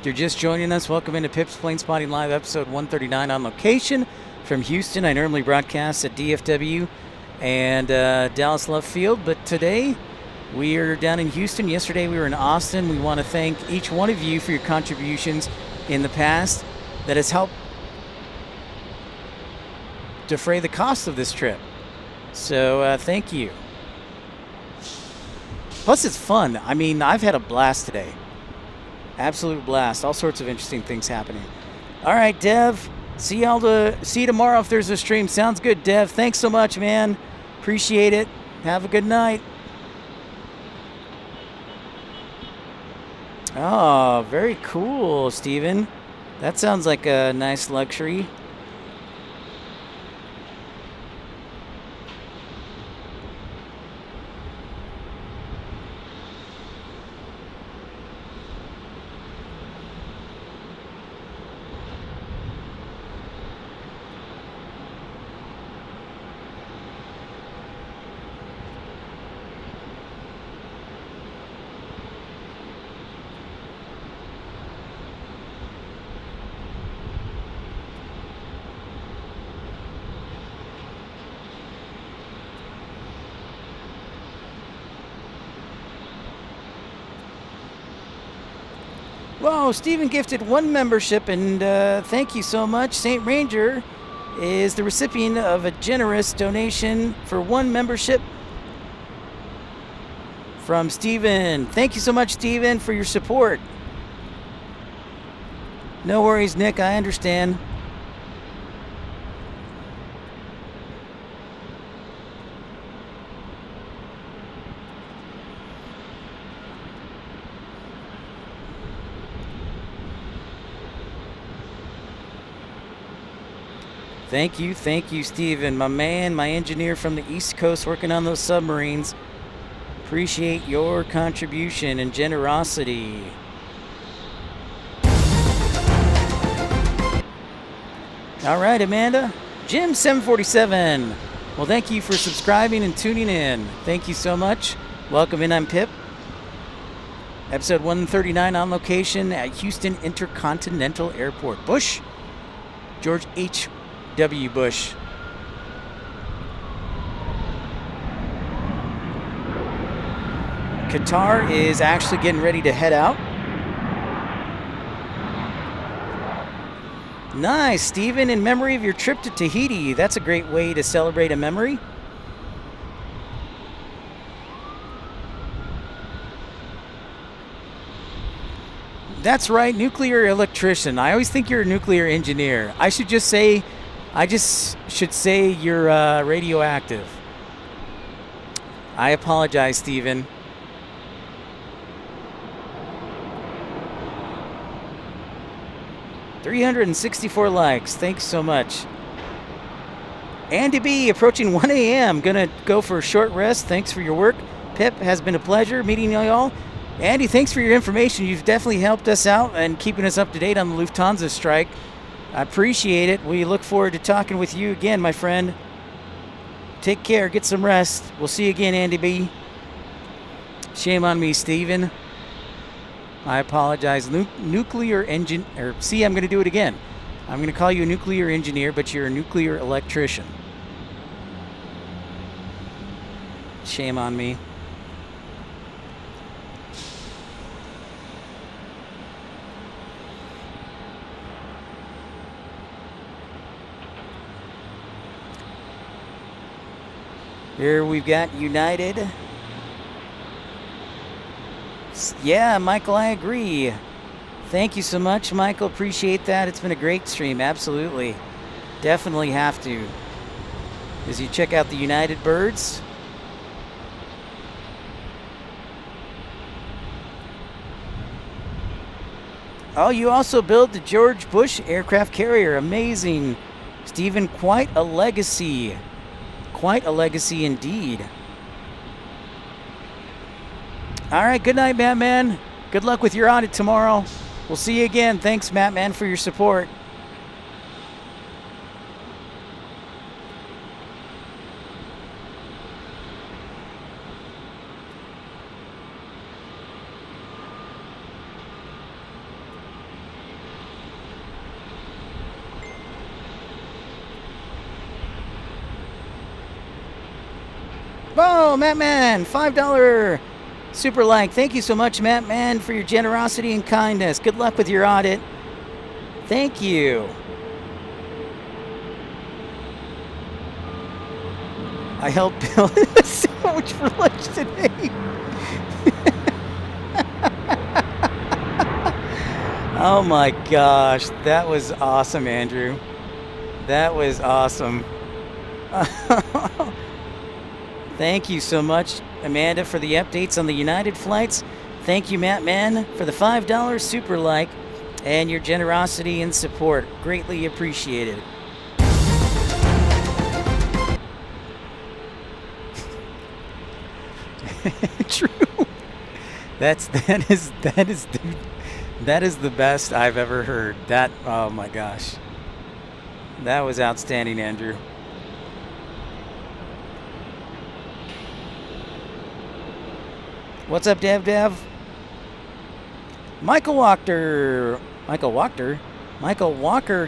If you're just joining us, welcome into Pip's Planespotting Live, episode 139 on location from Houston. I normally broadcast at DFW and Dallas Love Field, but today we are down in Houston. Yesterday we were in Austin. We want to thank each one of you for your contributions in the past that has helped defray the cost of this trip. So thank you. Plus it's fun. I mean, I've had a blast today. Absolute blast. All sorts of interesting things happening. All right, Dev. See you tomorrow if there's a stream. Sounds good, Dev. Thanks so much, man. Appreciate it. Have a good night. Oh, very cool, Steven. That sounds like a nice luxury. Whoa, Stephen gifted 1 membership, and thank you so much. St. Ranger is the recipient of a generous donation for 1 membership from Stephen. Thank you so much, Stephen, for your support. No worries, Nick, I understand. Thank you, Steven, my man, my engineer from the East Coast working on those submarines. Appreciate your contribution and generosity. All right, Amanda. Jim 747. Well, thank you for subscribing and tuning in. Thank you so much. Welcome in, I'm Pip. Episode 139 on location at Houston Intercontinental Airport. Bush, George H. W. Bush. Qatar is actually getting ready to head out. Nice, Stephen, in memory of your trip to Tahiti. That's a great way to celebrate a memory. That's right, nuclear electrician. I always think you're a nuclear engineer. I just should say you're radioactive. I apologize, Stephen. $364 likes. Thanks so much. Andy B, approaching 1 a.m. Gonna go for a short rest. Thanks for your work. Pip, has been a pleasure meeting y'all. Andy, thanks for your information. You've definitely helped us out and keeping us up to date on the Lufthansa strike. I appreciate it. We look forward to talking with you again, my friend. Take care. Get some rest. We'll see you again, Andy B. Shame on me, Steven. I apologize. Nuclear engine... see, I'm going to do it again. I'm going to call you a nuclear engineer, but you're a nuclear electrician. Shame on me. Here we've got United. Yeah, Michael, I agree. Thank you so much, Michael. Appreciate that. It's been a great stream. Absolutely. Definitely have to. As you check out the United birds. Oh, you also built the George Bush aircraft carrier. Amazing. Stephen, quite a legacy. Quite a legacy indeed. All right, good night, Matt-Man. Good luck with your audit tomorrow. We'll see you again. Thanks, Matt-Man, for your support. Oh, Matt Man, $5 super like. Thank you so much, Matt Man, for your generosity and kindness. Good luck with your audit. Thank you. I helped Bill a sandwich for lunch today. Oh my gosh, that was awesome, Andrew. That was awesome. Thank you so much, Amanda, for the updates on the United flights. Thank you, Matt Man, for the $5 super like and your generosity and support. Greatly appreciated. True. That is the best I've ever heard. That, oh my gosh. That was outstanding, Andrew. What's up, Dev? Michael Walker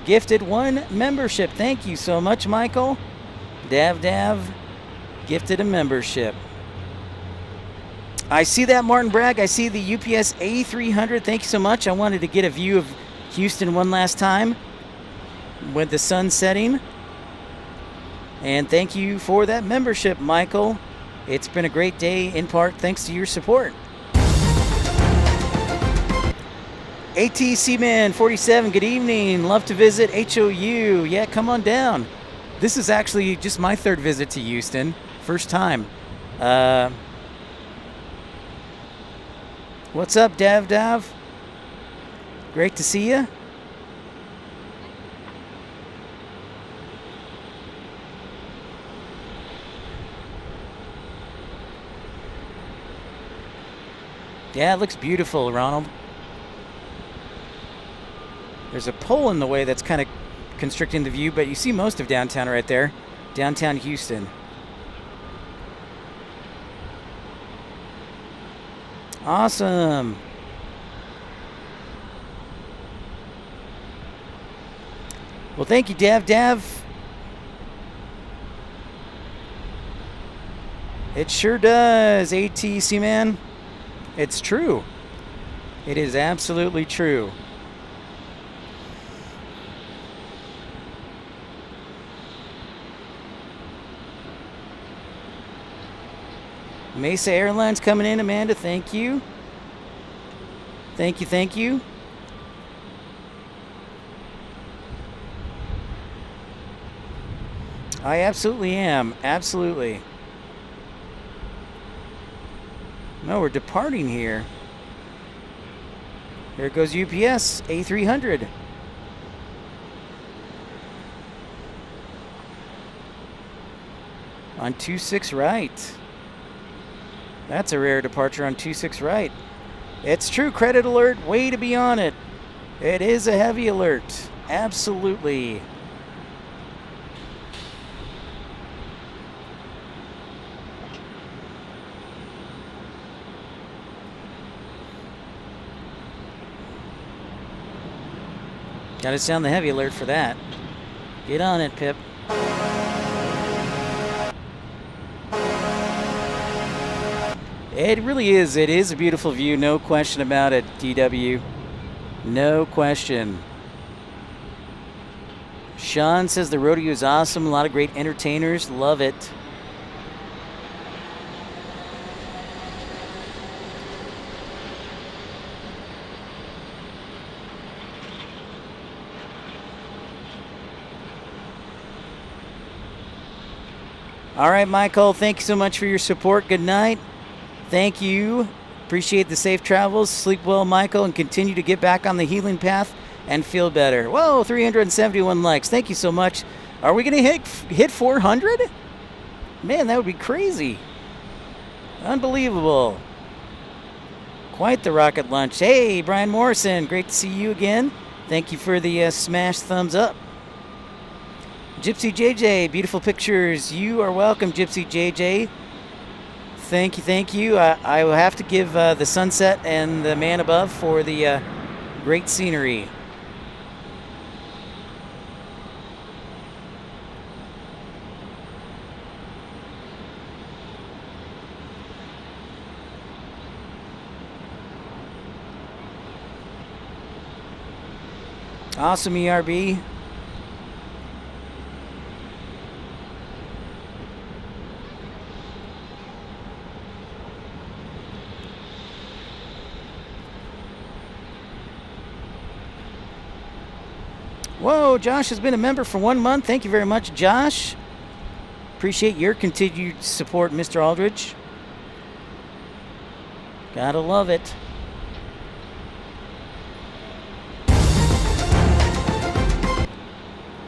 gifted 1 membership. Thank you so much, Michael. Dav gifted a membership. I see that, Martin Bragg. I see the UPS A300. Thank you so much. I wanted to get a view of Houston one last time with the sun setting. And thank you for that membership, Michael. It's been a great day, in part thanks to your support. ATC Man 47, good evening. Love to visit HOU. Yeah, come on down. This is actually just my 3rd visit to Houston. First time. What's up, Dav? Great to see you. Yeah, it looks beautiful, Ronald. There's a pole in the way that's kind of constricting the view, but you see most of downtown right there. Downtown Houston. Awesome. Well, thank you, Dav. It sure does, ATC Man. It's true. It is absolutely true. Mesa Airlines coming in, Amanda. Thank you. Thank you. I absolutely am. Absolutely. No, we're departing here. Here goes UPS A300. On 26 right. That's a rare departure on 26 right. It's true, credit alert, way to be on it. It is a heavy alert, absolutely. Gotta sound the heavy alert for that. Get on it, Pip. It really is. It is a beautiful view, no question about it, DW. No question. Sean says the rodeo is awesome. A lot of great entertainers. Love it. All right, Michael, thank you so much for your support. Good night. Thank you. Appreciate the safe travels. Sleep well, Michael, and continue to get back on the healing path and feel better. Whoa, 371 likes. Thank you so much. Are we going to hit 400? Man, that would be crazy. Unbelievable. Quite the rocket launch. Hey, Brian Morrison, great to see you again. Thank you for the smash thumbs up. Gypsy JJ, beautiful pictures. You are welcome, Gypsy JJ. Thank you. I will have to give the sunset and the man above for the great scenery. Awesome, ERB. Whoa, Josh has been a member for 1 month. Thank you very much, Josh. Appreciate your continued support, Mr. Aldridge. Gotta love it.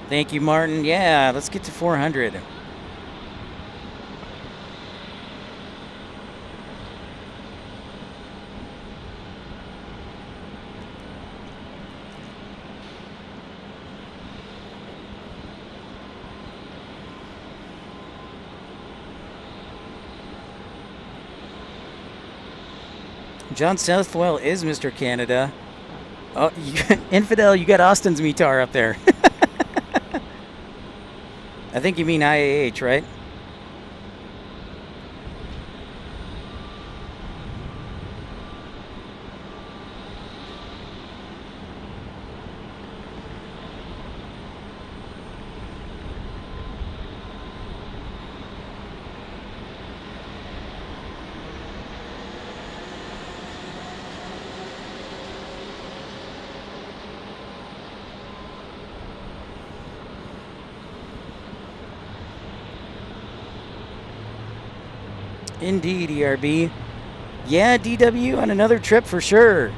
Thank you, Martin. Yeah, let's get to 400. John Southwell is Mr. Canada. Oh, Infidel, you got Austin's METAR up there. I think you mean IAH, right? Indeed, ERB. Yeah, DW on another trip for sure.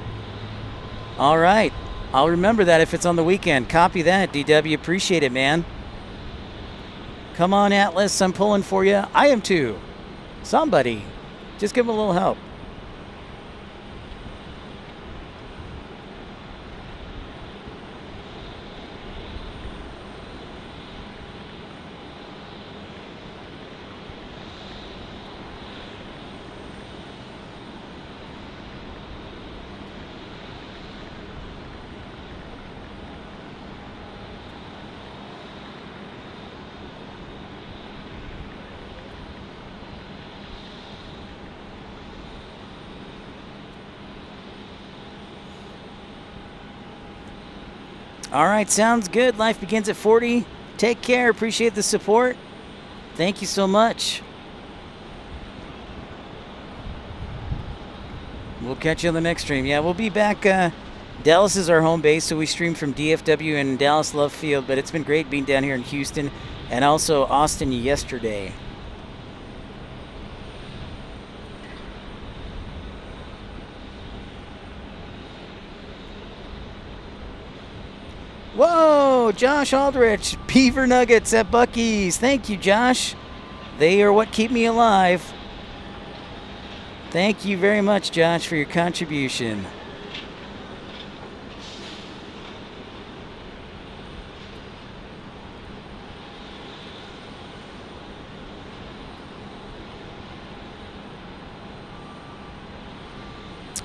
All right. I'll remember that if it's on the weekend. Copy that, DW. Appreciate it, man. Come on, Atlas. I'm pulling for you. I am too. Somebody. Just give him a little help. All right, sounds good. Life begins at 40. Take care. Appreciate the support. Thank you so much. We'll catch you on the next stream. Yeah, we'll be back. Dallas is our home base, so we stream from DFW and Dallas Love Field, but it's been great being down here in Houston and also Austin yesterday. Whoa, Josh Aldrich, Beaver Nuggets at Buc-ee's. Thank you, Josh. They are what keep me alive. Thank you very much, Josh, for your contribution.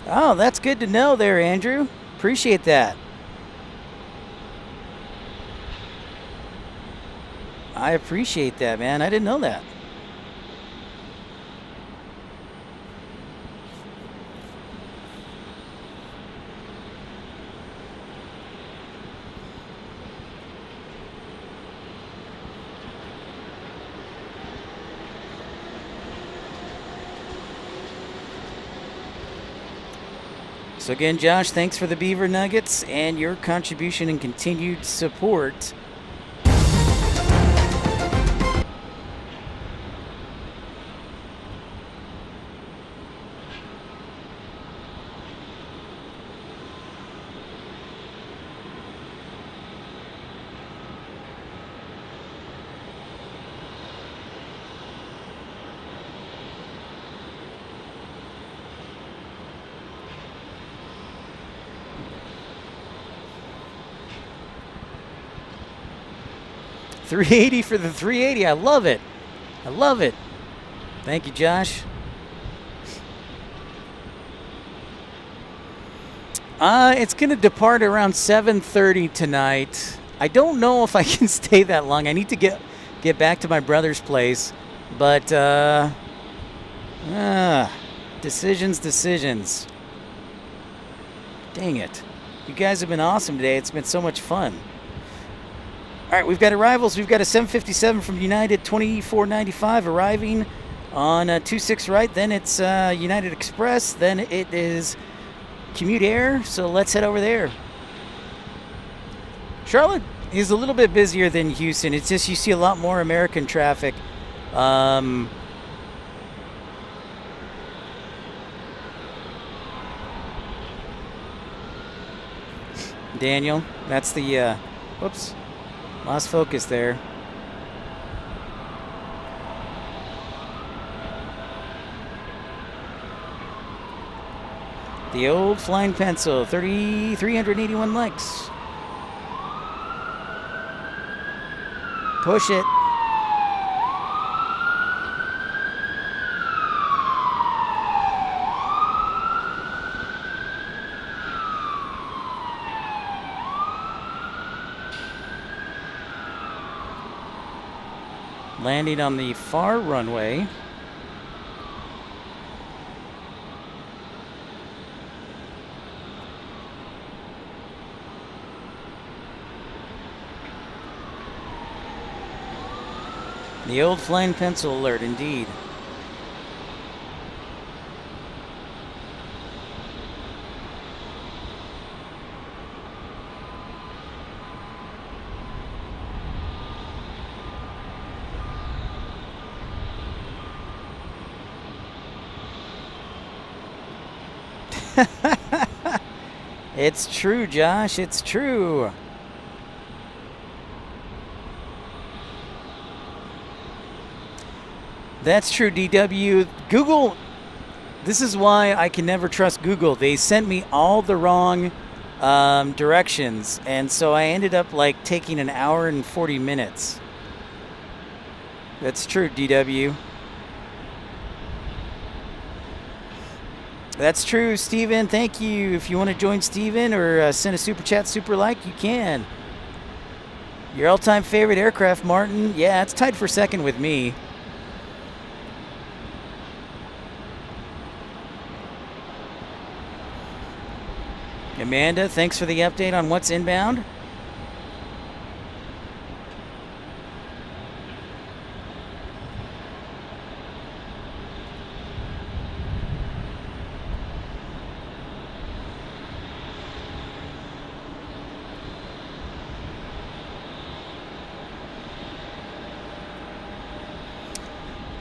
Oh, that's good to know there, Andrew. Appreciate that. I appreciate that, man. I didn't know that. So again, Josh, thanks for the Beaver Nuggets and your contribution and continued support. $380 for the 380. I love it. I love it. Thank you, Josh. It's going to depart around 7:30 tonight. I don't know if I can stay that long. I need to get back to my brother's place. But decisions. Dang it. You guys have been awesome today. It's been so much fun. All right, we've got arrivals. We've got a 757 from United 2495 arriving on 26 right. Then it's United Express. Then it is Commute Air. So let's head over there. Charlotte is a little bit busier than Houston. It's just you see a lot more American traffic. Daniel, that's the, whoops, lost focus there. The old flying pencil, 381 legs. Push it. Landing on the far runway. The old flying pencil alert, indeed. It's true, Josh. It's true. That's true, DW. Google, this is why I can never trust Google. They sent me all the wrong directions, and so I ended up like taking an hour and 40 minutes. That's true, DW. That's true, Steven. Thank you. If you want to join Steven or send a super chat, super like, you can. Your all-time favorite aircraft, Martin? Yeah, it's tied for second with me. Amanda, thanks for the update on what's inbound.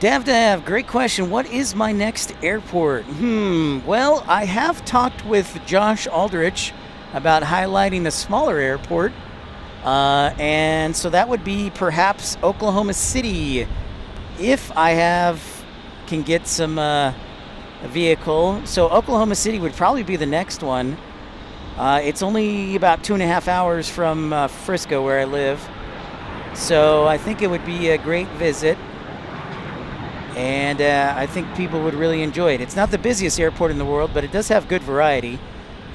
Dav, great question. What is my next airport? Well, I have talked with Josh Aldrich about highlighting a smaller airport. And so that would be perhaps Oklahoma City. If I can get some vehicle. So Oklahoma City would probably be the next one. It's only about 2.5 hours from Frisco, where I live. So I think it would be a great visit. And I think people would really enjoy it. It's not the busiest airport in the world, but it does have good variety.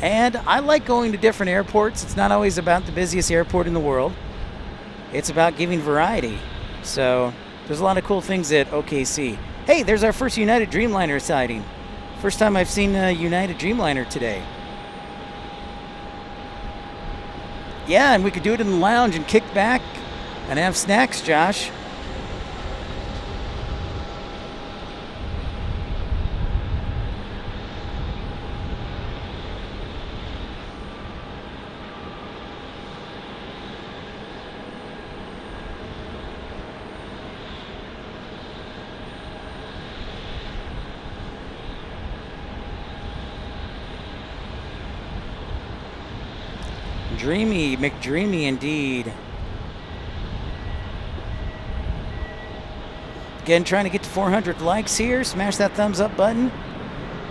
And I like going to different airports. It's not always about the busiest airport in the world. It's about giving variety. So there's a lot of cool things at OKC. Hey, there's our first United Dreamliner sighting. First time I've seen a United Dreamliner today. Yeah, and we could do it in the lounge and kick back and have snacks, Josh. Dreamy, McDreamy indeed. Again, trying to get to 400 likes here. Smash that thumbs up button.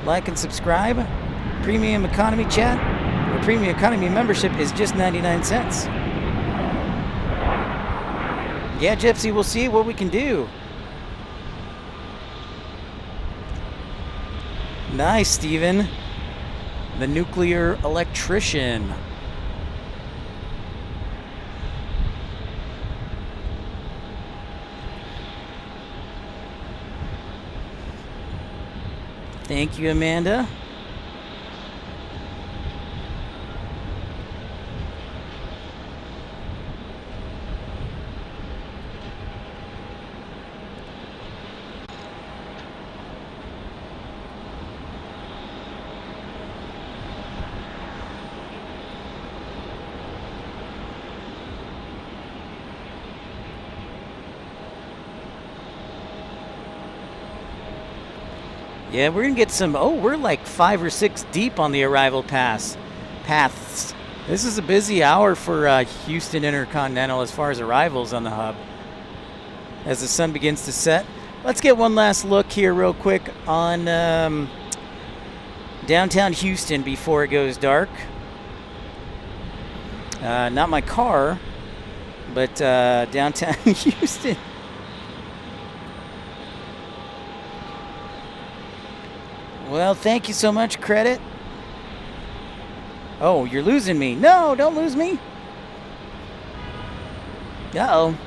Like and subscribe. Premium economy chat or premium economy membership is just 99 cents. Yeah, Gypsy, we'll see what we can do. Nice, Steven. The nuclear electrician. Thank you, Amanda. Yeah, we're going to get some... Oh, we're like 5 or 6 deep on the arrival paths. This is a busy hour for Houston Intercontinental as far as arrivals on the hub. As the sun begins to set. Let's get one last look here real quick on downtown Houston before it goes dark. Not my car, but downtown Houston. Well, thank you so much, Credit. Oh, you're losing me. No, don't lose me. Uh-oh.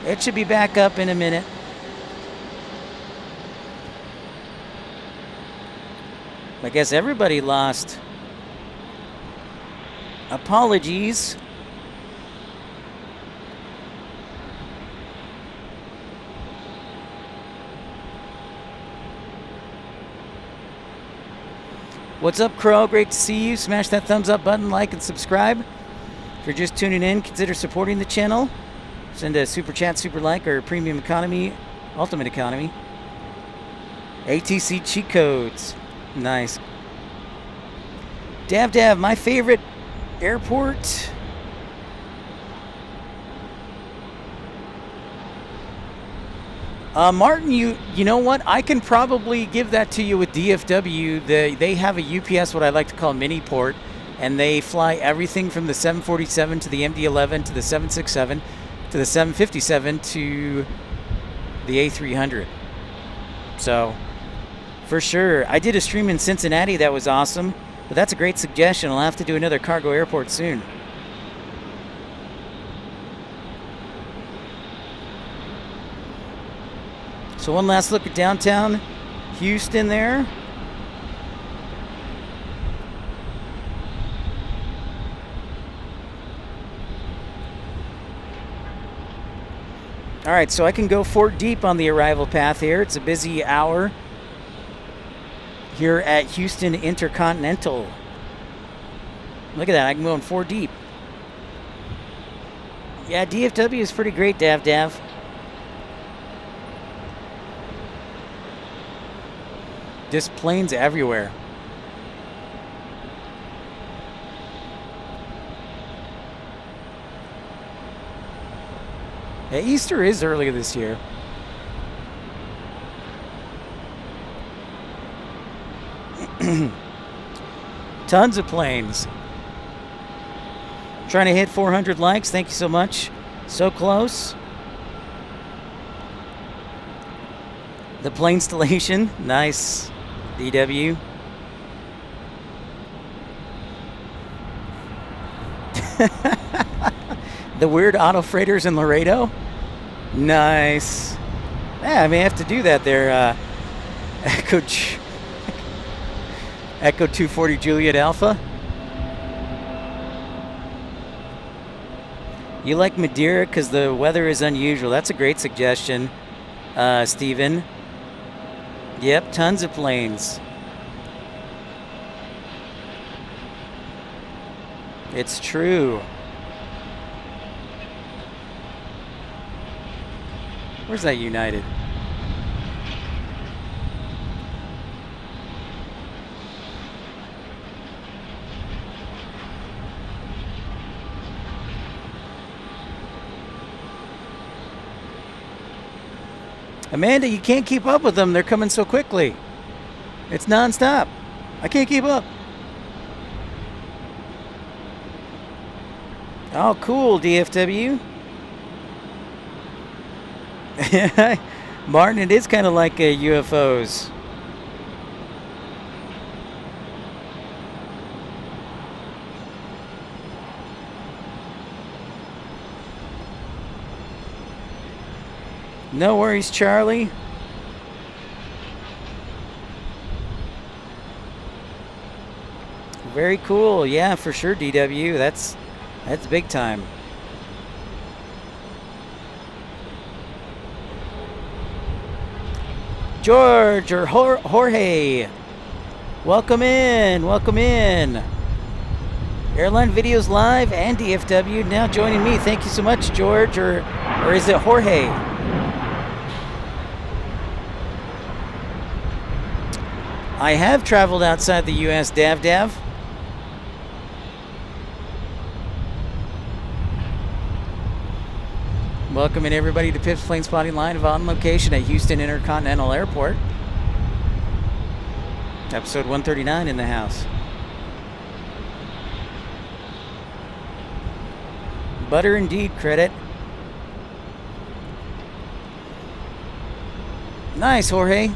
It should be back up in a minute. I guess everybody lost. Apologies. What's up, Crow? Great to see you. Smash that thumbs up button, like, and subscribe. If you're just tuning in, consider supporting the channel. Send a super chat, super like, or premium economy, ultimate economy. ATC cheat codes. Nice. Dav, my favorite airport. Martin, you know what? I can probably give that to you with DFW. They have a UPS, what I like to call mini port, and they fly everything from the 747 to the MD-11 to the 767 to the 757 to the A300. So, for sure. I did a stream in Cincinnati that was awesome, but that's a great suggestion. I'll have to do another cargo airport soon. So one last look at downtown Houston there. All right, so I can go 4 deep on the arrival path here. It's a busy hour here at Houston Intercontinental. Look at that, I can go in 4 deep. Yeah, DFW is pretty great, Dav. Just planes everywhere. Yeah, Easter is earlier this year. Tons of planes. Trying to hit 400 likes. Thank you so much. So close. The plane installation. Nice. DW. The weird auto freighters in Laredo. Nice. Yeah, I may have to do that there. Echo 240 Juliet Alpha. You like Madeira because the weather is unusual. That's a great suggestion, Steven. Yep, tons of planes. It's true. Where's that United? Amanda, you can't keep up with them. They're coming so quickly. It's nonstop. I can't keep up. Oh, cool, DFW. Martin, it is kind of like UFOs. No worries, Charlie. Very cool. Yeah, for sure, DW. That's big time. George or Jorge, welcome in. Welcome in. Airline Videos Live and DFW now joining me. Thank you so much, George, or is it Jorge? I have traveled outside the U.S., Dav. Welcoming everybody to Pip's Planespotting Live on location at Houston Intercontinental Airport. Episode 139 in the house. Butter indeed, credit. Nice, Jorge.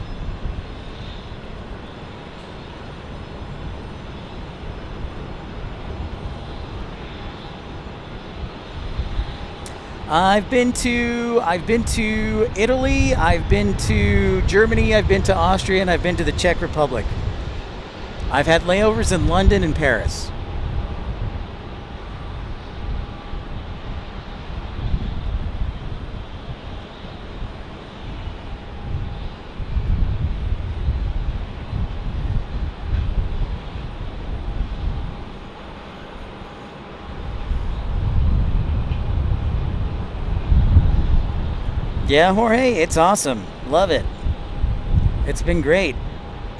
I've been to Italy, I've been to Germany, I've been to Austria, and I've been to the Czech Republic. I've had layovers in London and Paris. Yeah, Jorge, it's awesome. Love it. It's been great.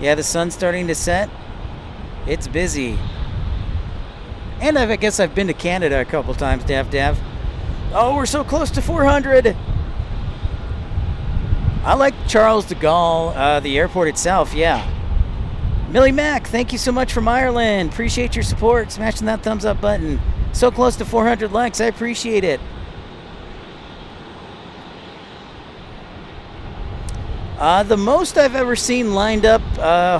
Yeah, the sun's starting to set. It's busy. And I guess I've been to Canada a couple times, Dav. Oh, we're so close to 400. I like Charles de Gaulle, the airport itself, yeah. Millie Mac, thank you so much from Ireland. Appreciate your support. Smashing that thumbs up button. So close to 400 likes. I appreciate it. The most I've ever seen lined up,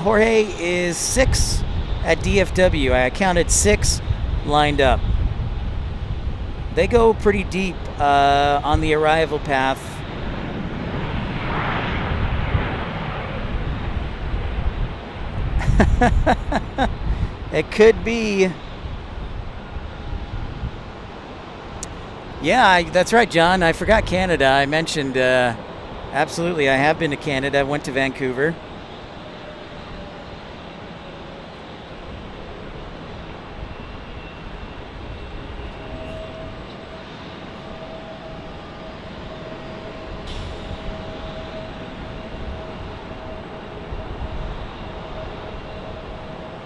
Jorge, is 6 at DFW. I counted 6 lined up. They go pretty deep on the arrival path. It could be. Yeah, that's right, John. I forgot Canada. I mentioned... Absolutely, I have been to Canada. I went to Vancouver.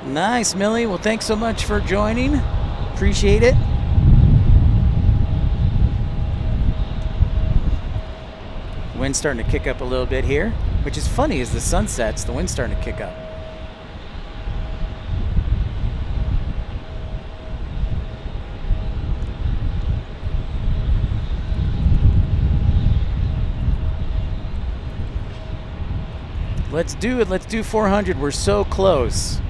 Nice, Millie. Well, thanks so much for joining. Appreciate it. Wind's starting to kick up a little bit here, which is funny as the sun sets, the wind's starting to kick up. Let's do it. Let's do 400. We're so close.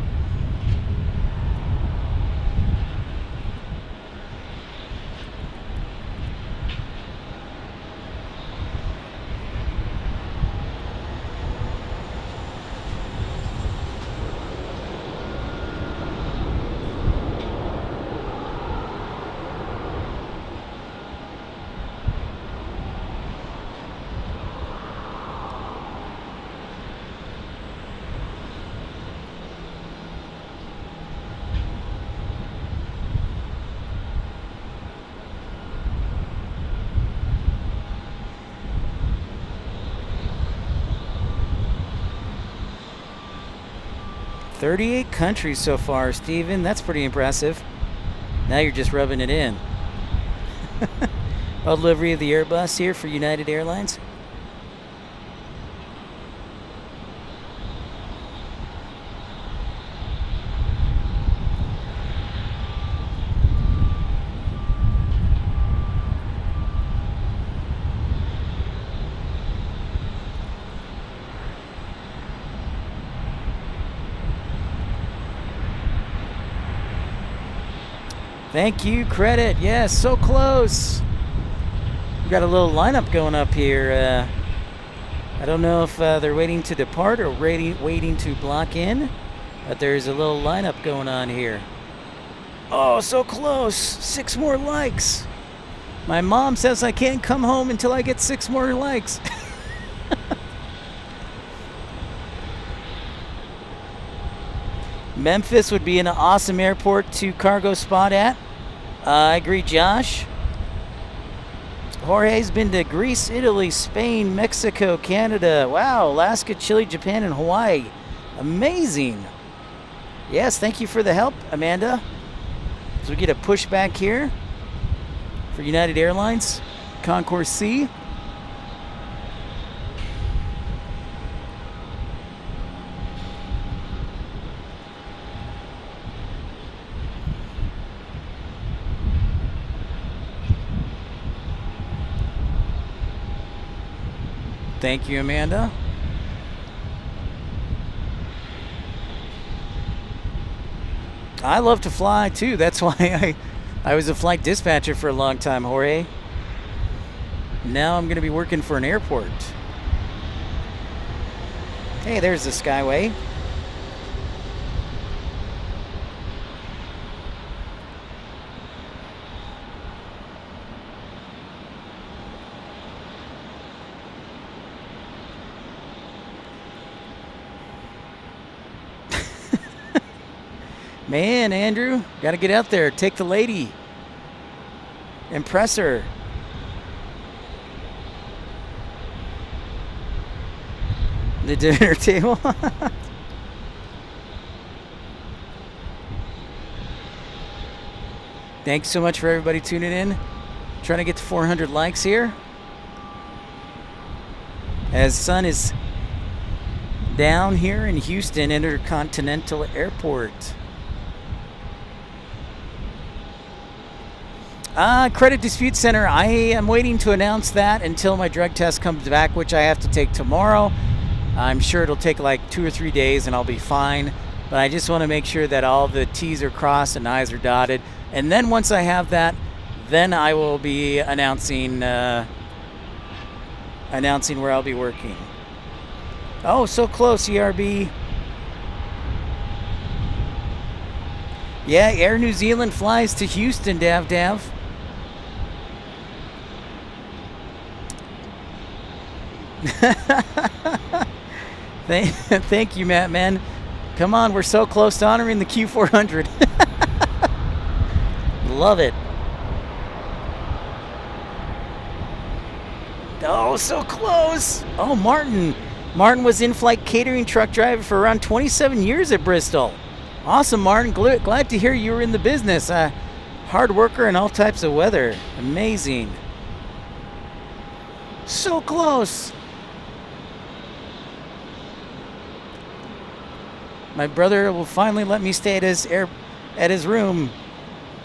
$38 countries so far, Steven. That's pretty impressive. Now you're just rubbing it in. Delivery of the Airbus here for United Airlines. Thank you, credit. Yes, so close. We've got a little lineup going up here. I don't know if they're waiting to depart or waiting to block in, but there's a little lineup going on here. Oh, so close. 6 more likes. My mom says I can't come home until I get 6 more likes. Memphis would be an awesome airport to cargo spot at. I agree, Josh. Jorge's been to Greece, Italy, Spain, Mexico, Canada. Wow, Alaska, Chile, Japan, and Hawaii. Amazing. Yes, thank you for the help, Amanda. So we get a pushback here for United Airlines, Concourse C. Thank you, Amanda. I love to fly too. That's why I was a flight dispatcher for a long time, Jorge. Now I'm going to be working for an airport. Hey, there's the Skyway. Man, Andrew, got to get out there. Take the lady. Impress her. The dinner table. Thanks so much for everybody tuning in. Trying to get to 400 likes here. As sun is down here in Houston Intercontinental Airport. Credit Dispute Center, I am waiting to announce that until my drug test comes back, which I have to take tomorrow. I'm sure it'll take like 2 or 3 days and I'll be fine. But I just want to make sure that all the T's are crossed and I's are dotted. And then once I have that, then I will be announcing where I'll be working. Oh, so close, ERB. Yeah, Air New Zealand flies to Houston, Dav. Thank you, Matt, man. Come on, we're so close to honoring the Q400. Love it. Oh, so close. Oh, Martin. Martin was in-flight catering truck driver for around 27 years at Bristol. Awesome, Martin. Glad to hear you were in the business. Hard worker in all types of weather. Amazing. So close. My brother will finally let me stay at his room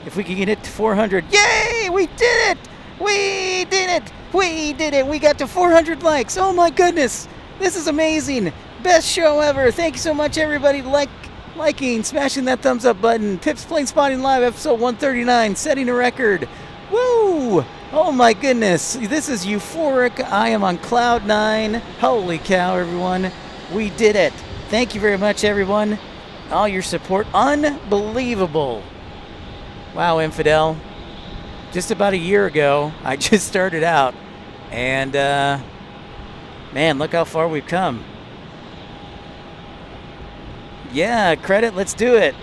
if we can get it to 400. Yay! We did it! We did it! We did it! We got to 400 likes. Oh my goodness! This is amazing. Best show ever. Thank you so much, everybody. Liking, smashing that thumbs up button. Pips Planespotting Live, episode 139, setting a record. Woo! Oh my goodness. This is euphoric. I am on cloud 9. Holy cow, everyone. We did it. Thank you very much, everyone. All your support. Unbelievable. Wow, Infidel. Just about a year ago, I just started out. And, man, look how far we've come. Yeah, credit, let's do it.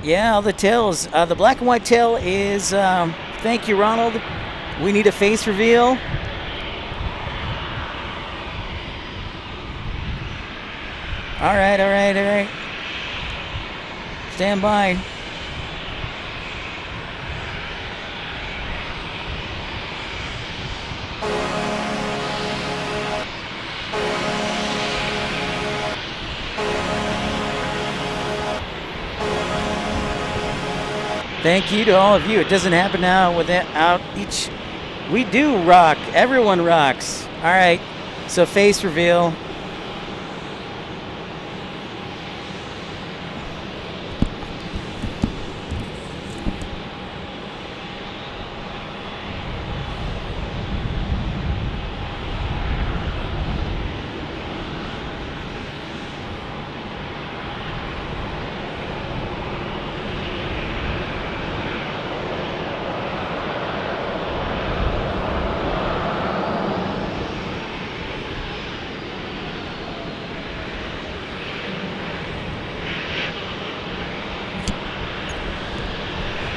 Yeah, all the tails. The black and white tail is, thank you, Ronald. We need a face reveal. All right. Stand by. Thank you to all of you. It doesn't happen now without each. We do rock. Everyone rocks. All right. So face reveal.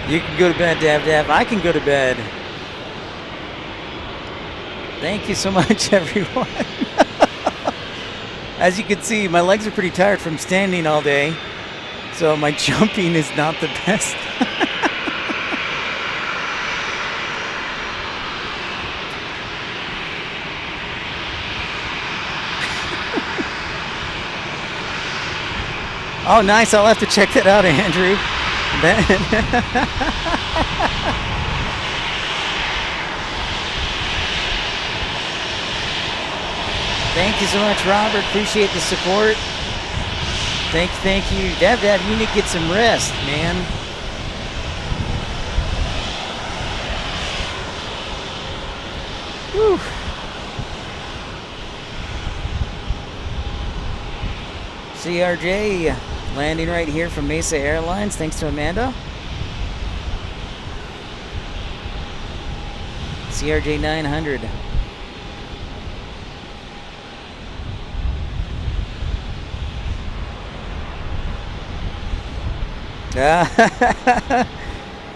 You can go to bed, Dav. I can go to bed. Thank you so much, everyone. As you can see, my legs are pretty tired from standing all day, so my jumping is not the best. Oh, nice. I'll have to check that out, Andrew. Thank you so much, Robert. Appreciate the support. Thank you. Dad, you need to get some rest, man. Whew. CRJ landing right here from Mesa Airlines. Thanks to Amanda. CRJ 900.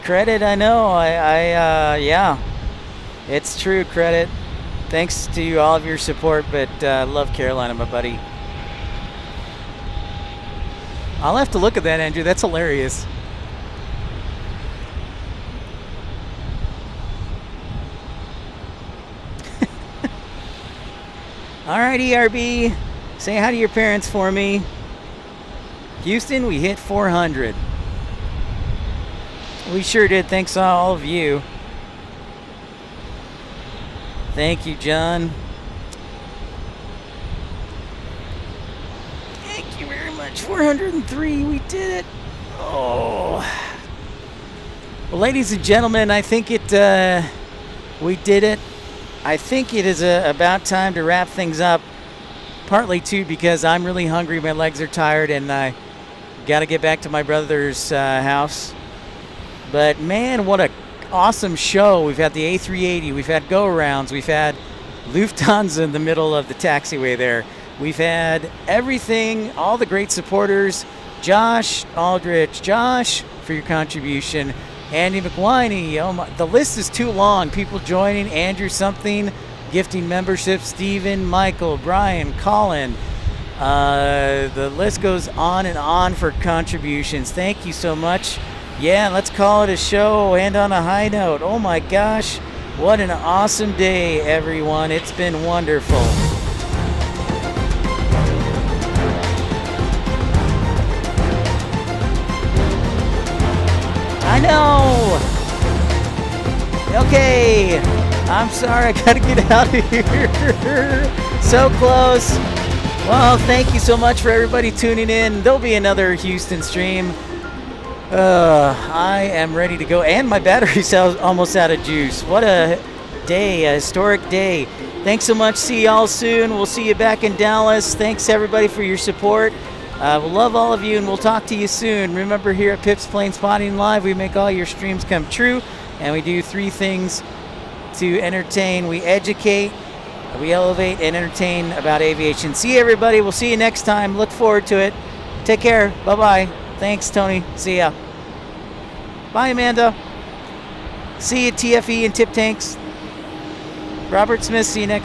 Credit, I know. Yeah, it's true. Credit. Thanks to all of your support, but love Carolina, my buddy. I'll have to look at that, Andrew. That's hilarious. All right, ERB. Say hi to your parents for me. Houston, we hit 400. We sure did. Thanks to all of you. Thank you, John. Thank you very much. 403. We did it. Oh. Well, ladies and gentlemen, I think we did it. I think it is about time to wrap things up. Partly, too, because I'm really hungry. My legs are tired, and I got to get back to my brother's house. But man, what a awesome show. We've had the A380, we've had go-arounds, we've had Lufthansa in the middle of the taxiway there. We've had everything, all the great supporters. Josh Aldrich, Josh, for your contribution. Andy McWhiney, oh my, the list is too long. People joining, Andrew something, gifting membership, Stephen, Michael, Brian, Colin. The list goes on and on for contributions. Thank you so much. Yeah, let's call it a show and on a high note. Oh my gosh, what an awesome day, everyone. It's been wonderful. I know. Okay, I'm sorry, I gotta get out of here. So close. Well, thank you so much for everybody tuning in. There'll be another Houston stream. I am ready to go, and my battery's almost out of juice. What a day, a historic day. Thanks so much. See y'all soon. We'll see you back in Dallas. Thanks everybody for your support. We'll love all of you, and we'll talk to you soon. Remember, here at Pip's Planespotting Live, we make all your streams come true, and we do 3 things to entertain. We educate, we elevate, and entertain about aviation. See everybody. We'll see you next time. Look forward to it. Take care. Bye-bye. Thanks, Tony. See ya. Bye, Amanda. See you, TFE and Tip Tanks. Robert Smith, see you next